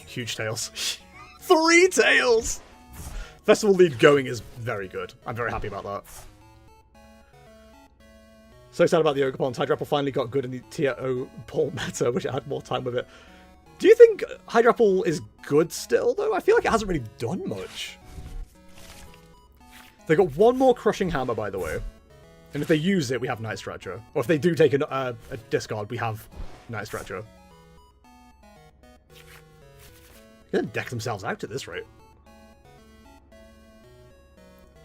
Huge tails. 3 tails! Festival lead going is very good. I'm very happy about that. So excited about the Ogapons. Hydrapple finally got good in the Tier O Ball meta. Wish I had more time with it. Do you think Hydrapple is good still, though? I feel like it hasn't really done much. They got 1 more Crushing Hammer, by the way. And if they use it, we have Night Stretcher. Or if they do take a discard, we have Night Stretcher. They're gonna deck themselves out at this rate.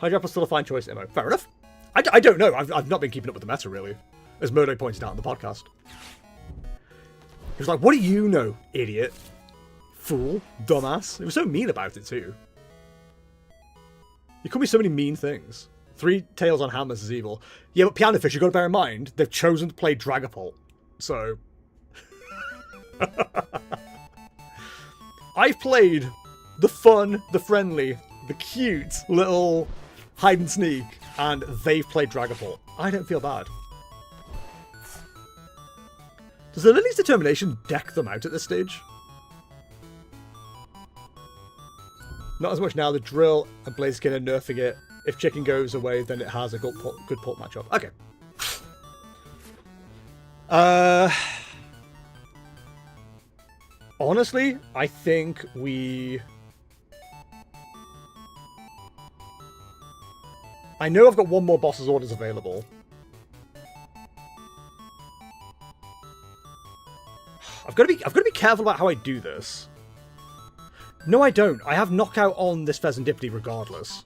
Hydrapple's still a fine choice, Immo. Fair enough. I don't know. I've not been keeping up with the meta, really. As Murdo pointed out in the podcast. He was like, what do you know, idiot? Fool. Dumbass. He was so mean about it, too. You call me so many mean things. 3 tails on hammers is evil. Yeah, but Piano Fish, you've got to bear in mind, they've chosen to play Dragapult. So... I've played the fun, the friendly, the cute little hide and sneak, and they've played Dragapult. I don't feel bad. Does the Lily's Determination deck them out at this stage? Not as much now. The Drill and Blaziken are nerfing it. If Chicken goes away, then it has a good port matchup. Okay. Honestly, I think we... I know I've got 1 more boss's orders available. I've got to be careful about how I do this. No, I don't. I have knockout on this Pheasantipity regardless.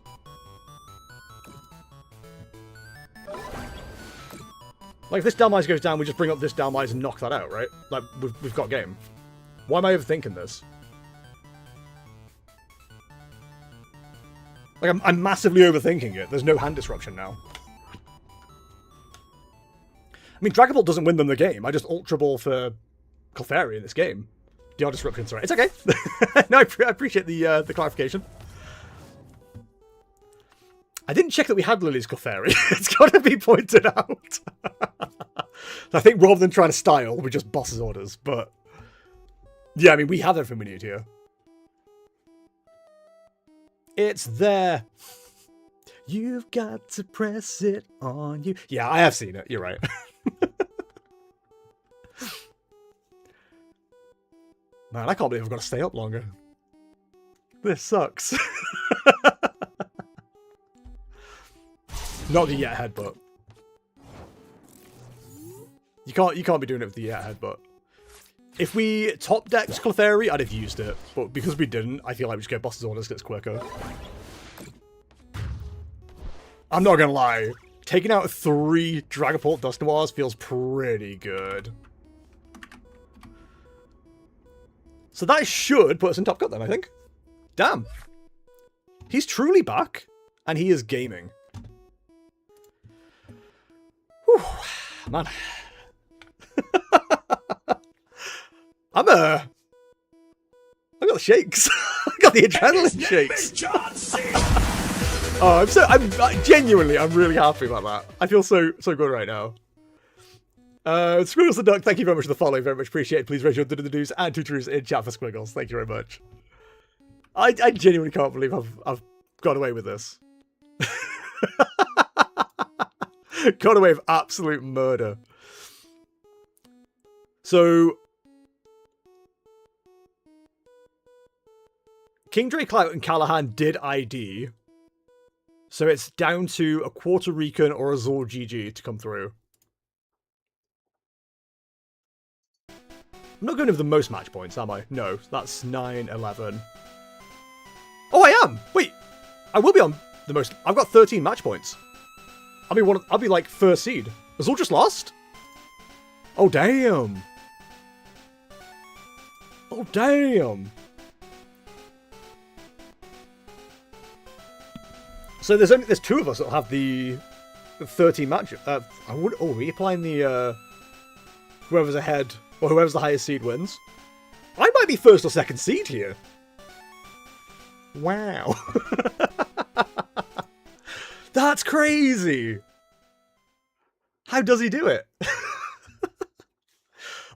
Like, if this Dalmise goes down, we just bring up this Dalmise and knock that out, right? Like, we've got game. Why am I overthinking this? Like, I'm massively overthinking it. There's no hand disruption now. I mean, Dragapult doesn't win them the game. I just Ultra Ball for Clefairy in this game. DR disruption's right. It's okay. No, I appreciate the clarification. I didn't check that we had Lily's Clefairy. It's got to be pointed out. I think rather than trying to style, we just boss's orders. But yeah, I mean, we have everything we need here. It's there. You've got to press it on you. Yeah, I have seen it. You're right. Man, I can't believe I've got to stay up longer. This sucks. Not the yet headbutt. You can't be doing it with the yet headbutt. If we top decked Clefairy, I'd have used it, but because we didn't, I feel like we just get Boss's Orders, gets quicker. I'm not gonna lie, taking out 3 Dragapult Dusknoirs feels pretty good. So that should put us in top cut then, I think. Damn. He's truly back, and he is gaming. Whew, man. I got the shakes. I got the adrenaline shakes. Oh, I'm genuinely, I'm really happy about that. I feel so good right now. Squiggles the Duck, thank you very much for the follow, very much appreciated. Please raise your do's and 2 truths in chat for Squiggles. Thank you very much. I genuinely can't believe I've got away with this. Got away with absolute murder. So Kingdray, Clout, and Callahan did ID. So it's down to a Puerto Rican or a Zor GG to come through. I'm not going to have the most match points, am I? No, that's 9, 11. Oh, I am! Wait, I will be on the most. I've got 13 match points. I'll be like first seed. Azul just lost? Oh, damn. Oh, damn. So there's 2 of us that'll have the 13 match. Are we applying the whoever's ahead or whoever's the highest seed wins? I might be first or second seed here. Wow. That's crazy. How does he do it?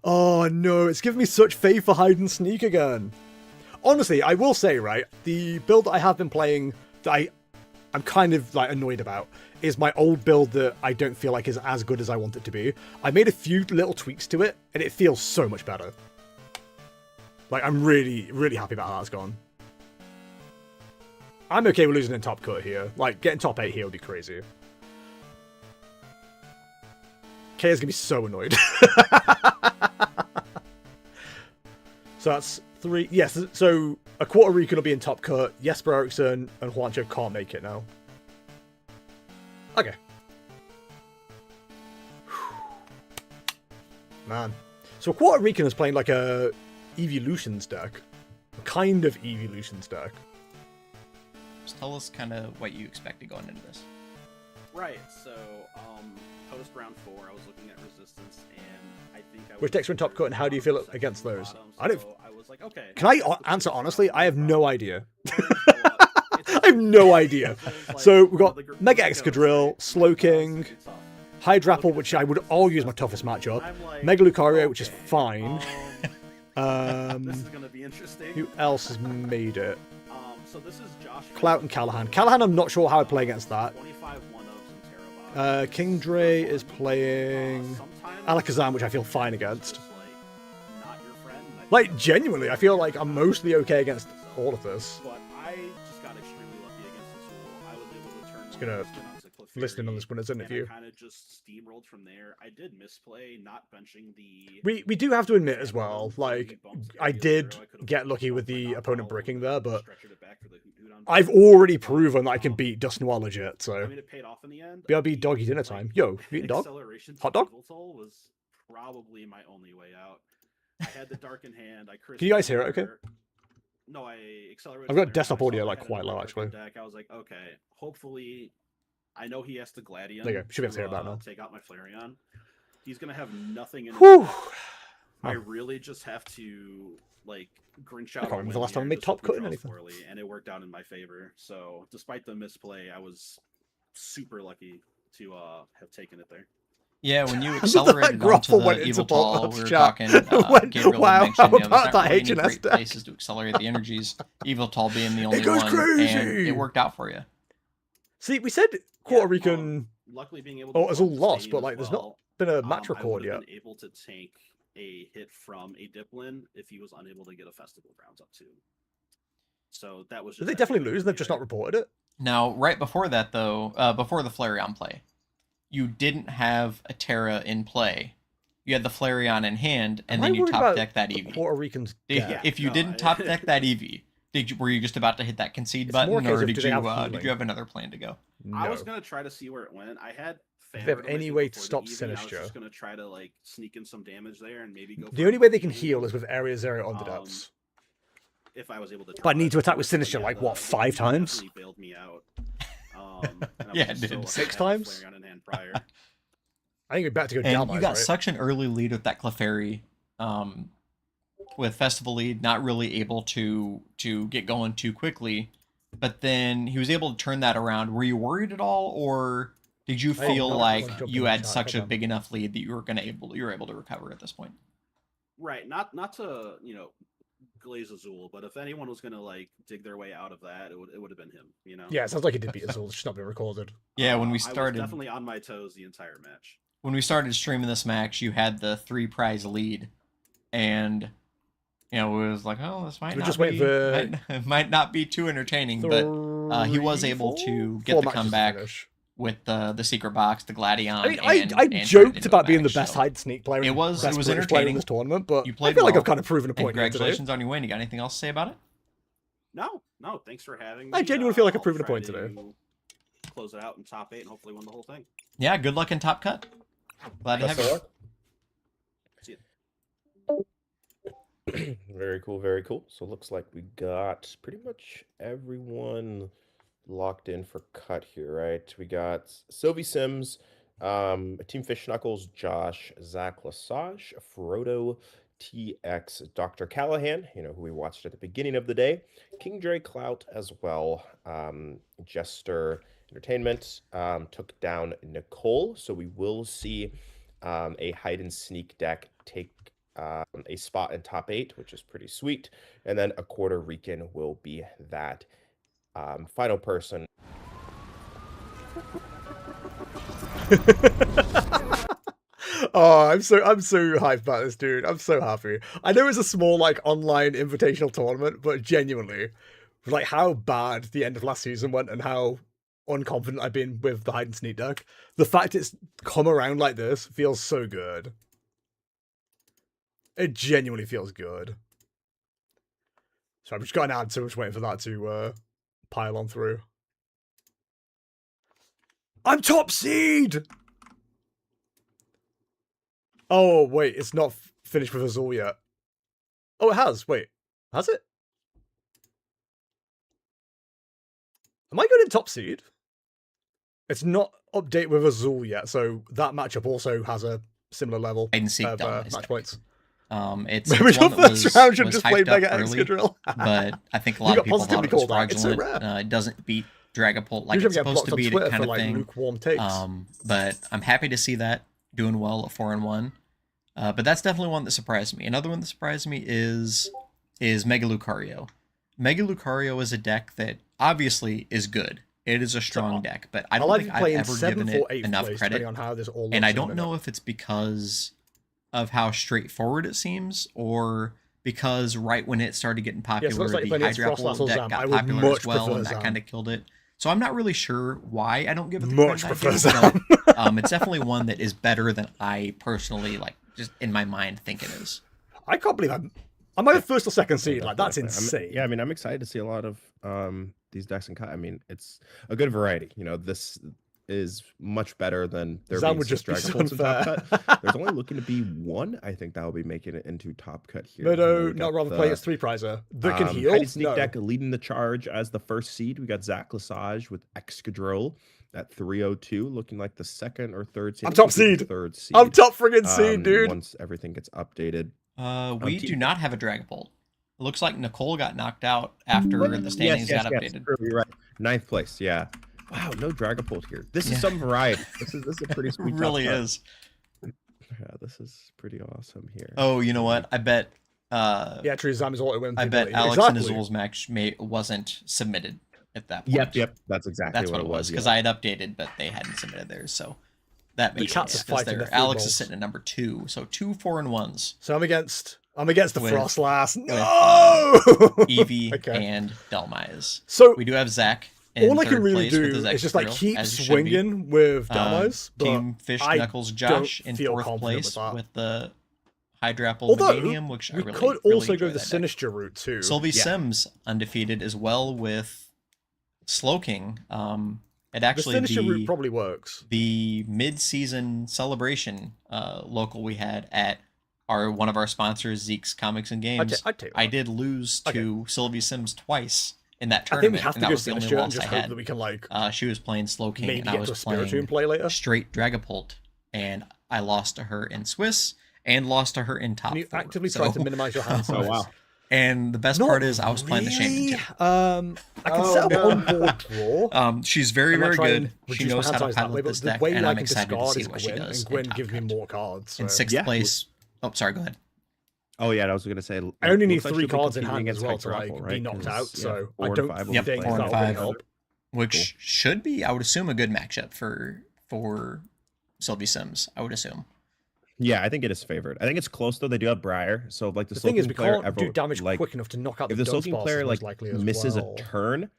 Oh no, it's given me such faith for hide and sneak again. Honestly, I will say, right, the build that I have been playing that I'm kind of like annoyed about is my old build that I don't feel like is as good as I want it to be. I made a few little tweaks to it and it feels so much better. Like, I'm really, really happy about how that's gone. I'm okay with losing in top cut here. Like, getting top 8 here would be crazy. Kaya's gonna be so annoyed. So that's 3. Yes, so a Puerto Rican will be in top cut. Jesper Eriksson and Juancho can't make it now. Okay. Man. So a Puerto Rican is playing like a Evolutions deck. A kind of Evolutions deck. Just tell us kind of what you expected going into this. Right, so post round 4, I was looking at resistance, and I think I Which decks are in top cut, and how do you feel against those? Bottom, I don't. so I was like, okay. Can I answer honestly? I have no idea. I have no idea. So we've got Mega Excadrill, Slowking, Hydrapple, which I would all use my toughest matchup, Mega Lucario, which is fine. This is gonna be interesting. Who else has made it? So this is Josh. Clout and Callahan. Callahan, I'm not sure how I play against that. 25 1-ups and Terrabot. Kingdray is playing Alakazam, which I feel fine against. Not your friend. Like, genuinely, I feel like I'm mostly okay against all of this. But I just got extremely lucky against this tool. I was able to turn. Just gonna listen on this one as an interview. Kind of just steamrolled from there. I did misplay not benching the. We do have to admit as well, like, I did get lucky with the opponent bricking there, but I've already proven that I can beat Dusknoir legit, so. I mean, it paid off in the end. BRB doggy dinner time. Yo, you eating dog? Hot dog? Was probably my only way out. I had the dark in hand. Can you guys hear it okay? No, I accelerated. I've got desktop audio like quite low actually. Deck. I was like, okay, hopefully, I know he has to Gladion. There you go. Should be able to hear that now. Take out my Flareon. He's gonna have nothing in. Whew. I really just have to like Grinch out. I can't remember the last time I made top cut in anything. Poorly, and it worked out in my favor. So despite the misplay, I was super lucky to have taken it there. Yeah, when you accelerated onto the Evoltol, we were talking, Gabriel wow, mentioned, how there's about not that really any HNS great deck? places to accelerate the energies, Evoltol being the only goes one, crazy! and it worked out for you. See, we said Puerto Rican luckily being able it's all to lost, sustain but as like there's well, not been a match I record would have yet. been able to tank a hit from a Diplin if he was unable to get a Festival Grounds up to. So that was just... Did they definitely lose? They've just not reported it? Now, right before that, though, before the Flareon play, you didn't have a Terra in play. You had the Flareon in hand, and then you top deck that Eevee. Puerto Ricans. If you didn't top deck that Eevee, were you just about to hit that concede button, or did you have another plan to go? No. I was gonna try to see where it went. I had. If they have any way to stop Sinistcha, I was just gonna try to like sneak in some damage there and maybe go. The only way they can heal is with Area Zero on the depths. If I was able to. But I need to attack with Sinistcha like what, 5 times? Bailed me out. Yeah, dude. 6 times. I think we're about to go down. And you got such an early lead with that Clefairy, with Festival lead, not really able to get going too quickly. But then he was able to turn that around. Were you worried at all, or did you feel like you had such a big enough lead that you were able to recover at this point? Right, not to glaze Azul, but if anyone was gonna like dig their way out of that, it would have been him. Yeah, it sounds like he did beat Azul. It's just not been recorded. Yeah, when we started, I was definitely on my toes the entire match. When we started streaming this match, you had the 3 prize lead, and it was like, oh, this might not be too entertaining, but he was able to get the comeback with the secret box, the Gladion. I joked about being the best hide sneak player. It was entertaining in this tournament, but you played I feel like well, I've kind of proven a point. Congratulations on your win. You got anything else to say about it? No. Thanks for having me. I genuinely feel like I've proven a point today. Close it out in top 8 and hopefully win the whole thing. Yeah, good luck in Top Cut. Glad to have you. See you. Very cool, very cool. So it looks like we got pretty much everyone locked in for cut here, right? We got Sylvie Sims, Team Fish Knuckles, Josh, Zach Lesage, Frodo, TX, Dr. Callahan, who we watched at the beginning of the day, King Dre Clout as well, Jester Entertainment took down Nicole, so we will see a hide and sneak deck take a spot in top 8, which is pretty sweet, and then a Puerto Rican will be that final person. Oh, I'm so hyped about this, dude. I'm so happy. I know it's a small like online invitational tournament, but genuinely, like how bad the end of last season went and how unconfident I've been with the hide and sneak deck, the fact it's come around like this feels so good. It genuinely feels good. So I'm just going out so much waiting for that to pile on through. I'm top seed! Oh, wait, it's not finished with Azul yet. Oh, it has. Wait, has it? Am I going in top seed? It's not update with Azul yet, so that matchup also has a similar level of match points. It's maybe one your that first round should just play Mega early, Excadrill. But I think a lot of people thought it was fraudulent. It doesn't beat Dragapult like it's supposed to beat it, kind of thing. Lukewarm takes. But I'm happy to see that doing well at 4-1. But that's definitely one that surprised me. Another one that surprised me is Mega Lucario. Mega Lucario is a deck that obviously is good. It is a strong deck, but I don't think I've ever given it enough credit. And I don't know if it's because of how straightforward it seems, or because right when it started getting popular, the Hydrapple deck got popular as well, and that kind of killed it. So I'm not really sure why I don't give it the much credit prefer Zam. It's definitely one that is better than I personally, like, just in my mind think it is. I can't believe I'm either first or second seed. Like, that's insane. I mean, I'm excited to see a lot of these decks in cut. I mean, it's a good variety. This is much better than there being just Dragapults in top cut. There's only looking to be one, I think, that will be making it into top cut here. No, not rather play as 3 prizer. That can heal. Hide and sneak deck leading the charge as the first seed. We got Zach Lesage with Excadrill at 302, looking like the second or third seed. I'm top seed. Third seed. I'm top friggin' seed, dude. Once everything gets updated. We do not have a Dragapult. It looks like Nicole got knocked out after the standings got updated. You're right. 9th place, yeah. Wow, no Dragapult here. This is some variety. This is a pretty sweet. It really is. Yeah, this is pretty awesome here. Oh, you know what? I bet. Yeah, Trizam is auto win. I bet Alex and Azul's match wasn't submitted at that point. Yep. That's exactly what it was, because I had updated, but they hadn't submitted theirs. So That The makes cats sense are 'cause fighting there. their food Alex bowls. is sitting at number 2, so 2 4-1s. So I'm against the With- Frost Lass. with, No! Eevee Okay. and Delmise. So We do have Zach in all I can third really place with do his is just like Excadrill, keep as you should be. swinging with Delmise, but Team Fish I Knuckles Josh don't in feel 4th confident place with that. with the Hydrapple Although Meganium, which I we really, could really also go enjoy the that deck. Sinister route too. Sylvie Yeah. Sims undefeated as well with Slowking. It The actually Sinister route probably works. the mid-season celebration local we had at one of our sponsors, Zeke's Comics and Games. I'd take I that. did lose to Sylvie Sims twice in that I think we tournament, have to and that go was the only Sinister and loss I just hope had. that we can like She was playing Slowking, maybe and I get to was a Spiritomb playing play later. straight Dragapult, and I lost to her in Swiss and lost to her in top Can you 4. actively try to minimize your hand size? Oh wow. And the best Not part is I was playing the Shaman really. too. I can Oh, set up no. on board draw. She's very, I might very try good. and She reduce my knows hand how to size that way, pilot but this the deck, way and I I'm can excited to discard see is what she Gwyn, does. and Gwyn in Top gives me Cut. more cards. In so- 6th Yeah. place. Oh, sorry, go ahead. Oh yeah, I was gonna say. I only need looks like 3 she'll be cards in competing hand as against well to Hydrapple, like right? be knocked 'Cause, out, yeah, so 4 I and don't 5 will Yep, play think 4 and that will really 5. help. Which should be, I would assume, a good matchup for Sylvie Sims. I would assume. Yeah, I think it is favored. I think it's close though. They do have Briar, so like the The thing is, we player can't do damage like quick enough to knock out if the the soaking Dunsparce player most like likely as misses well. a turn,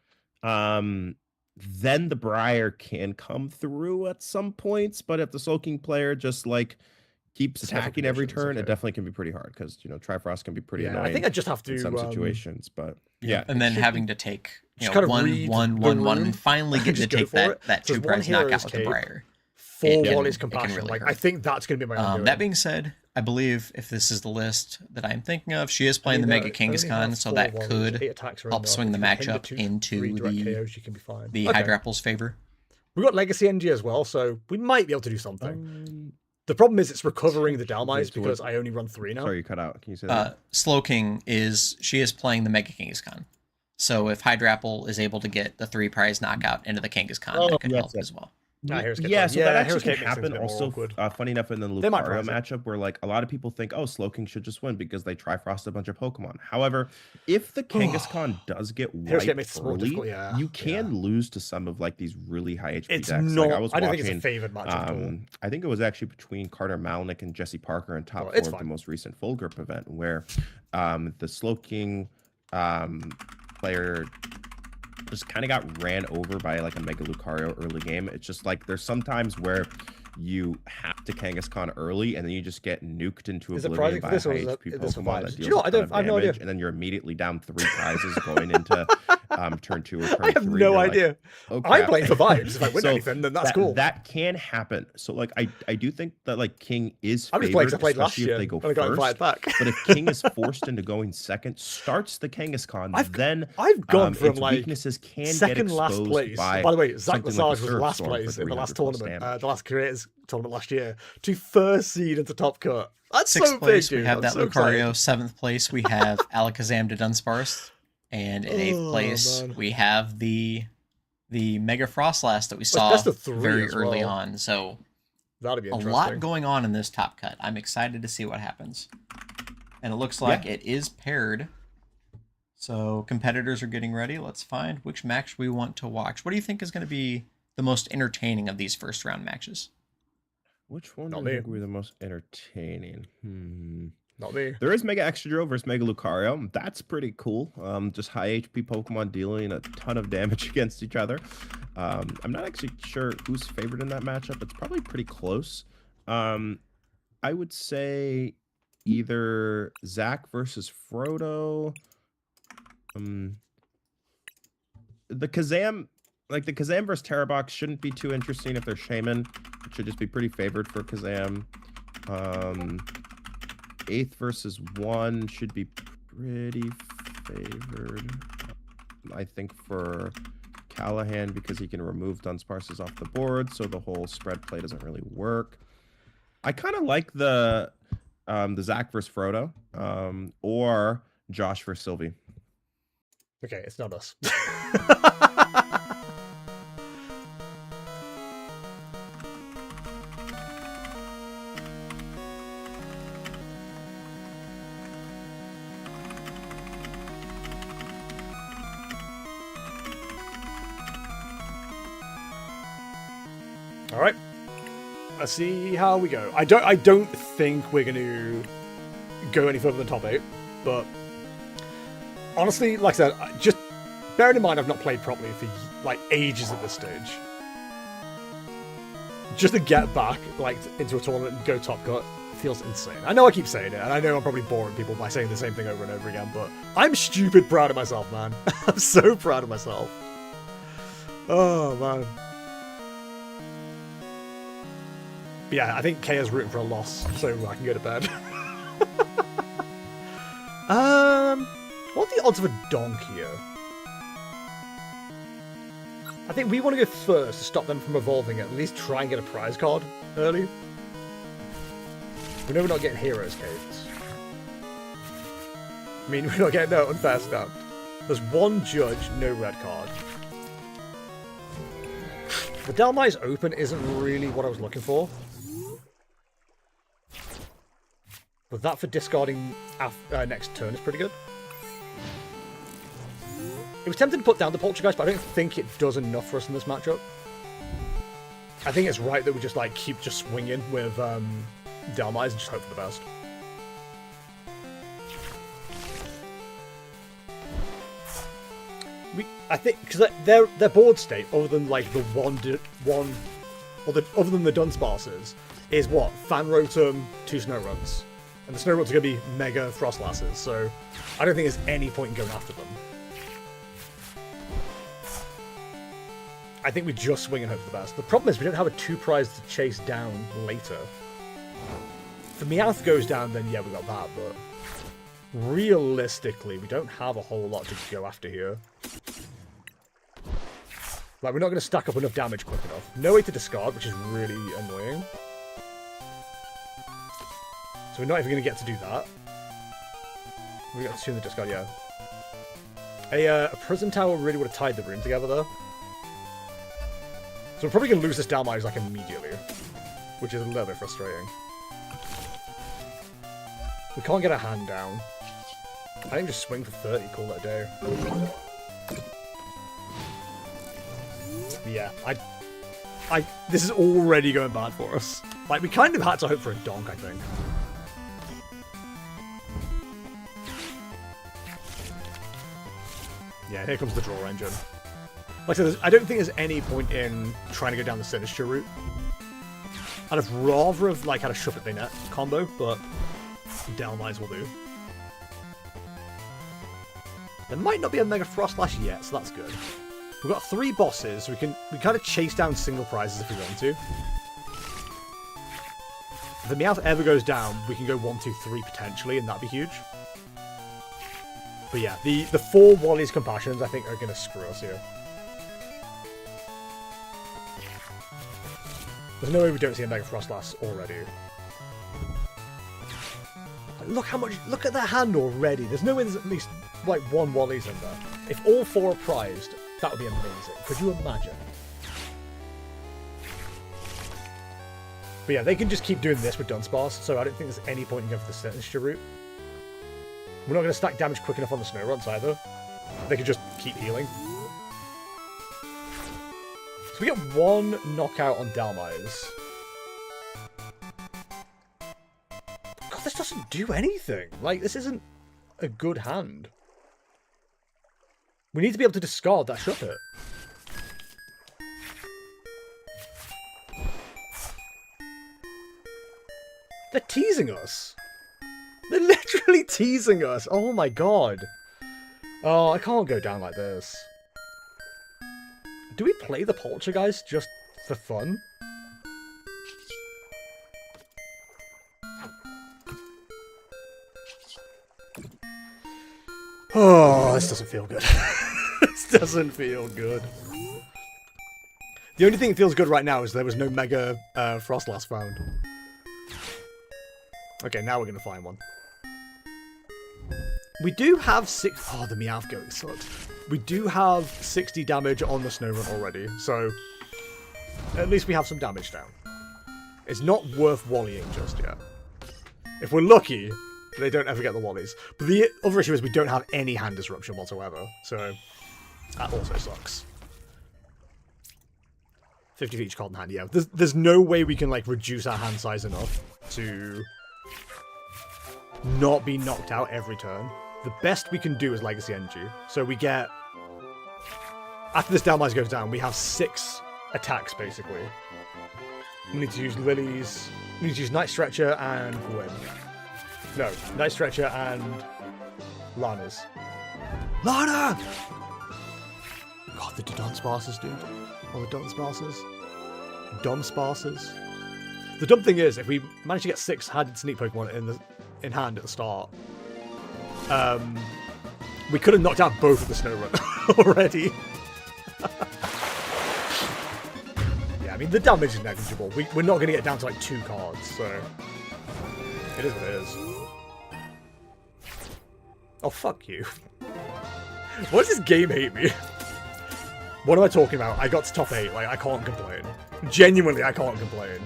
then the Briar can come through at some points. But if the soaking player just like keeps It's never attacking every conditions, turn, it okay. definitely can be pretty hard because Trifrost can be pretty Yeah, annoying. I think I just have to in some situations, but yeah, And it then should having be- to take Just kind of one, read one, the one, one, room and finally and get to just go take for that, it. that So 2 there's one prize hero knockout with the escape, Briar. 4 can- one is it can compassion. really Like hurt. I think that's going to be my undoing. That being said, I believe if this is the list that I'm thinking of, she is playing the Mega Kangaskhan, so that could help swing the matchup into the Hydrapple's favor. We've got Legacy NG as well, so we might be able to do something. The problem is it's recovering the Dalmise because I only run 3 now. Sorry, you cut out. Can you say that? Slowking she is playing the Mega Kangaskhan. So if Hydrapple is able to get the 3 prize knockout into the Kangaskhan, that could help as well. Yeah, so that actually can Heroescape makes things a happen bit more also. awkward. Funny enough, in the They might Lucario prize it. matchup, where like a lot of people think, oh, Slowking should just win because they Trifrost a bunch of Pokemon. However, if the Kangaskhan does get Heroescape wiped makes it more early, difficult, yeah, you can lose to some of like these really high HP It's decks. not. Like, I was I don't watching, think it's a favored matchup at all. I think it was actually between Carter Malnick and Jesse Parker in top Oh, 4 it's of the fine. most recent Full Grip event, where the Slowking player just kind of got ran over by like a Mega Lucario early game. It's just like there's sometimes where you have to Kangaskhan early and then you just get nuked into Is it oblivion prizing by for a this, or high is HP it this Pokemon vibes? that Do deals you know what? a ton of I have no damage, idea. and then you're immediately down 3 prizes going into turn 2 or turn 3. I have no You're like, idea. "Oh, I'm crap." playing for vibes. If I win So anything, then that's that, cool. That can happen. So like I do think that like King is I'm just favored, playing because I played last especially year if they go and I got invited first. back. But if King is forced into going second, starts the Kangaskhan, then I've gone from its like weaknesses can second get last exposed place. by the way, Zach something like Massage a was Surf last Storm for place in the last 300+ tournament, damage. the last creators tournament last year, to first seed into top cut. That's 6th so place, big, we dude. have I'm that so Lucario. excited. 7th place, we have Alakazam to Dunsparce. And in 8th place, man. we have the Mega Frostlass that we it's saw best of 3 very as early well. on. So That'd be a interesting. lot going on in this top cut. I'm excited to see what happens. And it looks like it is paired. So competitors are getting ready. Let's find which match we want to watch. What do you think is going to be the most entertaining of these first round matches? Which one Not do me. you think would be the most entertaining? Not me. There is Mega Excadrill versus Mega Lucario. That's pretty cool. Just high HP Pokemon dealing a ton of damage against each other. I'm not actually sure who's favored in that matchup. It's probably pretty close. I would say either Zach versus Frodo. The Kazam versus Terrabox shouldn't be too interesting if they're Shaman. It should just be pretty favored for Kazam. 8th versus 1 should be pretty favored, I think, for Callahan because he can remove Dunsparces off the board, so the whole spread play doesn't really work. I kind of like the Zach versus Frodo, or Josh versus Sylvie. Okay, it's not us. All right. Let's see how we go. I don't think we're going to go any further than top 8, but honestly, like I said, just bearing in mind I've not played properly for like ages at this stage. Just to get back like into a tournament and go top cut feels insane. I know I keep saying it, and I know I'm probably boring people by saying the same thing over and over again, but I'm stupid proud of myself, man. I'm so proud of myself. Oh, man. But yeah, I think Kaya's rooting for a loss, so I can go to bed. What are the odds of a donk here? I think we want to go first to stop them from evolving, at least try and get a prize card early. We know we're not getting heroes capes. I mean, we're not getting no unfair stamped. There's one judge, no red card. The Dalmai's open isn't really what I was looking for. But that for discarding next turn is pretty good. It was tempting to put down the Poltergeist, but I don't think it does enough for us in this matchup. I think it's right that we just like keep just swinging with Dalmais and just hope for the best. I think because their board state, other than like the other than the Dunsparces, is what Fan Rotom, 2 Snowruns, and the Snowruns are going to be Mega Frostlasses. So I don't think there's any point in going after them. I think we just swing and hope for the best. The problem is we don't have a 2 prize to chase down later. If the Meowth goes down, then yeah, we got that, but realistically, we don't have a whole lot to go after here. Like, we're not going to stack up enough damage quick enough. No way to discard, which is really annoying. So we're not even going to get to do that. We got to tune the discard, yeah. A Prison Tower really would have tied the room together, though. So we're probably going to lose this Dalmais like immediately, which is a little bit frustrating. We can't get a hand down. I think just swing for 30, call that a day. Yeah, this is already going bad for us. Like, we kind of had to hope for a donk, I think. Yeah, here comes the draw engine. Like I said, I don't think there's any point in trying to go down the Sinister route. I'd have rather have like had a shove at the net combo, but Dalmais will do. There might not be a Mega Frostlash yet, so that's good. We've got 3 bosses, so we kind of chase down single prizes if we want to. If the Meowth ever goes down, we can go 1, 2, 3 potentially, and that'd be huge. But yeah, the 4 Wally's Compassions I think are going to screw us here. There's no way we don't see a Mega Frostlass already. Look how much, look at that hand already. There's no way there's at least like 1 Wally's in there. If all 4 are prized, that would be amazing. Could you imagine? But yeah, they can just keep doing this with Dunsparce, so I don't think there's any point in going for the Sinister route. We're not going to stack damage quick enough on the Snowruns either. They can just keep healing. So we get 1 knockout on Dalmais. God, this doesn't do anything. Like, this isn't a good hand. We need to be able to discard that shove hit. They're teasing us. They're literally teasing us. Oh my god. Oh, I can't go down like this. Do we play the Poltergeist just for fun? Oh, this doesn't feel good. This doesn't feel good. The only thing that feels good right now is there was no Mega Frostlass found. Okay, now we're going to find one. We do have 6... Oh, the Meowth going sucks. We do have 60 damage on the Snowrun already, so at least we have some damage down. It's not worth wallying just yet. If we're lucky, they don't ever get the wallies. But the other issue is we don't have any hand disruption whatsoever, so that also sucks. 50 of each card in hand, yeah. There's no way we can, like, reduce our hand size enough to not be knocked out every turn. The best we can do is Legacy Energy. So we get... After this Dalmise goes down, we have 6 attacks, basically. We need to use Lilies. We need to use Night Stretcher and Gwen. No, Night Stretcher and Lana's. Lana! God, the Dunsparces, dude. Or the Dunsparces. Dunsparces. The dumb thing is, if we manage to get 6 Handed Sneak Pokemon in hand at the start, we could have knocked out both of the Snow Run already. Yeah, I mean, the damage is negligible. We're not going to get down to like 2 cards, so it is what it is. Oh, fuck you. Why does this game hate me? What am I talking about? I got to top 8. Like, I can't complain. Genuinely, I can't complain.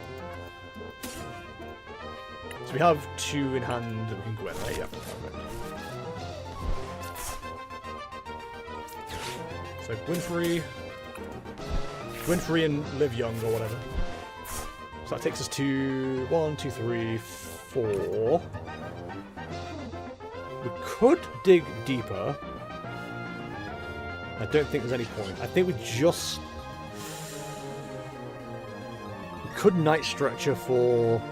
So we have 2 in hand that we can go in, right? Yep. So Gwynfrey and Live Young or whatever. So that takes us to 1, 2, 3, 4. We could dig deeper. I don't think there's any point. I think we could Night Stretcher for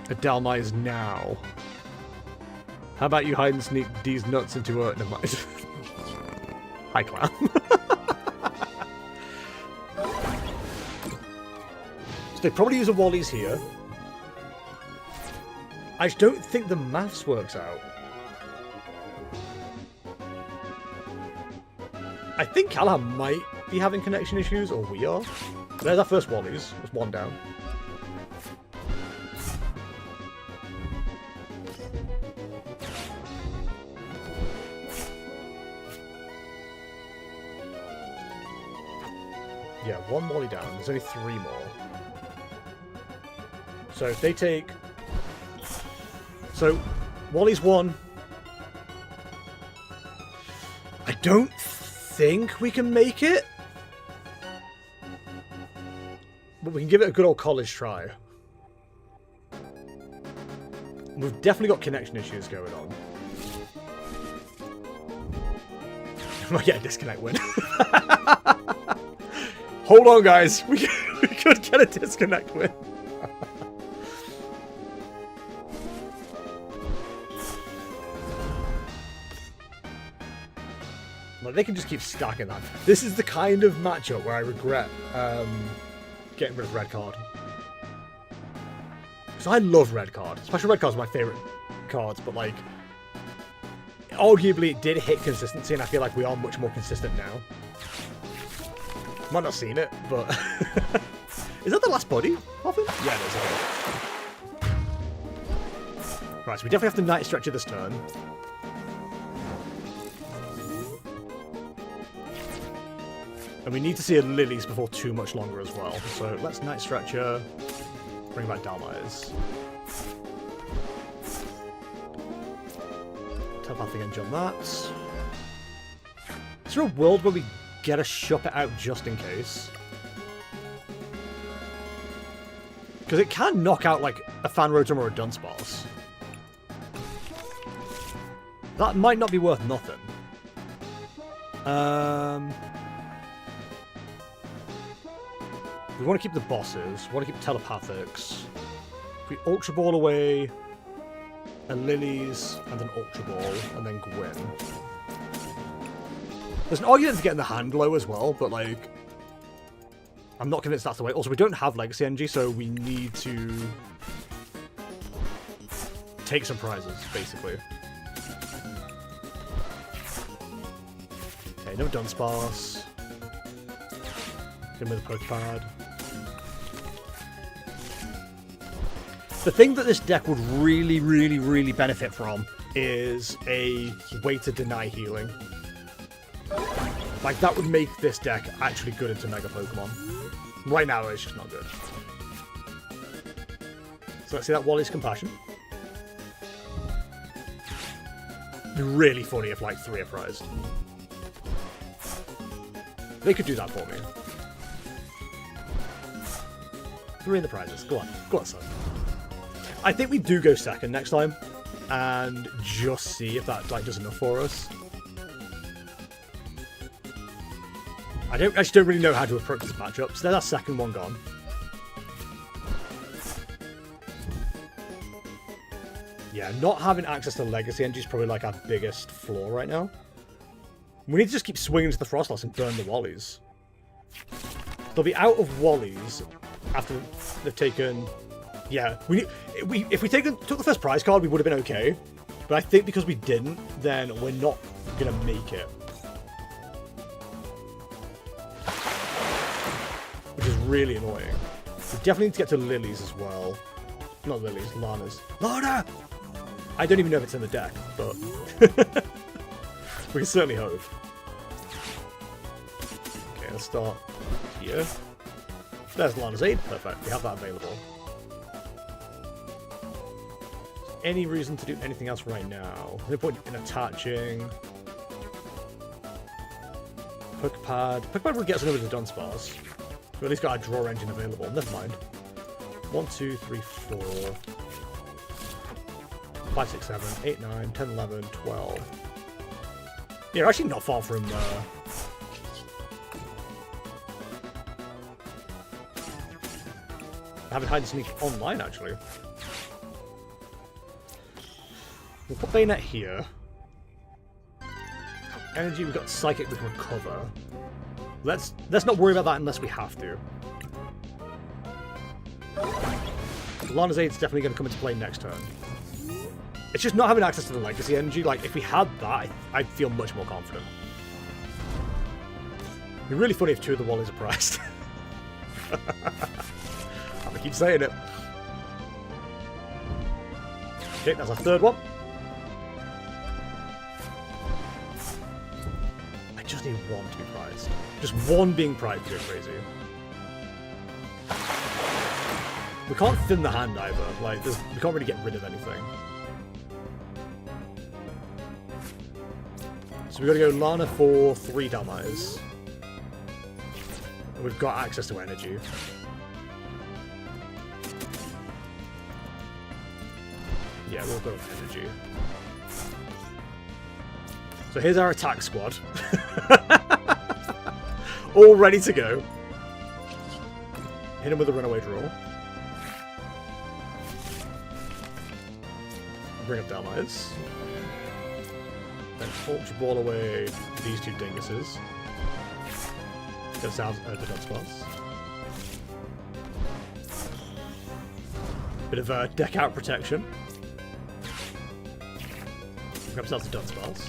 a Dalmise now. How about you hide and sneak these nuts into a... Never mind. Hi, clown. So they probably use a Wally's here. I just don't think the maths works out. I think Callahan might be having connection issues, or we are. There's our first Wally's. There's 1 down. Yeah, 1 Wally down. There's only 3 more. So if they take... So, Wally's 1. I don't think we can make it. But we can give it a good old college try. We've definitely got connection issues going on. Oh yeah, disconnect win. Hold on, guys. We could get a disconnect win. Like, they can just keep stacking that. This is the kind of matchup where I regret getting rid of red card. Because I love red card. Special red card's my favourite cards, but like, arguably it did hit consistency, and I feel like we are much more consistent now. Might not have seen it, but... Is that the last body of him? Yeah, it is. Okay. Right, so we definitely have to Night Stretcher this turn. And we need to see a Lilies before too much longer as well. So let's Night Stretcher, bring back Dalmise. Telepathic Edge on that. Is there a world where we get a Shuppet out just in case? Because it can knock out like a Fanrodrum or a Dunsparce. That might not be worth nothing. We want to keep the bosses. We want to keep telepathics. If we Ultra Ball away a Lilies and an Ultra Ball and then Gwyn. There's an argument for getting the hand low as well, but like, I'm not convinced that's the way. Also, we don't have Legacy Energy, so we need to take some prizes, basically. Okay, no Dunsparce. Him with a Pokepad. The thing that this deck would really, really, really benefit from is a way to deny healing. Like, that would make this deck actually good into Mega Pokemon. Right now, it's just not good. So let's see that Wally's Compassion. It'd be really funny if, like, 3 are prized. They could do that for me. 3 in the prizes. Go on, son. I think we do go second next time, and just see if that like does enough for us. I actually don't really know how to approach this matchup, so there's our second one gone. Yeah, not having access to Legacy Energy is probably like our biggest flaw right now. We need to just keep swinging to the Frostlass and burn the Wallies. They'll be out of Wallies after they've taken... Yeah, if we took the first prize card, we would have been okay. But I think because we didn't, then we're not going to make it. Which is really annoying. We definitely need to get to Lilies as well. Not Lilies, Lana's. Lana! I don't even know if it's in the deck, but... we can certainly hope. Okay, let's start here. There's Lana's Aid. Perfect. We have that available. Any reason to do anything else right now? No point in attaching. Pokepad. Pokepad would get us over the Dunsparce. We've at least got a draw engine available. Never mind. 1, 2, 3, 4, 5, 6, 7, 8, 9, 10, 11, 12. Yeah, we're actually not far from having hide and sneak online, actually. We'll put Bayonet here. Energy, we've got Psychic, we can recover. Let's not worry about that unless we have to. Lana's Aid's definitely going to come into play next turn. It's just not having access to the Legacy Energy. Like, if we had that, I'd feel much more confident. It'd be really funny if 2 of the Wallies are priced. I'm going to keep saying it. Okay, that's our third one. I just need 1 to be prized. Just 1 being prized to go crazy. We can't thin the hand either. Like, we can't really get rid of anything. So we've got to go Lana for 3 Dalmais. We've got access to energy. Yeah, we'll go with energy. So here's our attack squad. All ready to go. Hit him with a runaway draw. Bring up Dalmais. Then Ultra Ball away these 2 dinguses. Get us out the Dunsparce. Bit of deck out protection. Grab ourselves a Dunsparce.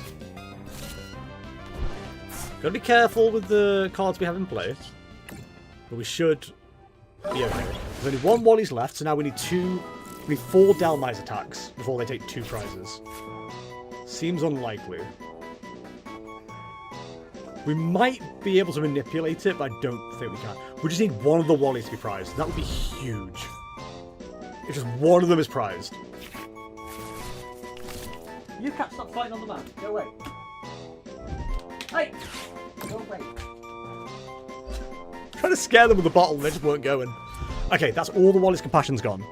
Gotta be careful with the cards we have in play. But we should be okay. There's only 1 Wally's left, so now we need 4 Dalmais attacks before they take 2 prizes. Seems unlikely. We might be able to manipulate it, but I don't think we can. We just need 1 of the Wallies to be prized. That would be huge. If just 1 of them is prized. You can't stop fighting on the map. Go away. Hey! Go away. Trying to scare them with the bottle and they just weren't going. Okay, that's all the Wally's Compassion's gone.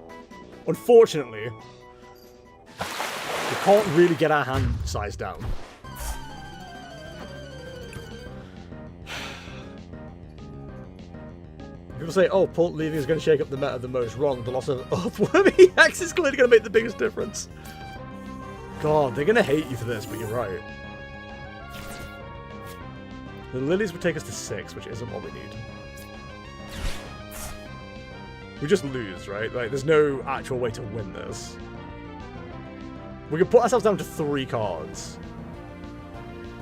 Unfortunately, we can't really get our hand size down. People say, oh, Pult leaving is going to shake up the meta the most. Wrong. The loss of Earthwormy X is clearly going to make the biggest difference. God, they're going to hate you for this, but you're right. The Lilies would take us to 6, which isn't what we need. We just lose, right? Like, there's no actual way to win this. We can put ourselves down to 3 cards.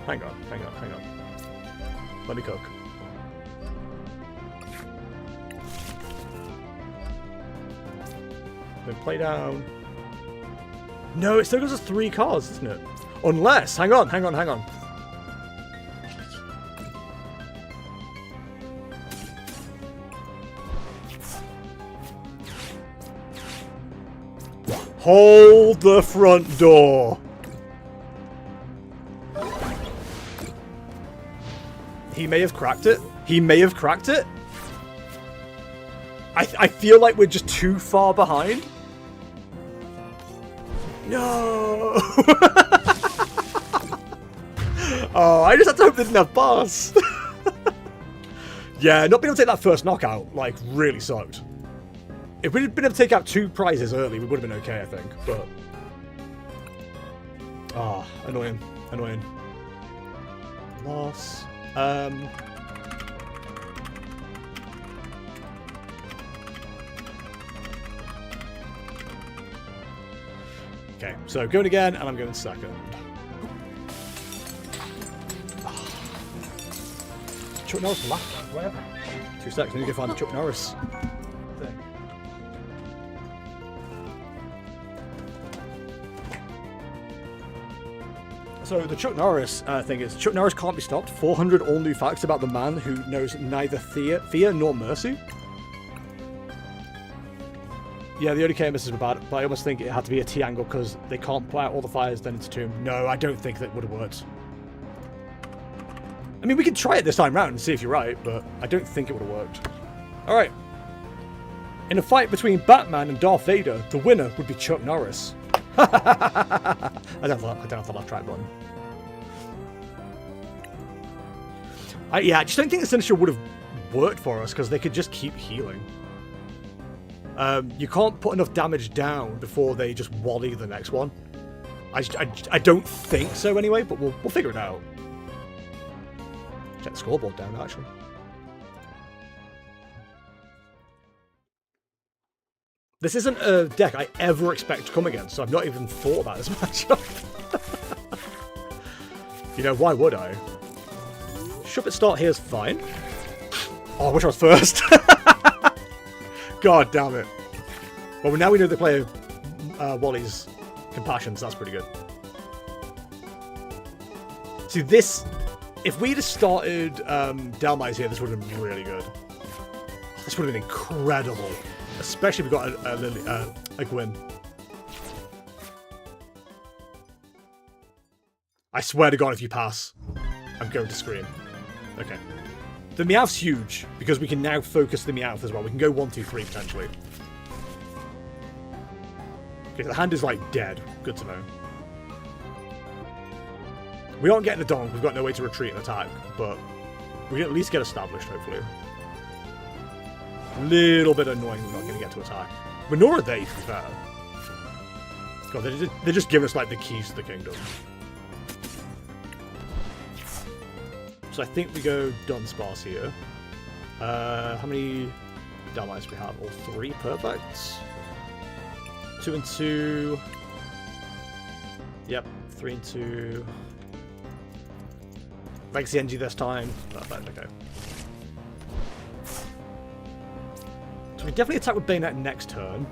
Hang on. Let me cook. Then play down. No, it still gives us 3 cards, doesn't it? Unless, hang on. Hold the front door. He may have cracked it. He may have cracked it. I feel like we're just too far behind. No! Oh, I just had to hope they didn't have bars. Yeah, not being able to take that first knockout, like, really sucked. If we'd been able to take out 2 prizes early, we would have been okay, I think, but... Ah, oh, annoying. Annoying. Loss. Okay, so going again, and I'm going second. Chuck Norris left. Where? 2 seconds, I need to go find the Chuck Norris thing. So the Chuck Norris thing is, Chuck Norris can't be stopped. 400 all new facts about the man who knows neither fear nor mercy. Yeah, the ODK misses were bad, but I almost think it had to be a T angle because they can't put out all the fires then into Tomb. No, I don't think that would have worked. I mean, we can try it this time round and see if you're right, but I don't think it would have worked. Alright. In a fight between Batman and Darth Vader, the winner would be Chuck Norris. I don't have the left track button. Yeah, I just don't think the Sinister would have worked for us because they could just keep healing. You can't put enough damage down before they just wally the next one. I don't think so anyway, but we'll figure it out. Check the scoreboard down, actually. This isn't a deck I ever expect to come against, so I've not even thought about this matchup. You know, why would I? Shove it start here is fine. Oh, I wish I was first. God damn it. Well, now we know they play Wally's Compassion, so that's pretty good. See, this... If we'd have started Delmise here, this would have been really good. This would have been incredible. Especially if we got a Gwyn. I swear to God, if you pass, I'm going to scream. Okay. The Meowth's huge, because we can now focus the Meowth as well. We can go 1, 2, 3, potentially. Okay, the hand is, like, dead. Good to know. We aren't getting a donk, we've got no way to retreat and attack, but we can at least get established, hopefully. A little bit annoying we're not going to get to attack. But nor are they, to be fair. God, they're just giving us, like, the keys to the kingdom. So I think we go Dunsparce here. How many Dalmites do we have? All 3, perfect. 2 and 2. Yep, 3 and 2. Legacy Engie this time. Perfect, okay. So we definitely attack with Bayonet next turn.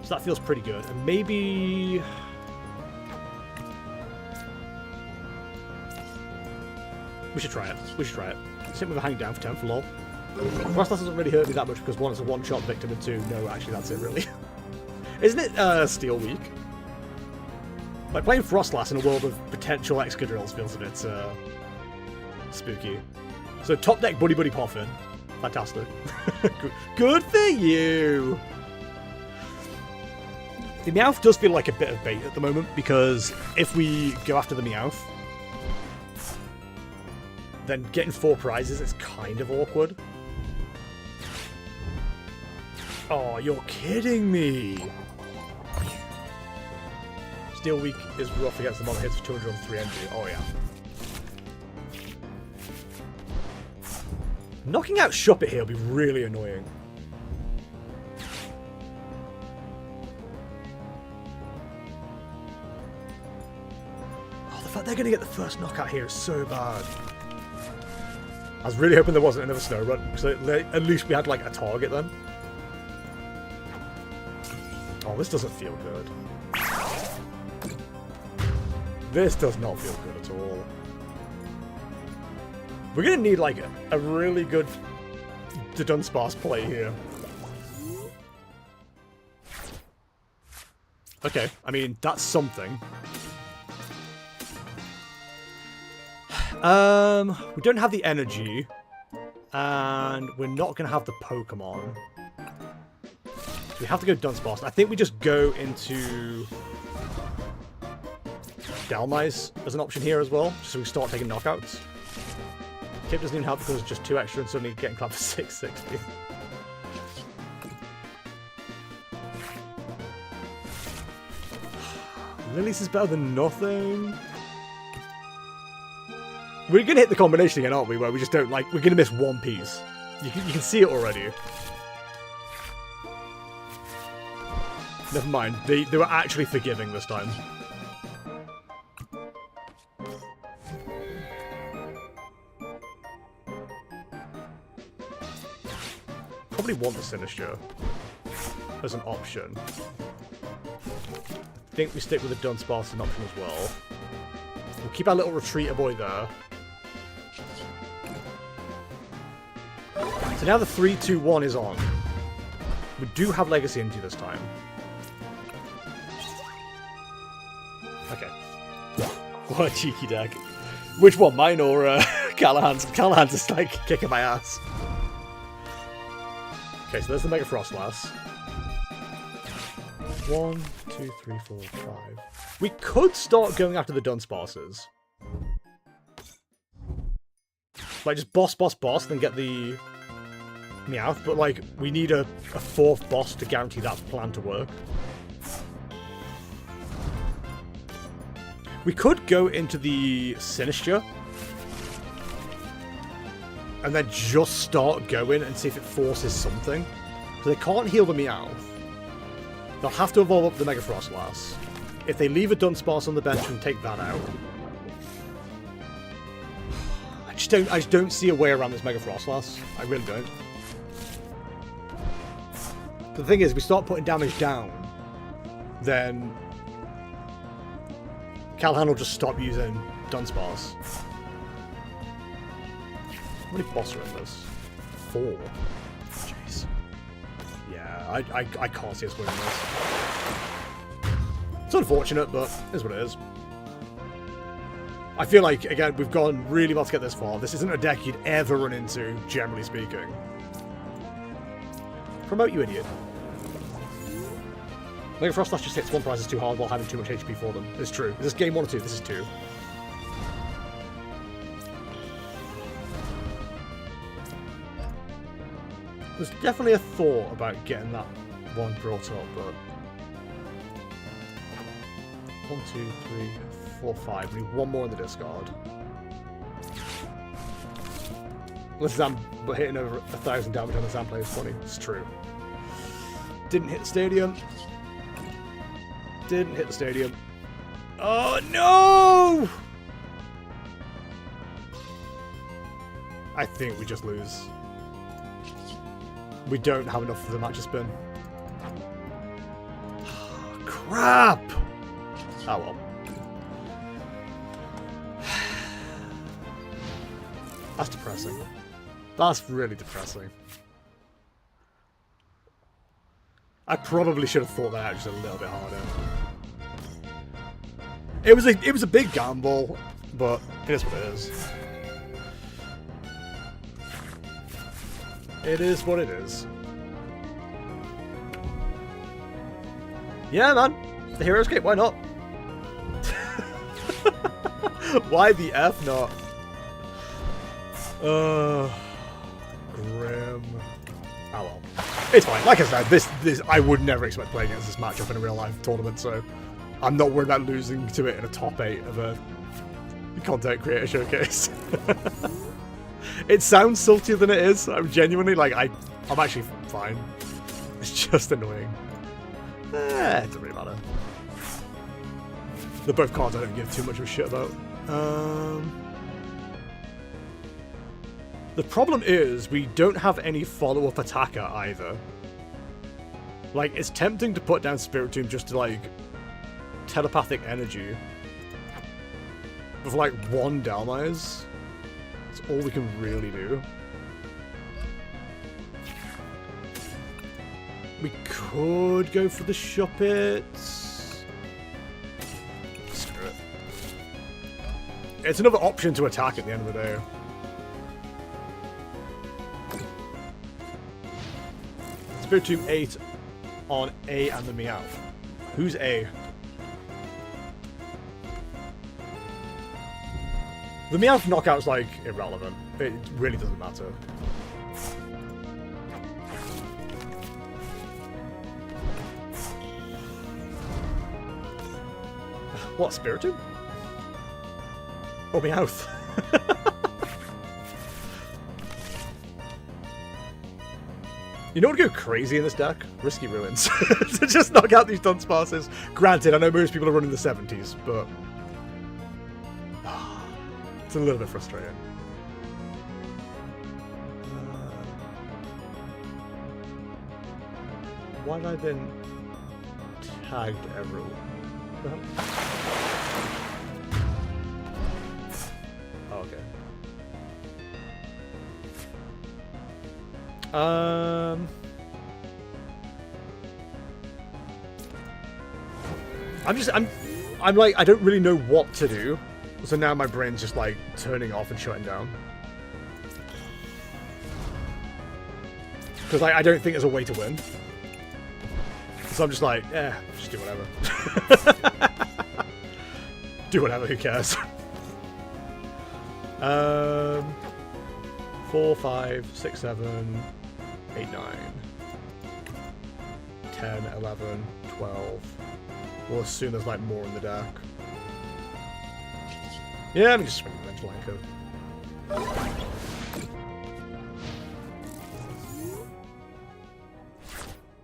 So that feels pretty good. And maybe... We should try it. We should try it. Sit with a hang down for 10 for lol. Frostlass doesn't really hurt me that much because 1, it's a one-shot victim, and 2, no, actually that's it really. Isn't it Steel Week? Like, playing Frostlass in a world of potential Excadrills feels a bit spooky. So top deck Buddy Buddy Poffin. Fantastic. Good for you! The Meowth does feel like a bit of bait at the moment, because if we go after the Meowth, then getting 4 prizes is kind of awkward. Oh, you're kidding me! Steel Week is rough against the model hits for 203 energy. Oh yeah. Knocking out Shuppet here will be really annoying. Oh, the fact they're going to get the first knockout here is so bad. I was really hoping there wasn't another snow run, because at least we had like a target then. Oh, this doesn't feel good. This does not feel good at all. We're going to need like a really good Dunsparce play here. Okay, I mean, that's something. We don't have the energy. And we're not going to have the Pokemon. So we have to go Dunsparce. I think we just go into Dhelmise as an option here as well, just so we start taking knockouts. Tip doesn't even help because it's just 2 extra and suddenly getting clapped for 660. Lilies is better than nothing. We're going to hit the combination again, aren't we? Where we just don't like... We're going to miss one piece. You can see it already. Never mind. They were actually forgiving this time. Probably want the Sinister as an option. I think we stick with the Dunsparce as an option as well. We'll keep our little retreater boy there. So now the 3-2-1 is on. We do have Legacy Energy this time. Okay. What a cheeky deck. Which one, mine or Callahan's? Callahan's is like kicking my ass. Okay, so there's the Mega Frostlass. 1, 2, 3, 4, 5. We could start going after the Dunsparces. Like, just boss, then get the Meowth, but, like, we need a 4th boss to guarantee that plan to work. We could go into the Sinister. And then just start going and see if it forces something. So they can't heal the Meowth. They'll have to evolve up the Mega Frostlass. If they leave a Dunsparce on the bench and take that out... I just don't see a way around this Mega Frostlass. I really don't. But the thing is, if we start putting damage down, then Callahan will just stop using Dunsparce. How many boss are in this? 4. Jeez. Yeah, I can't see us winning this. It's unfortunate, but it is what it is. I feel like, again, we've gone really well to get this far. This isn't a deck you'd ever run into, generally speaking. Promote, you idiot. Mega Frostlass just hits one prizes too hard while having too much HP for them. It's true. Is this game 1 or 2? This is 2. There's definitely a thought about getting that one brought up, but... 1, 2, 3, 4, 5. We need one more in the discard. Unless Zam hitting over 1,000 damage on the Zam player is funny. It's true. Didn't hit the stadium. Didn't hit the stadium. Oh no! I think we just lose. We don't have enough for the match to spin. Crap! Oh well. That's depressing. That's really depressing. I probably should have thought that out just a little bit harder. It was a big gamble, but it is what it is. It is what it is. Yeah, man. The Hero's Gate, why not? Why the F not? Grim. Oh well. It's fine. Like I said, this I would never expect playing against this matchup in a real life tournament, so I'm not worried about losing to it in a top 8 of a content creator showcase. It sounds saltier than it is. I'm genuinely like I'm actually fine. It's just annoying. It doesn't really matter. They're both cards I don't give too much of a shit about. The problem is we don't have any follow-up attacker either. Like, it's tempting to put down Spiritomb just to, like, telepathic energy. But for, like, 1 Dhelmise, that's all we can really do. We could go for the Shuppets. Screw it. it's another option to attack at the end of the day. Spiritomb 8 on A and the Meowth. Who's A? The Meowth knockout's like irrelevant. It really doesn't matter. What, Spiritomb? Oh, Meowth. You know what would go crazy in this deck? Risky Ruins. To just knock out these dunce passes. Granted, I know most people are running the 70s, but it's a little bit frustrating. Why have I been tagged everywhere? Oh, okay. I'm like, I don't really know what to do. So now my brain's just like turning off and shutting down. Because I don't think there's a way to win. So I'm just like, just do whatever. Do whatever, who cares? 4, 5, 6, 7, 8, 9, 10, 11, 12. We'll assume there's like more in the deck. Yeah, let me just swing the Vengeful Anchor.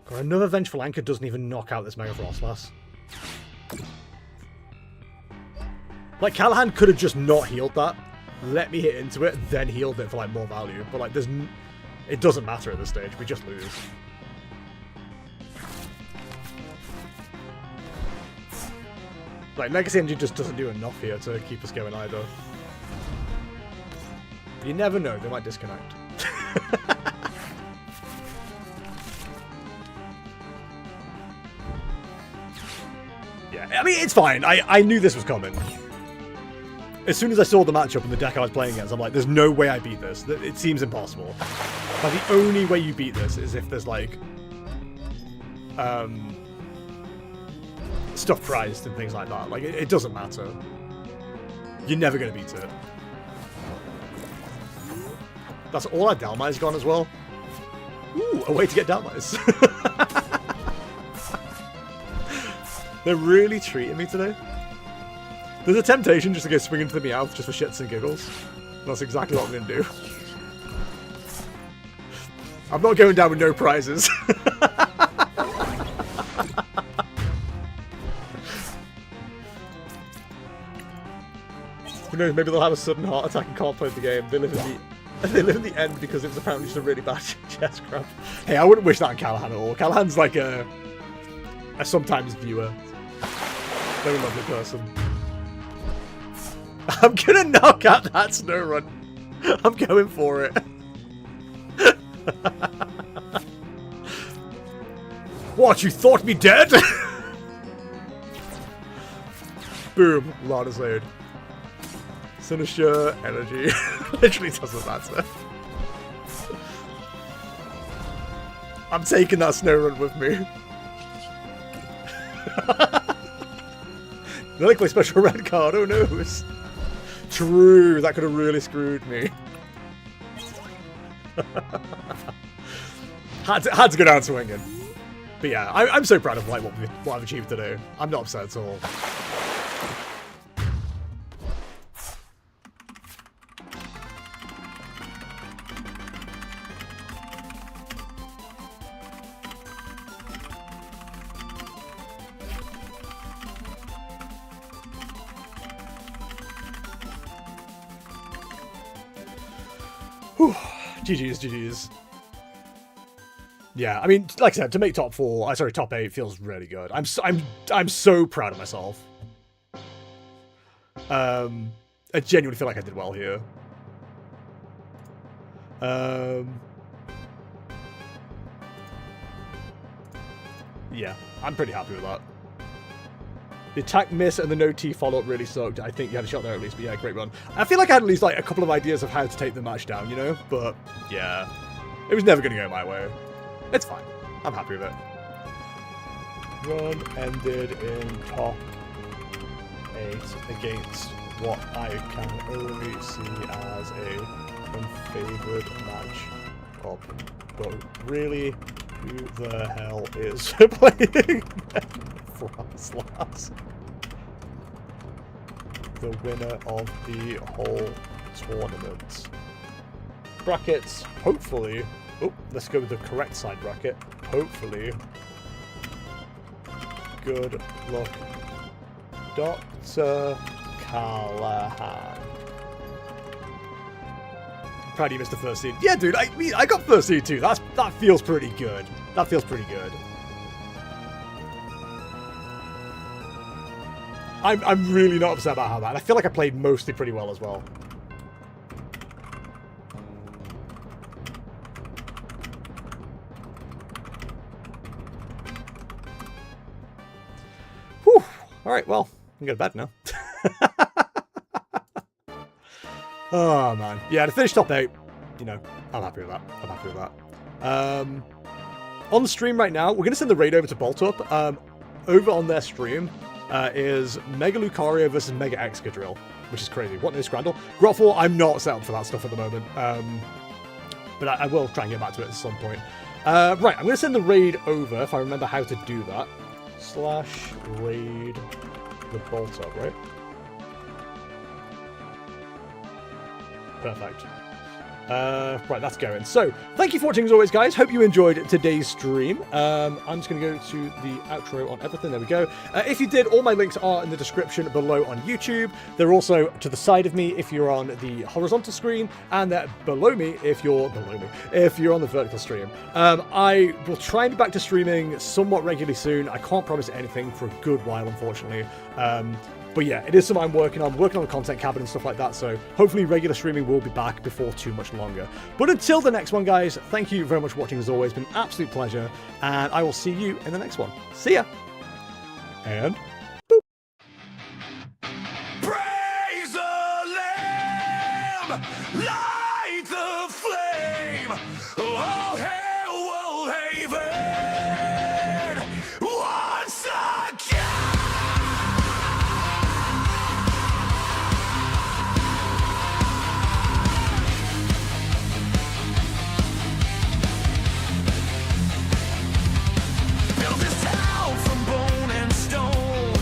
God, another Vengeful Anchor doesn't even knock out this Mega Frostlass. Like, Callahan could have just not healed that. Let me hit into it, then healed it for like more value. But like, it doesn't matter at this stage. We just lose. Like, Legacy Engine just doesn't do enough here to keep us going either. You never know, they might disconnect. Yeah, I mean, it's fine. I knew this was coming. As soon as I saw the matchup and the deck I was playing against, I'm like, there's no way I beat this. It seems impossible. But the only way you beat this is if there's, like, stuff prized and things like that. Like, it doesn't matter. You're never going to beat it. That's all our Dalmai's gone as well. Ooh, a way to get Dalmai's. They're really treating me today. There's a temptation just to go swing into the Meowth just for shits and giggles. That's exactly what I'm going to do. I'm not going down with no prizes. Who knows, maybe they'll have a sudden heart attack and can't play the game. They live in the end because it was apparently just a really bad chess grab. Hey, I wouldn't wish that on Callahan at all. Callahan's like a sometimes viewer. Very lovely person. I'm gonna knock out that snow run. I'm going for it. What, you thought me dead? Boom, Lana's laid. Sinister energy. Literally doesn't matter. I'm taking that snow run with me. Likely special red card, who knows? True, that could have really screwed me. had to go down swinging. But yeah, I'm so proud of like what I've achieved today. I'm not upset at all. Whew. GG's. Yeah, I mean, like I said, to make top 8 feels really good. I'm so proud of myself. I genuinely feel like I did well here. Yeah, I'm pretty happy with that. The attack miss and the no T follow-up really sucked. I think you had a shot there at least, but yeah, great run. I feel like I had at least like a couple of ideas of how to take the match down, you know? But yeah, it was never going to go my way. It's fine. I'm happy with it. Run ended in top 8 against what I can only see as a unfavored match up. But really, who the hell is playing Franz? The winner of the whole tournament. Brackets, hopefully. Oh, let's go with the correct side bracket. Hopefully. Good luck, Dr. Callahan. Proud you missed the first seed. Yeah, dude, I got first seed too. That feels pretty good. That feels pretty good. I'm really not upset about how that. I feel like I played mostly pretty well as well. Whew. All right, well, I'm going to bed now. Oh, man. Yeah, to finish top 8, you know, I'm happy with that. I'm happy with that. On the stream right now, we're going to send the raid over to Bolt Up. Over on their stream is Mega Lucario versus Mega Excadrill, which is crazy. What is Scrandle? Grotful, I'm not set up for that stuff at the moment. But I will try and get back to it at some point. Right, I'm going to send the raid over, if I remember how to do that. / raid the Bolt Up, right? Perfect. Right, that's going. So, thank you for watching as always, guys. Hope you enjoyed today's stream. I'm just going to go to the outro on everything. There we go. If you did, all my links are in the description below on YouTube. They're also to the side of me if you're on the horizontal screen, and they're below me if you're on the vertical stream. I will try and be back to streaming somewhat regularly soon. I can't promise anything for a good while, unfortunately. But yeah, it is something I'm working on. Working on the content cabinet and stuff like that. So hopefully regular streaming will be back before too much longer. But until the next one, guys, thank you very much for watching as always. It's been an absolute pleasure. And I will see you in the next one. See ya. And boop. Praise the Lamb! Light the flame! All hail Woolhaven!